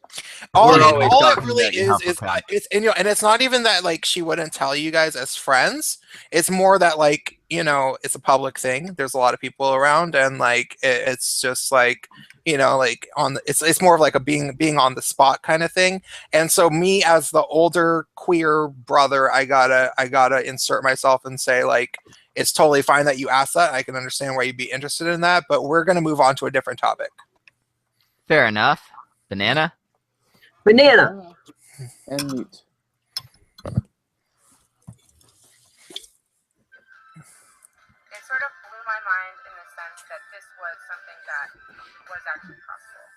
All We're it always talking really about you, is Hufflepuff. it's and it's not even that like she wouldn't tell you guys as friends. It's more that like it's a public thing. There's a lot of people around, and like it's just like like it's more of like a being on the spot kind of thing. And so me as the older queer brother, I gotta insert myself and say like it's totally fine that you asked that. I can understand why you'd be interested in that, but we're going to move on to a different topic. Fair enough. Banana? Banana. And mute. It sort of blew my mind in the sense that this was something that was actually possible.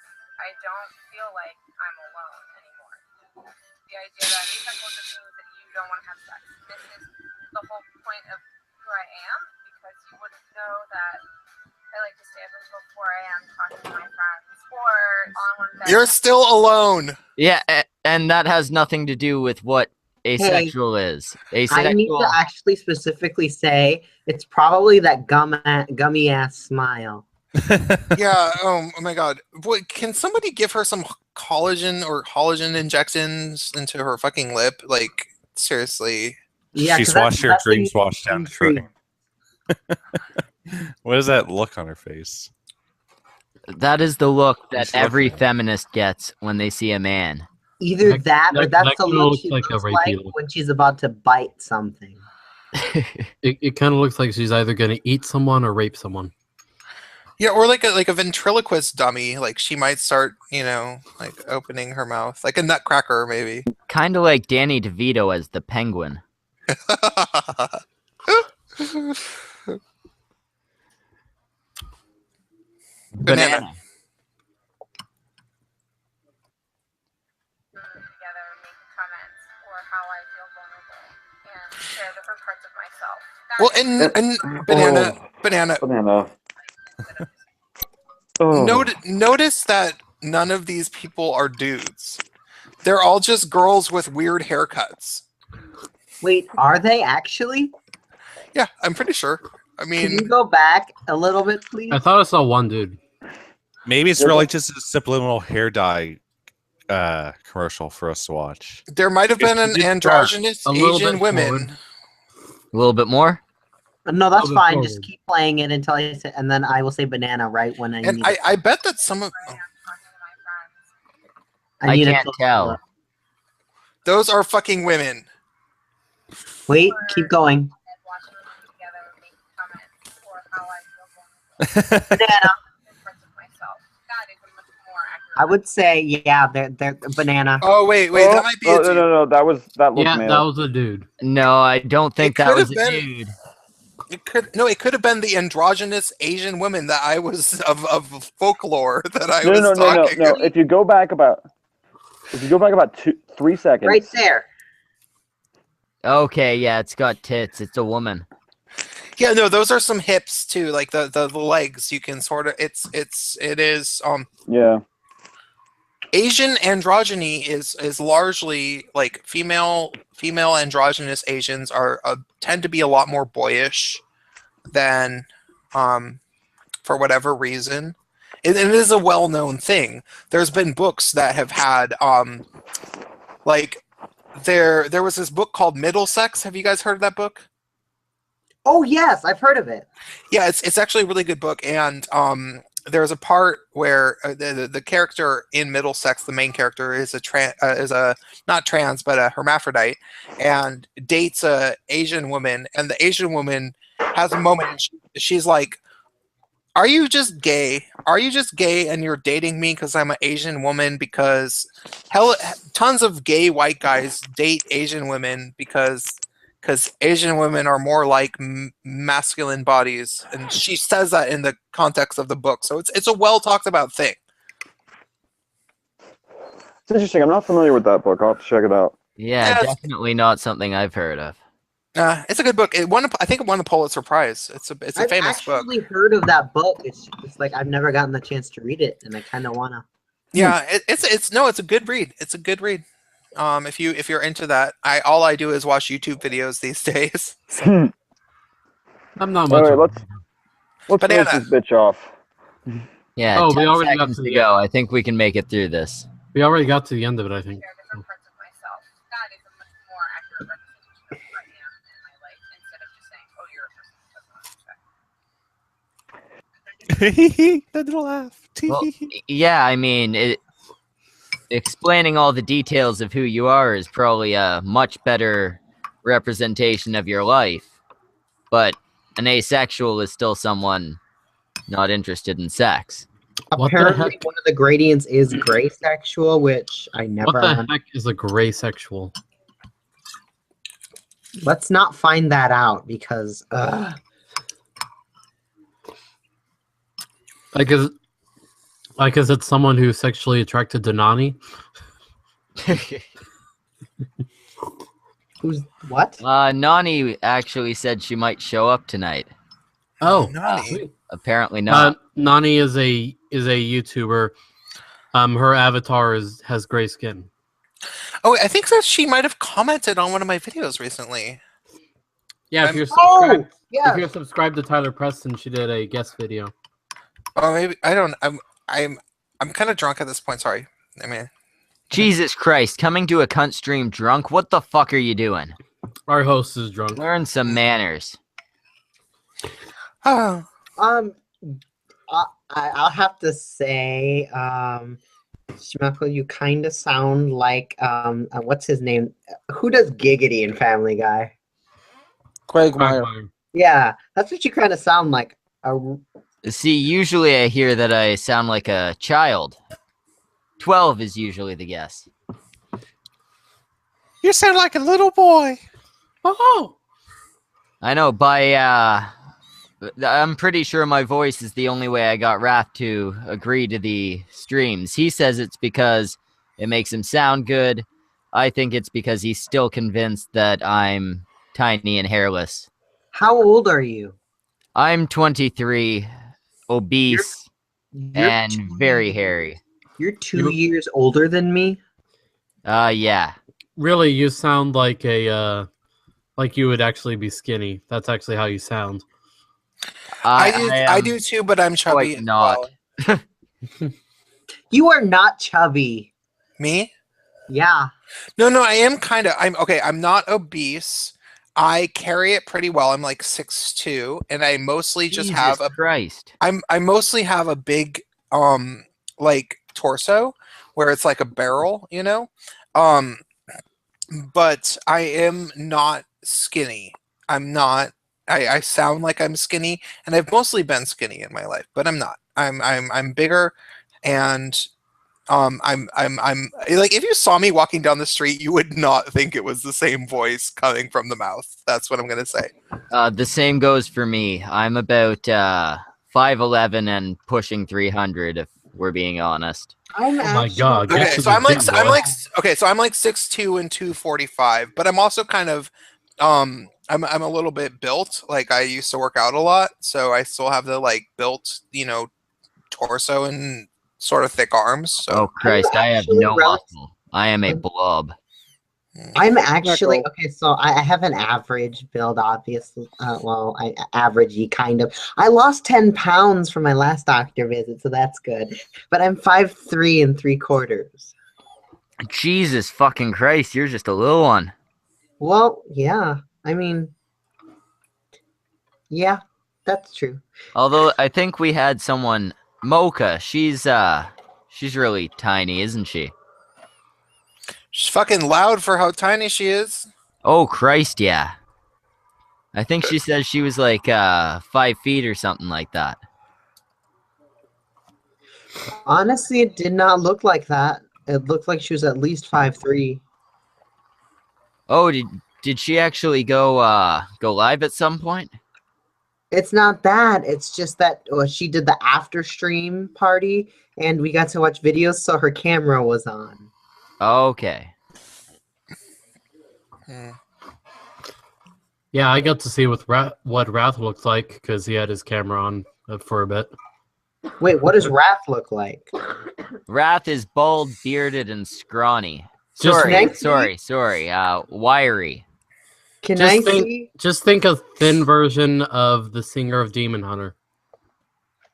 I don't feel like I'm alone anymore. The idea that asexual just means that you don't want to have sex. This is the whole point of who I am, because you wouldn't know that I like to stay up until 4 a.m. talking to my friends, or on one bed. You're still alone. Yeah, and that has nothing to do with what asexual is. Asexual. I need to actually specifically say it's probably that gummy ass smile. Yeah. Oh my God. What, can somebody give her some collagen injections into her fucking lip? Like, seriously. Yeah, She's washed her dreams washed down the drain. What is that look on her face? That is the look that She's looking every at it. feminist gets when they see a man. Either that or that's the kinda look looks she like a looks rapey like look. when she's about to bite something. It kind of looks like she's either going to eat someone or rape someone. Yeah, or like a ventriloquist dummy. Like she might start, like opening her mouth, like a nutcracker, maybe. Kind of like Danny DeVito as the Penguin. Banana. Together, make comments, or how I feel vulnerable, and share different parts of myself. Well, and banana. Oh. Notice that none of these people are dudes. They're all just girls with weird haircuts. Wait, are they actually? Yeah, I'm pretty sure. I mean, Can you go back a little bit, please? I thought I saw one dude. Maybe it's really just a subliminal hair dye commercial for us to watch. there might have been an androgynous A little Asian bit women. forward. A little bit more? No, that's Little bit fine. forward. Just keep playing it until I say, and then I will say banana right when I And need it. I bet that some of I need it can't to- tell. those are fucking women. Wait, keep going. Banana. I would say, yeah, they're banana. Oh wait, that might be a dude. No, that looked Yeah, male. that was a dude. No, I don't think It that could was have a been- dude. It could have been the androgynous Asian woman that I was of folklore that I was talking. No. If you go back about 3 seconds. Right there. Okay, yeah, it's got tits. It's a woman. Yeah, no, those are some hips too, like the legs. You can sort of it is Yeah. Asian androgyny is largely like female androgynous Asians are tend to be a lot more boyish than for whatever reason. It is a well-known thing. There's been books that have had like there was this book called Middlesex. Have you guys heard of that book? Oh yes, I've heard of it. Yeah, it's actually a really good book, and there's a part where the character in Middlesex, the main character, is a not trans but a hermaphrodite, and dates a Asian woman, and the Asian woman has a moment, and she's like, "Are you just gay? Are you just gay, and you're dating me because I'm an Asian woman? Because tons of gay white guys date Asian women because Asian women are more like masculine bodies," and she says that in the context of the book. So it's a well talked about thing. It's interesting. I'm not familiar with that book. I'll have to check it out. Yeah, definitely not something I've heard of. It's a good book. I think it won a Pulitzer Prize. It's a famous book. I've actually heard of that book. It's like I've never gotten the chance to read it, and I kind of wanna. Yeah, it's a good read. It's a good read. If you're into that, all I do is watch YouTube videos these days. I'm not much. Anyway, of a- let's Banana. finish this bitch off. Yeah, Oh, 10 we already got seconds to to the go. I think we can make it through this. We already got to the end of it, I think. Different parts of myself. That is a much more accurate representation of who I am in my life, instead of just saying, "Oh, you're a person who doesn't want to check." That little laugh. Well, yeah, I mean, explaining all the details of who you are is probably a much better representation of your life. But an asexual is still someone not interested in sex. What the Apparently, heck? one of the gradients is gray sexual, which I never. What the heck is a gray sexual? Let's not find that out because. Like is it someone who's sexually attracted to Nani? Who's what? Nani actually said she might show up tonight. Oh, Nani. sweet. Apparently not. Nani is a YouTuber. Her avatar has gray skin. Oh, I think that she might have commented on one of my videos recently. Yeah, if I'm- you're subscribed, yeah. if you're subscribed to Tyler Preston, she did a guest video. Oh, maybe I don't. I'm kind of drunk at this point. Sorry. I mean, Jesus Christ, coming to a cunt stream drunk? What the fuck are you doing? Our host is drunk. Learn some manners. oh, I'll have to say, Schmuckle, you kind of sound like what's his name? Who does Giggity in Family Guy? Quagmire. Yeah, that's what you kind of sound like. See, usually I hear that I sound like a child. 12 is usually the guess. you sound like a little boy. Oh, I know, I'm pretty sure my voice is the only way I got Raph to agree to the streams. He says it's because it makes him sound good. I think it's because he's still convinced that I'm tiny and hairless. How old are you? I'm 23, obese, and very hairy. You're 2 years older than me. Yeah. really? You sound like like you would actually be skinny. That's actually how you sound. I do too, but I'm chubby. Quite not. Well. You are not chubby. Me? Yeah. No, I am kind of. I'm okay. I'm not obese. I carry it pretty well. I'm like 6'2", and I mostly just have a. Christ. I mostly have a big like torso where it's like a barrel, you know. But I am not skinny. I'm not. I sound like I'm skinny, and I've mostly been skinny in my life, but I'm not. I'm bigger, and I'm like, if you saw me walking down the street, you would not think it was the same voice coming from the mouth. That's what I'm gonna say. The same goes for me. I'm about 5'11" and pushing 300, if we're being honest. I'm Oh my god! Okay, get to so the I'm like big boy. I'm like 6'2" and 245, but I'm also kind of I'm a little bit built. Like, I used to work out a lot, so I still have the like built, you know, torso and sort of thick arms. So. Oh Christ, I have no muscle. I am a blob. I'm actually okay. So I have an average build, obviously. Well, averagey kind of. I lost 10 pounds from my last doctor visit, so that's good. But I'm 5'3" and 3/4. Jesus fucking Christ, you're just a little one. Well, yeah. I mean, yeah, that's true. Although I think we had someone, Mocha. She's really tiny, isn't she? She's fucking loud for how tiny she is. Oh Christ, yeah. I think she said she was like 5 feet or something like that. Honestly, it did not look like that. It looked like she was at least 5'3". Oh, did she actually go live at some point? It's not that. It's just that she did the after stream party, and we got to watch videos, so her camera was on. Okay. Yeah, I got to see what Wrath looked like because he had his camera on for a bit. Wait, what does Wrath look like? Wrath is bald, bearded, and scrawny. Just Sorry. Wiry. Can I see? Just think a thin version of the singer of Demon Hunter.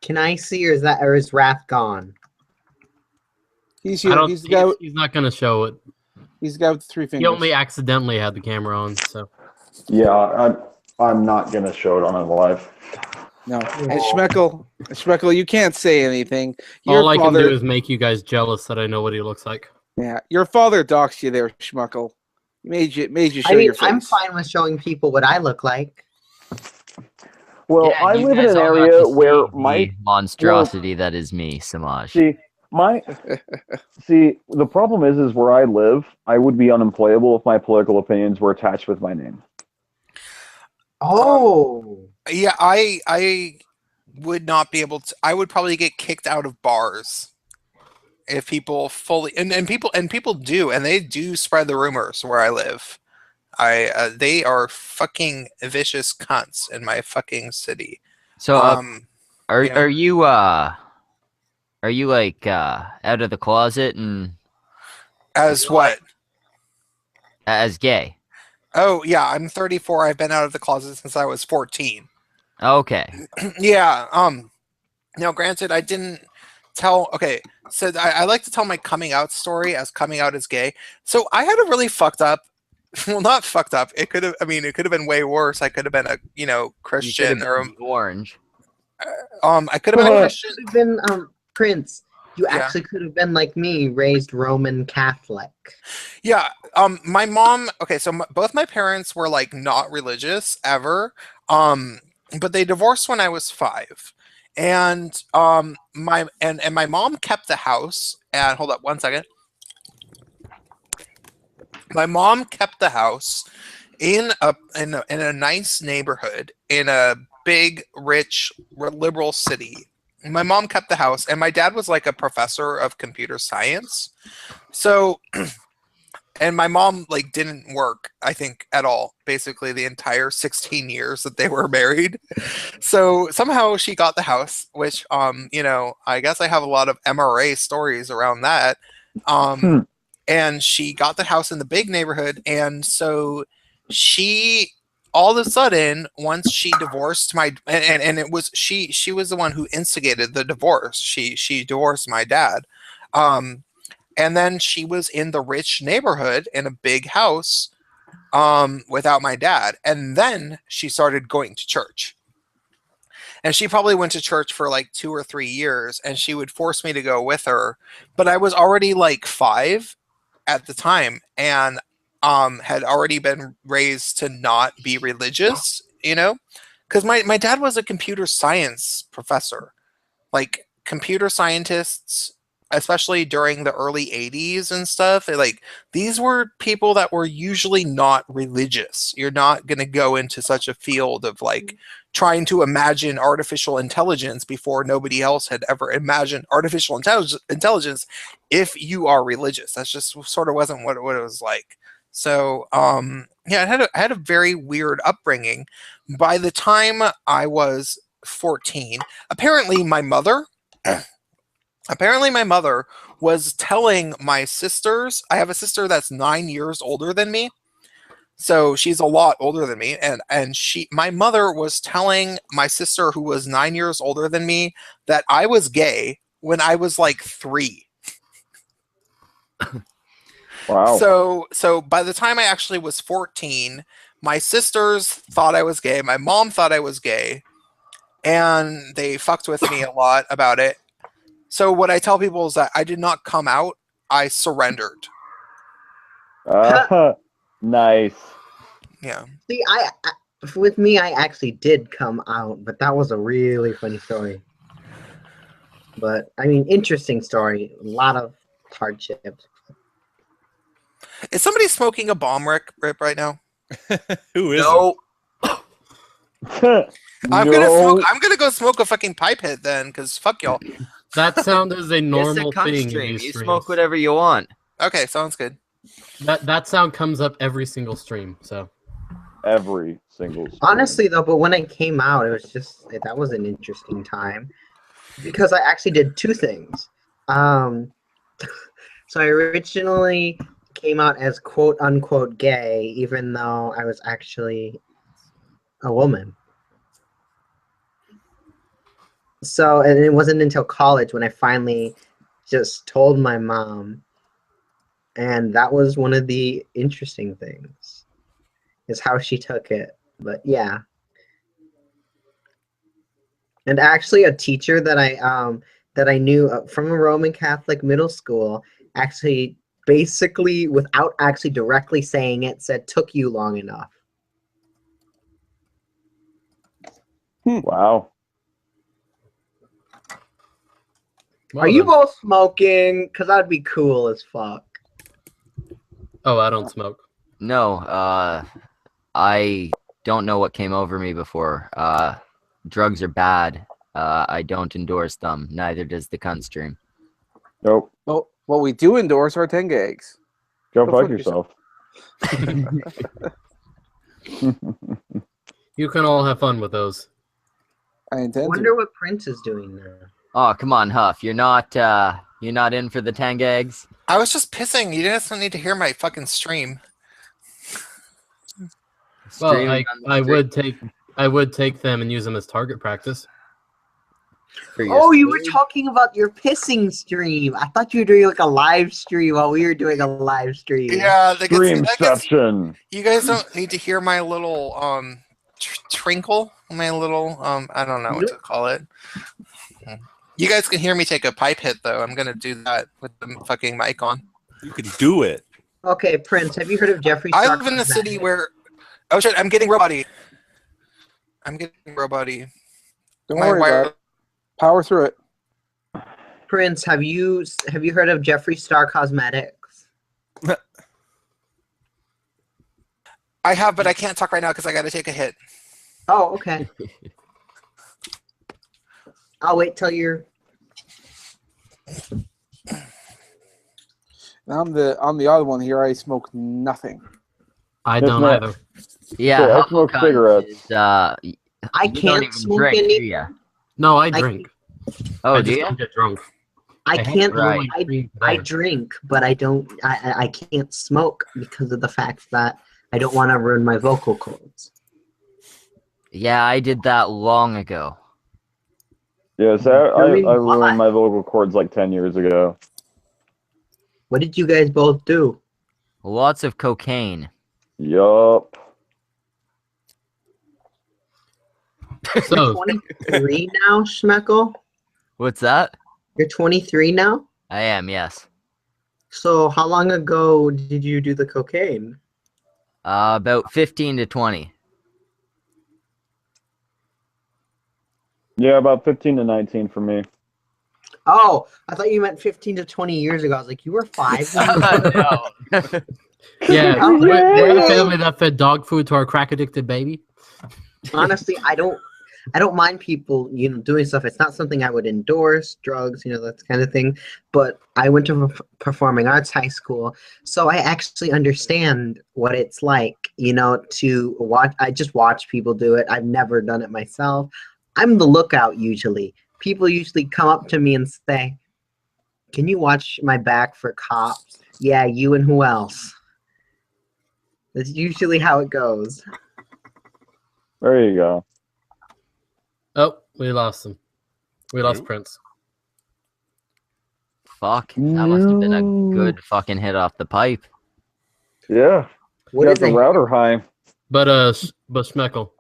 Can I see, or is Wrath gone? He's here. He's the guy. He's not gonna show it. He's the guy with the 3 fingers. He only accidentally had the camera on, so. Yeah, I'm not gonna show it on his live. No, and Schmeckle, you can't say anything. All I can do is make you guys jealous that I know what he looks like. Yeah, your father doxed you there, Schmuckle. He made you show I mean, your face. I'm fine with showing people what I look like. Well, Yeah, I you live in guys an all got area to where see the monstrosity that is me, Semaj. See, the problem is where I live, I would be unemployable if my political opinions were attached with my name. Oh. Yeah, I would not be able to. I would probably get kicked out of bars if people fully and people do, and they do spread the rumors where I live. They are fucking vicious cunts in my fucking city. So, are you know. are you like out of the closet and As what? As gay? Oh yeah, I'm 34. I've been out of the closet since I was 14. Okay. Yeah. Now, granted, I didn't tell. Okay, so I like to tell my coming out story as coming out as gay. So I had a really fucked up. Well, not fucked up. It could have. I mean, it could have been way worse. I could have been a Christian or orange. I could have been a Christian. Could have been Prince. You Yeah. actually could have been like me, raised Roman Catholic. Yeah. My mom. Okay, so both my parents were like not religious ever. But they divorced when I was 5. And my mom kept the house. And hold up 1 second. My mom kept the house in a nice neighborhood in a big, rich, liberal city. My mom kept the house, and my dad was like a professor of computer science. So, and my mom like didn't work, I think, at all. Basically, the entire 16 years that they were married. So somehow she got the house, which I guess I have a lot of MRA stories around that. And she got the house in the big neighborhood, and so she all of a sudden, once she divorced and it was she was the one who instigated the divorce. She divorced my dad. And then she was in the rich neighborhood in a big house without my dad. And then she started going to church. And she probably went to church for like 2 or 3 years, and she would force me to go with her. But I was already like 5 at the time, and had already been raised to not be religious, because my dad was a computer science professor. Like, computer scientists, especially during the early 80s and stuff, these were people that were usually not religious. You're not going to go into such a field of like trying to imagine artificial intelligence before nobody else had ever imagined artificial intelligence if you are religious. That's just sort of wasn't what it was like. So yeah, I had a very weird upbringing. By the time I was 14, apparently my mother was telling my sisters. I have a sister that's 9 years older than me, so she's a lot older than me, and my mother was telling my sister, who was 9 years older than me, that I was gay when I was like 3. Wow. So by the time I actually was 14, my sisters thought I was gay, my mom thought I was gay, and they fucked with me a lot about it. So what I tell people is that I did not come out, I surrendered. Nice. Yeah. See, with me, I actually did come out, but that was a really funny story. But I mean, interesting story. A lot of hardships. Is somebody smoking a bomb, Rip, right now? Who is No. I'm gonna go smoke a fucking pipe hit then, because fuck y'all. That sound is a normal It's a thing in Cuntstream. these You streams. smoke whatever you want. Okay, sounds good. That sound comes up every single stream. So Every single stream. Honestly, though, but when I came out, it was just that was an interesting time because I actually did 2 things. So I originally came out as quote unquote gay, even though I was actually a woman. So, and it wasn't until college when I finally just told my mom, and that was one of the interesting things, is how she took it. But yeah. And actually, a teacher that I knew from a Roman Catholic middle school actually, basically, without actually directly saying it, said, "Took you long enough." Wow. Well Are you then. both smoking? Because that'd be cool as fuck. Oh, I don't smoke. No, I don't know what came over me before. Drugs are bad. I don't endorse them. Neither does the Cuntstream. Nope. Well, we do endorse our Tenga eggs. Go Go fuck fuck yourself. You can all have fun with those. I I intend wonder to. what Prince is doing now. Oh, come on, Huff. You're not in for the Tang eggs? I was just pissing. You guys don't need to hear my fucking stream. Well, Streaming on the stream I would take them and use them as target practice. for your Oh, you were stream? talking about your pissing stream. I thought you were doing like a live stream while we were doing a live stream. Yeah, Dreamception. you guys don't need to hear my little trinkle, my little I don't know what to call it. You guys can hear me take a pipe hit though. I'm gonna do that with the fucking mic on. You can do it. Okay, Prince, have you heard of Jeffree I Star? live in the city where oh shit, I'm getting robot-y. Don't worry about it. Power through it. Prince, have you heard of Jeffree Star Cosmetics? I have, but I can't talk right now because I gotta take a hit. Oh, okay. I'll wait till you're. I'm the odd one here. I smoke nothing. I Yes, don't ma'am. either. Yeah, So I Huff smoke Cunt cigarettes. is, I you don't can't even smoke drink, any. do ya? No, I I- drink. Oh, I do just you? don't get drunk. I had can't. to do my Right. stream I today. drink, but I don't. I can't smoke because of the fact that I don't want to ruin my vocal cords. Yeah, I did that long ago. Yes, I Doing what? ruined my vocal cords like 10 years ago. What did you guys both do? Lots of cocaine. Yup. So, 23 now, Schmeckle? What's that? You're 23 now? I am, yes. So how long ago did you do the cocaine? About 15 to 20. Yeah, about 15 to 19 for me. Oh, I thought you meant 15 to 20 years ago. I was like, you were 5? No. yeah, Oh, we're the yeah. family that fed dog food to our crack addicted baby. Honestly, I don't mind people, doing stuff. It's not something I would endorse, drugs, that kind of thing. But I went to performing arts high school, so I actually understand what it's like, to watch. I just watch people do it. I've never done it myself. I'm the lookout usually. People usually come up to me and say, "Can you watch my back for cops?" Yeah, you and who else? That's usually how it goes. There you go. Oh, we lost him. We lost Who? Prince. Fuck. That must have been a good fucking hit off the pipe. Yeah. What Got is the it? router high. But Schmeckle,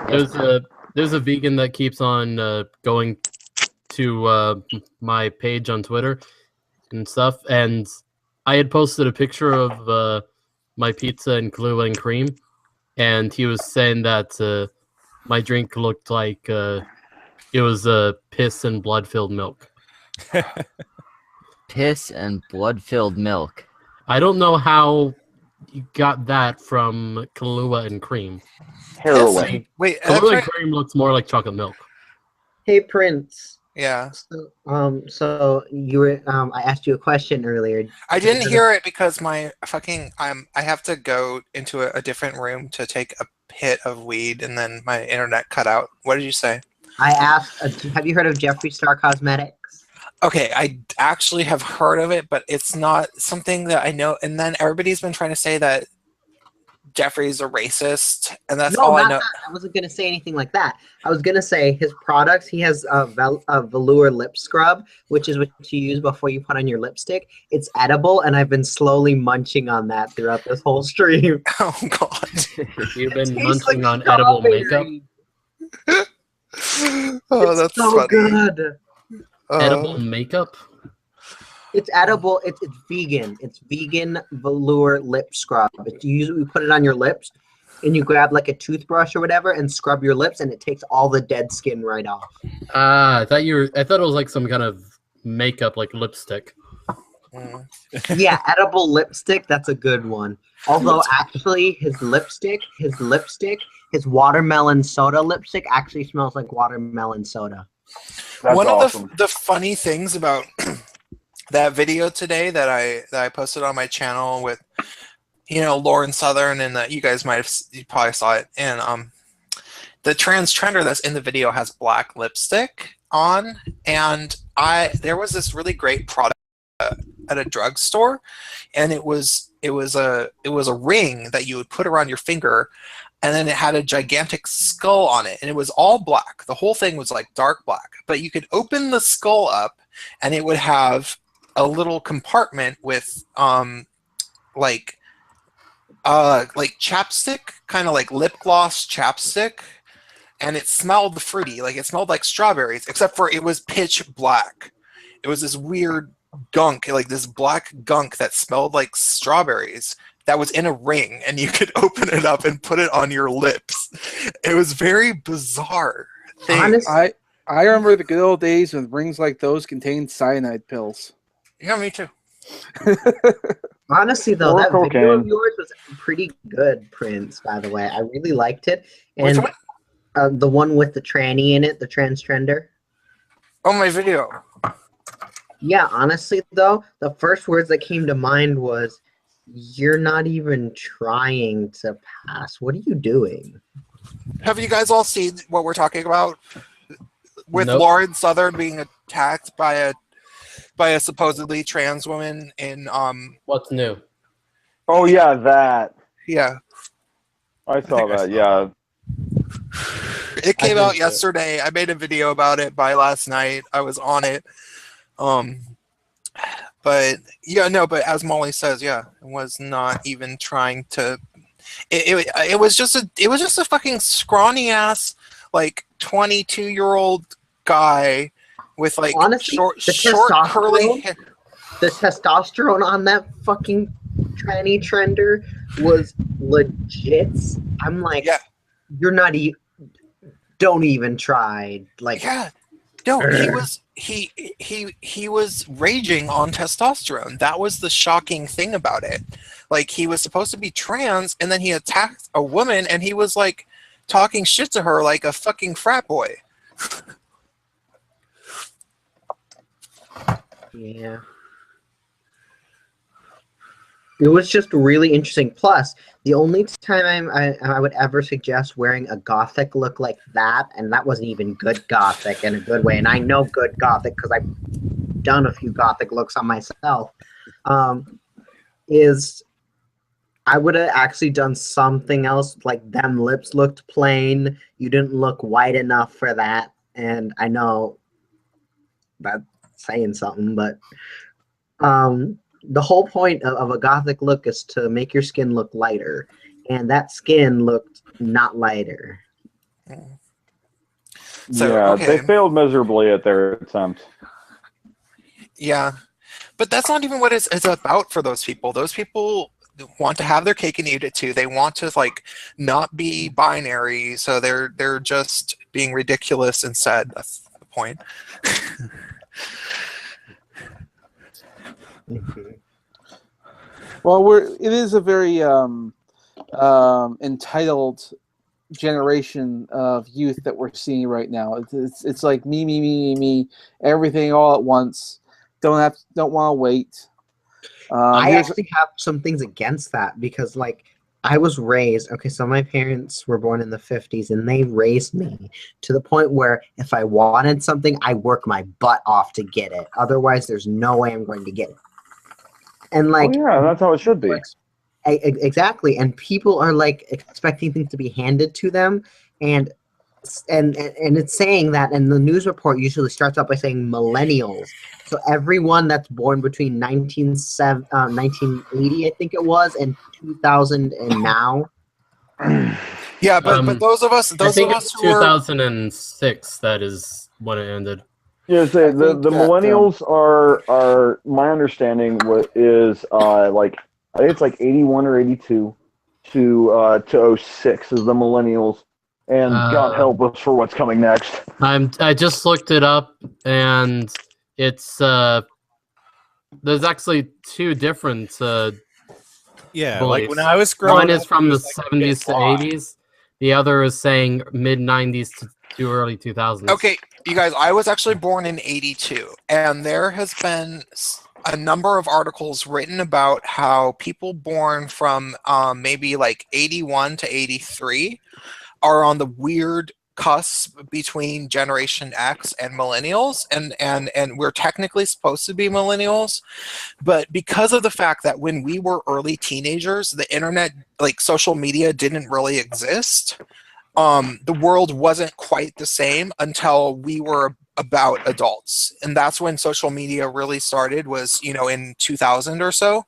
there's a vegan that keeps on going to my page on Twitter and stuff, and I had posted a picture of my pizza and Kahlua and cream, and he was saying that my drink looked like it was piss and blood-filled milk. Piss and blood-filled milk. I don't know how you got that from Kahlua and cream. Heroin. Wait, Kahlua and cream looks more like chocolate milk. Hey, Prince. yeah. So you were I asked you a question earlier. I didn't hear it because my fucking I have to go into a different room to take a hit of weed and then my internet cut out. What did you say? I asked, have you heard of Jeffree Star Cosmetics? Okay, I actually have heard of it, but it's not something that I know. And then everybody's been trying to say that Jeffrey's a racist, and that's all I know. That. I wasn't gonna say anything like that. I was gonna say his products. He has a velour lip scrub, which is what you use before you put on your lipstick. It's edible, and I've been slowly munching on that throughout this whole stream. Oh God! You've been Tastes munching like on edible strawberry. makeup. Oh, It's that's so funny. good. Edible makeup. It's edible. It's vegan. It's vegan velour lip scrub. We put it on your lips. and you grab like a toothbrush or whatever and scrub your lips, and it takes all the dead skin right off. I thought it was like some kind of makeup, like lipstick. Yeah, edible lipstick. That's a good one. Although actually, his watermelon soda lipstick actually smells like watermelon soda. That's One awesome. of the funny things about that video today that I posted on my channel with, Lauren Southern, and that you guys you probably saw it, and the transgender that's in the video has black lipstick on, and there was this really great product at a drugstore, and it was a ring that you would put around your finger, and then it had a gigantic skull on it, and it was all black. The whole thing was like dark black, but you could open the skull up, and it would have a little compartment with like chapstick, kind of like lip gloss chapstick, and it smelled fruity, like it smelled like strawberries, except for it was pitch black. It was this weird gunk, like this black gunk that smelled like strawberries, that was in a ring, and you could open it up and put it on your lips. It was very bizarre thing. Honestly, I remember the good old days when rings like those contained cyanide pills. Yeah, me too. Honestly, though, Or that video cocaine. of yours was pretty good, Prince, by the way. I really liked it. Which And one? the one with the tranny in it, the transgender. Oh, my video. Yeah, honestly, though, the first words that came to mind was, "You're not even trying to pass. What are you doing?" Have you guys all seen what we're talking about? With Nope. Lauren Southern being attacked by a supposedly trans woman in What's new? Oh yeah, that. yeah. I saw that. Yeah. It came out didn't see it. yesterday. I made a video about it by last night. I was on it. But yeah, no, but as Molly says, yeah, it was not even trying to it was just a fucking scrawny ass like 22-year-old guy with like Honestly, short the curly testosterone- hair. The testosterone on that fucking tranny trender was legit. I'm like, Yeah. you're not even. Don't even try. Like, Yeah. No, he was raging on testosterone. That was the shocking thing about it. Like, he was supposed to be trans, and then he attacked a woman, and he was like talking shit to her like a fucking frat boy. yeah. It was just really interesting. Plus, the only time I would ever suggest wearing a gothic look like that, and that wasn't even good gothic in a good way, and I know good gothic because I've done a few gothic looks on myself, is I would have actually done something else, like them lips looked plain, you didn't look white enough for that, and I know that's saying something, but the whole point of a gothic look is to make your skin look lighter, and that skin looked not lighter. So, yeah, okay. they failed miserably at their attempt. Yeah, but that's not even what it's about for those people. Those people want to have their cake and eat it too. They want to like not be binary, so they're just being ridiculous instead. That's the point. Well, it is a very entitled generation of youth that we're seeing right now. It's like me, everything all at once. Don't want to wait. I actually have some things against that because, like, I was raised, okay, so my parents were born in the 50s and they raised me to the point where if I wanted something, I work my butt off to get it. Otherwise, there's no way I'm going to get it. And, like, Oh, yeah, that's how it should be. Exactly. And people are, like, expecting things to be handed to them. And it's saying that, and the news report usually starts out by saying millennials. So everyone that's born between 1980, I think it was, and 2000 and now. Yeah, but those of us I think who it's are 2006. That is when it ended. Yeah, so the millennials are my understanding is like I think it's like 81 or 82, to '06 as the millennials, and God help us for what's coming next. I just looked it up, and it's there's actually two different Yeah, beliefs. like when I was growing One is up, from it the was like 70s to why? 80s. The other is saying mid 90s to early 2000s. Okay, you guys, I was actually born in '82, and there has been a number of articles written about how people born from maybe like '81 to '83 are on the weird cusp between Generation X and millennials, and we're technically supposed to be millennials, but because of the fact that when we were early teenagers, the internet, like social media, didn't really exist. The world wasn't quite the same until we were about adults, and that's when social media really started, was in 2000 or so.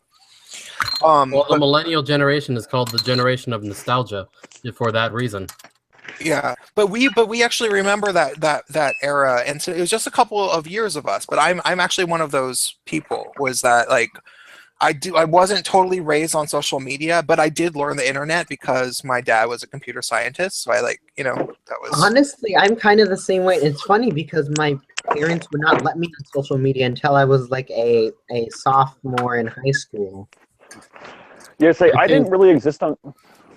Well, the millennial generation is called the generation of nostalgia for that reason. Yeah, but we actually remember that era, and so it was just a couple of years of us. But I'm actually one of those people. Was that like I wasn't totally raised on social media, but I did learn the internet because my dad was a computer scientist. So I that was. Honestly, I'm kind of the same way. It's funny because my parents would not let me on social media until I was like a sophomore in high school. Yeah, say I didn't really exist on.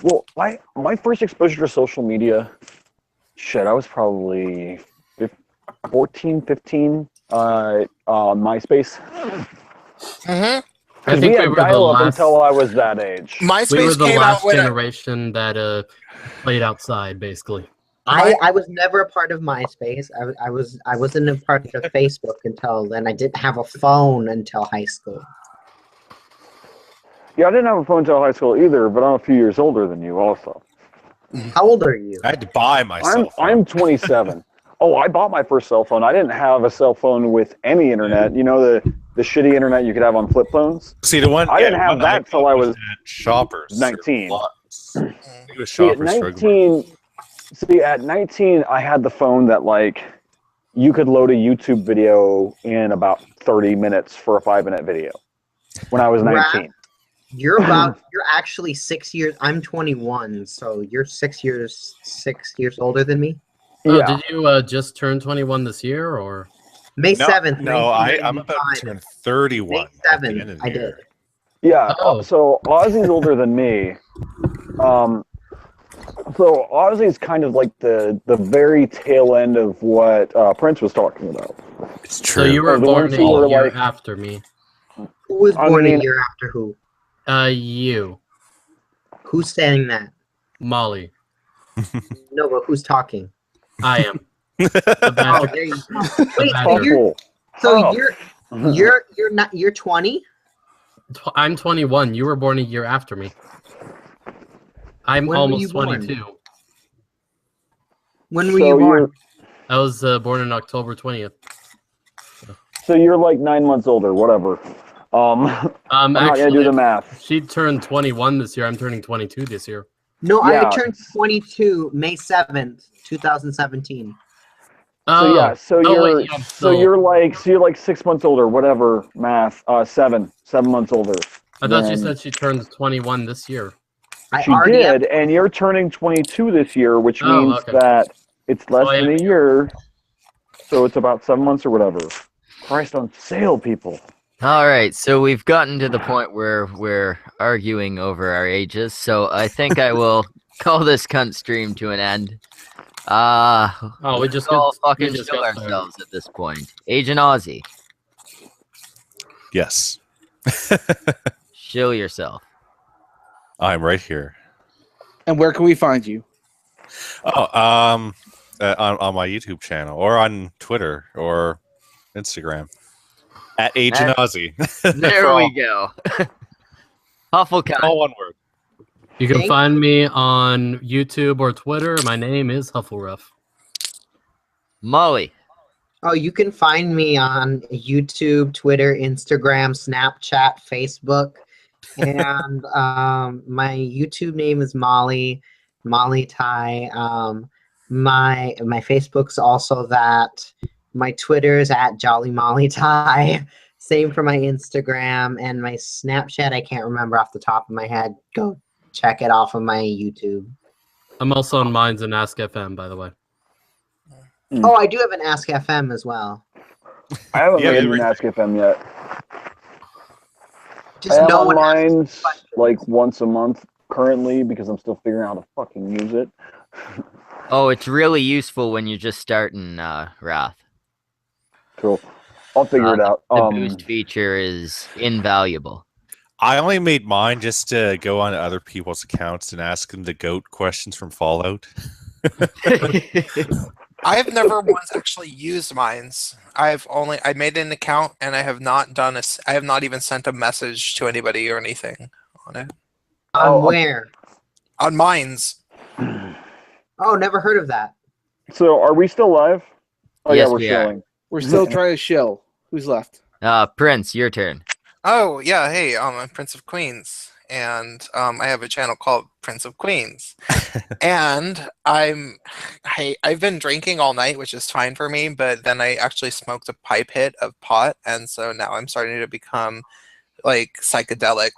Well, my first exposure to social media, shit, I was probably 14, 15 on MySpace. Mm-hmm. I think we were the last. Until I was that age. MySpace we were the came last out when generation that played outside, basically. I was never a part of MySpace. I wasn't a part of Facebook until then. I didn't have a phone until high school. Yeah, I didn't have a phone until high school either, but I'm a few years older than you also. How old are you? I had to buy myself. I'm 27. Oh, I bought my first cell phone. I didn't have a cell phone with any internet. You know, the shitty internet you could have on flip phones? See, the one I didn't have that till I was at Shoppers. 19. It was Shoppers. At 19, I had the phone that, like, you could load a YouTube video in about 30 minutes for a 5-minute video when I was 19. You're actually 6 years. I'm 21, so you're 6 years older than me. Oh, Yeah. did you just turn 21 this year, or? May 7th. No, I'm about to turn 31. May 7th, I did. Yeah, Oh. So Ozzy's older than me. So Ozzy's kind of like the very tail end of what Prince was talking about. It's true. So you were born a year after me. Who was born a year after who? You. Who's saying that? Molly. No, but who's talking? I am. Oh, there you go. Wait, you're 20? I'm 21. You were born a year after me. I'm almost 22. When were you born? I was born on October 20th. So you're like 9 months older, whatever. I'm not gonna do the math. She turned 21 this year. I'm turning 22 this year. No, yeah. I turned 22 May 7th, 2017. So yeah, you're like 6 months older, whatever math. 7 months older. I thought you said she turned 21 this year. She did, and you're turning 22 this year, which means that it's less than a year. So it's about 7 months or whatever. Christ on sale, people. All right, so we've gotten to the point where we're arguing over our ages, so I think I will call this cunt stream to an end. We just all fucking show ourselves at this point. Agent Ozzy. Yes. Show yourself. I'm right here. And where can we find you? Oh, on my YouTube channel, or on Twitter, or Instagram. At Agent Ozzy. There we go. Hufflecunt. All one word. You can find me on YouTube or Twitter. My name is Huffleruff. Molly. Oh, you can find me on YouTube, Twitter, Instagram, Snapchat, Facebook. And my YouTube name is Molly Ty. My Facebook's also that. My Twitter is at Jolly Molly Ty. Same for my Instagram and my Snapchat. I can't remember off the top of my head. Go check it off of my YouTube. I'm also on Minds and Ask FM, by the way. Oh, I do have an Ask FM as well. I haven't Yeah, made yeah, an Ask FM yet. Just I am no on one asks Minds questions. like once a month currently because I'm still figuring out how to fucking use it. Oh, it's really useful when you're just starting Wrath. Cool. I'll figure it out. The boost feature is invaluable. I only made mine just to go on other people's accounts and ask them the goat questions from Fallout. I've never once actually used Minds. I made an account and I have not I have not even sent a message to anybody or anything on it. On where? On Minds. Oh, never heard of that. So, are we still live? Oh Yes, yeah, we're we are. showing. We're still trying to shill. Who's left? Prince, your turn. Oh yeah, hey, I'm Prince of Queens, and I have a channel called Prince of Queens, and I've been drinking all night, which is fine for me, but then I actually smoked a pipe hit of pot, and so now I'm starting to become like psychedelic,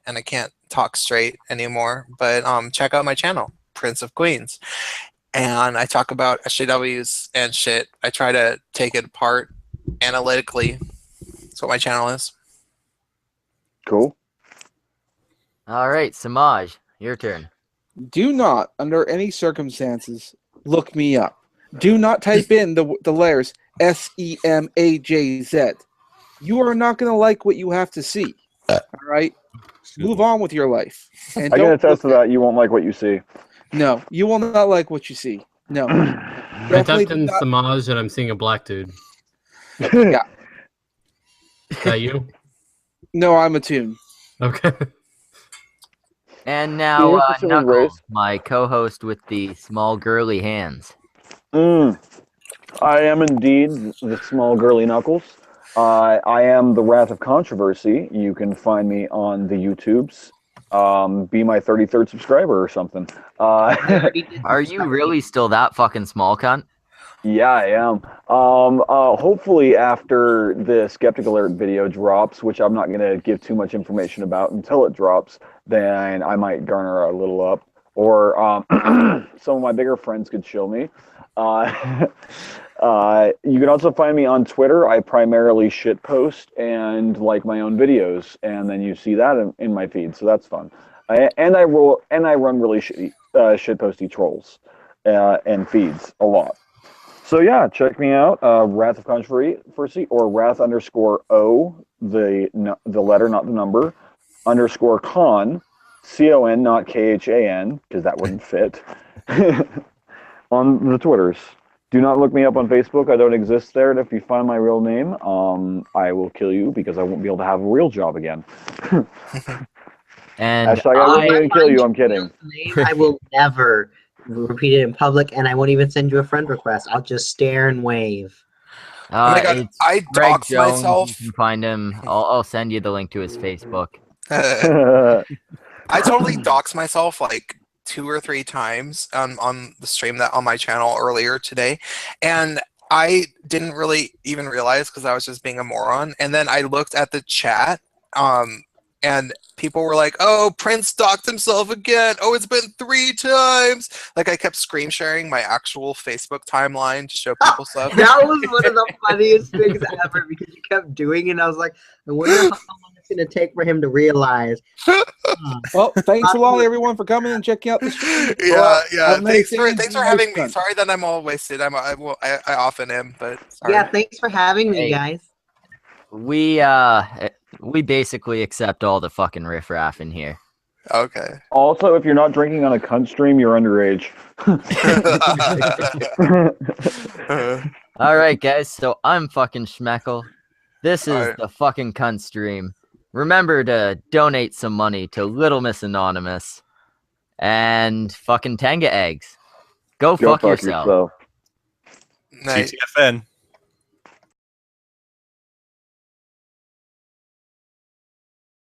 and I can't talk straight anymore. But check out my channel, Prince of Queens, and I talk about SJWs and shit. I try to take it apart analytically. That's what my channel is. Cool. All right, Semaj, your turn. Do not, under any circumstances, look me up. Do not type in the letters SEMAJZ. You are not going to like what you have to see. All right? Move on with your life. And I can don't attest to look that. You won't like what you see. No, you will not like what you see. No. I Definitely typed do in not. Semaj and I'm seeing a black dude. Yeah. Is that you? No, I'm a tune. Okay. And now, Here's the silly Knuckles, race. my co-host with the small girly hands. I am indeed the small girly Knuckles. I am the Wrath of Controversy. You can find me on the YouTubes. Be my 33rd subscriber or something. Are you really still that fucking small cunt? Yeah, I am. Hopefully after the Skeptic Alert video drops, which I'm not going to give too much information about until it drops, then I might garner a little up. Or some of my bigger friends could show me. You can also find me on Twitter. I primarily shitpost and like my own videos, and then you see that in my feed, so that's fun. I run really shitposty trolls and feeds a lot. So yeah, check me out, Wrath of Controversy, or Wrath_O, the letter, not the number, _con, CON, not KHAN, because that wouldn't fit, on the Twitters. Do not look me up on Facebook. I don't exist there. And if you find my real name, I will kill you because I won't be able to have a real job again. And Hashtag I wouldn't even kill you. I'm kidding. I will never repeat it in public, and I won't even send you a friend request. I'll just stare and wave. Oh my God, It's I Greg dox Jones. myself. You can find him. I'll send you the link to his Facebook. I totally doxed myself like 2 or 3 times on the stream on my channel earlier today, and I didn't really even realize because I was just being a moron. And then I looked at the chat, and people were like, "Oh, Prince doxed himself again. Oh, it's been 3 times." Like I kept screen sharing my actual Facebook timeline to show people stuff. That was one of the funniest things ever because you kept doing it. And I was like, I wonder how long it's going to take for him to realize. Well, thanks a lot, everyone, for coming and checking out the stream. Yeah. Thanks for having me. Sorry that I'm all wasted. I often am, but sorry. Yeah, thanks for having me, guys. We basically accept all the fucking riffraff in here. Okay. Also, if you're not drinking on a cunt stream, you're underage. All right, guys. So I'm fucking Schmeckle. This is Alright. the fucking cunt stream. Remember to donate some money to Little Miss Anonymous and fucking Tanga eggs. Go fuck yourself. Night. TTFN.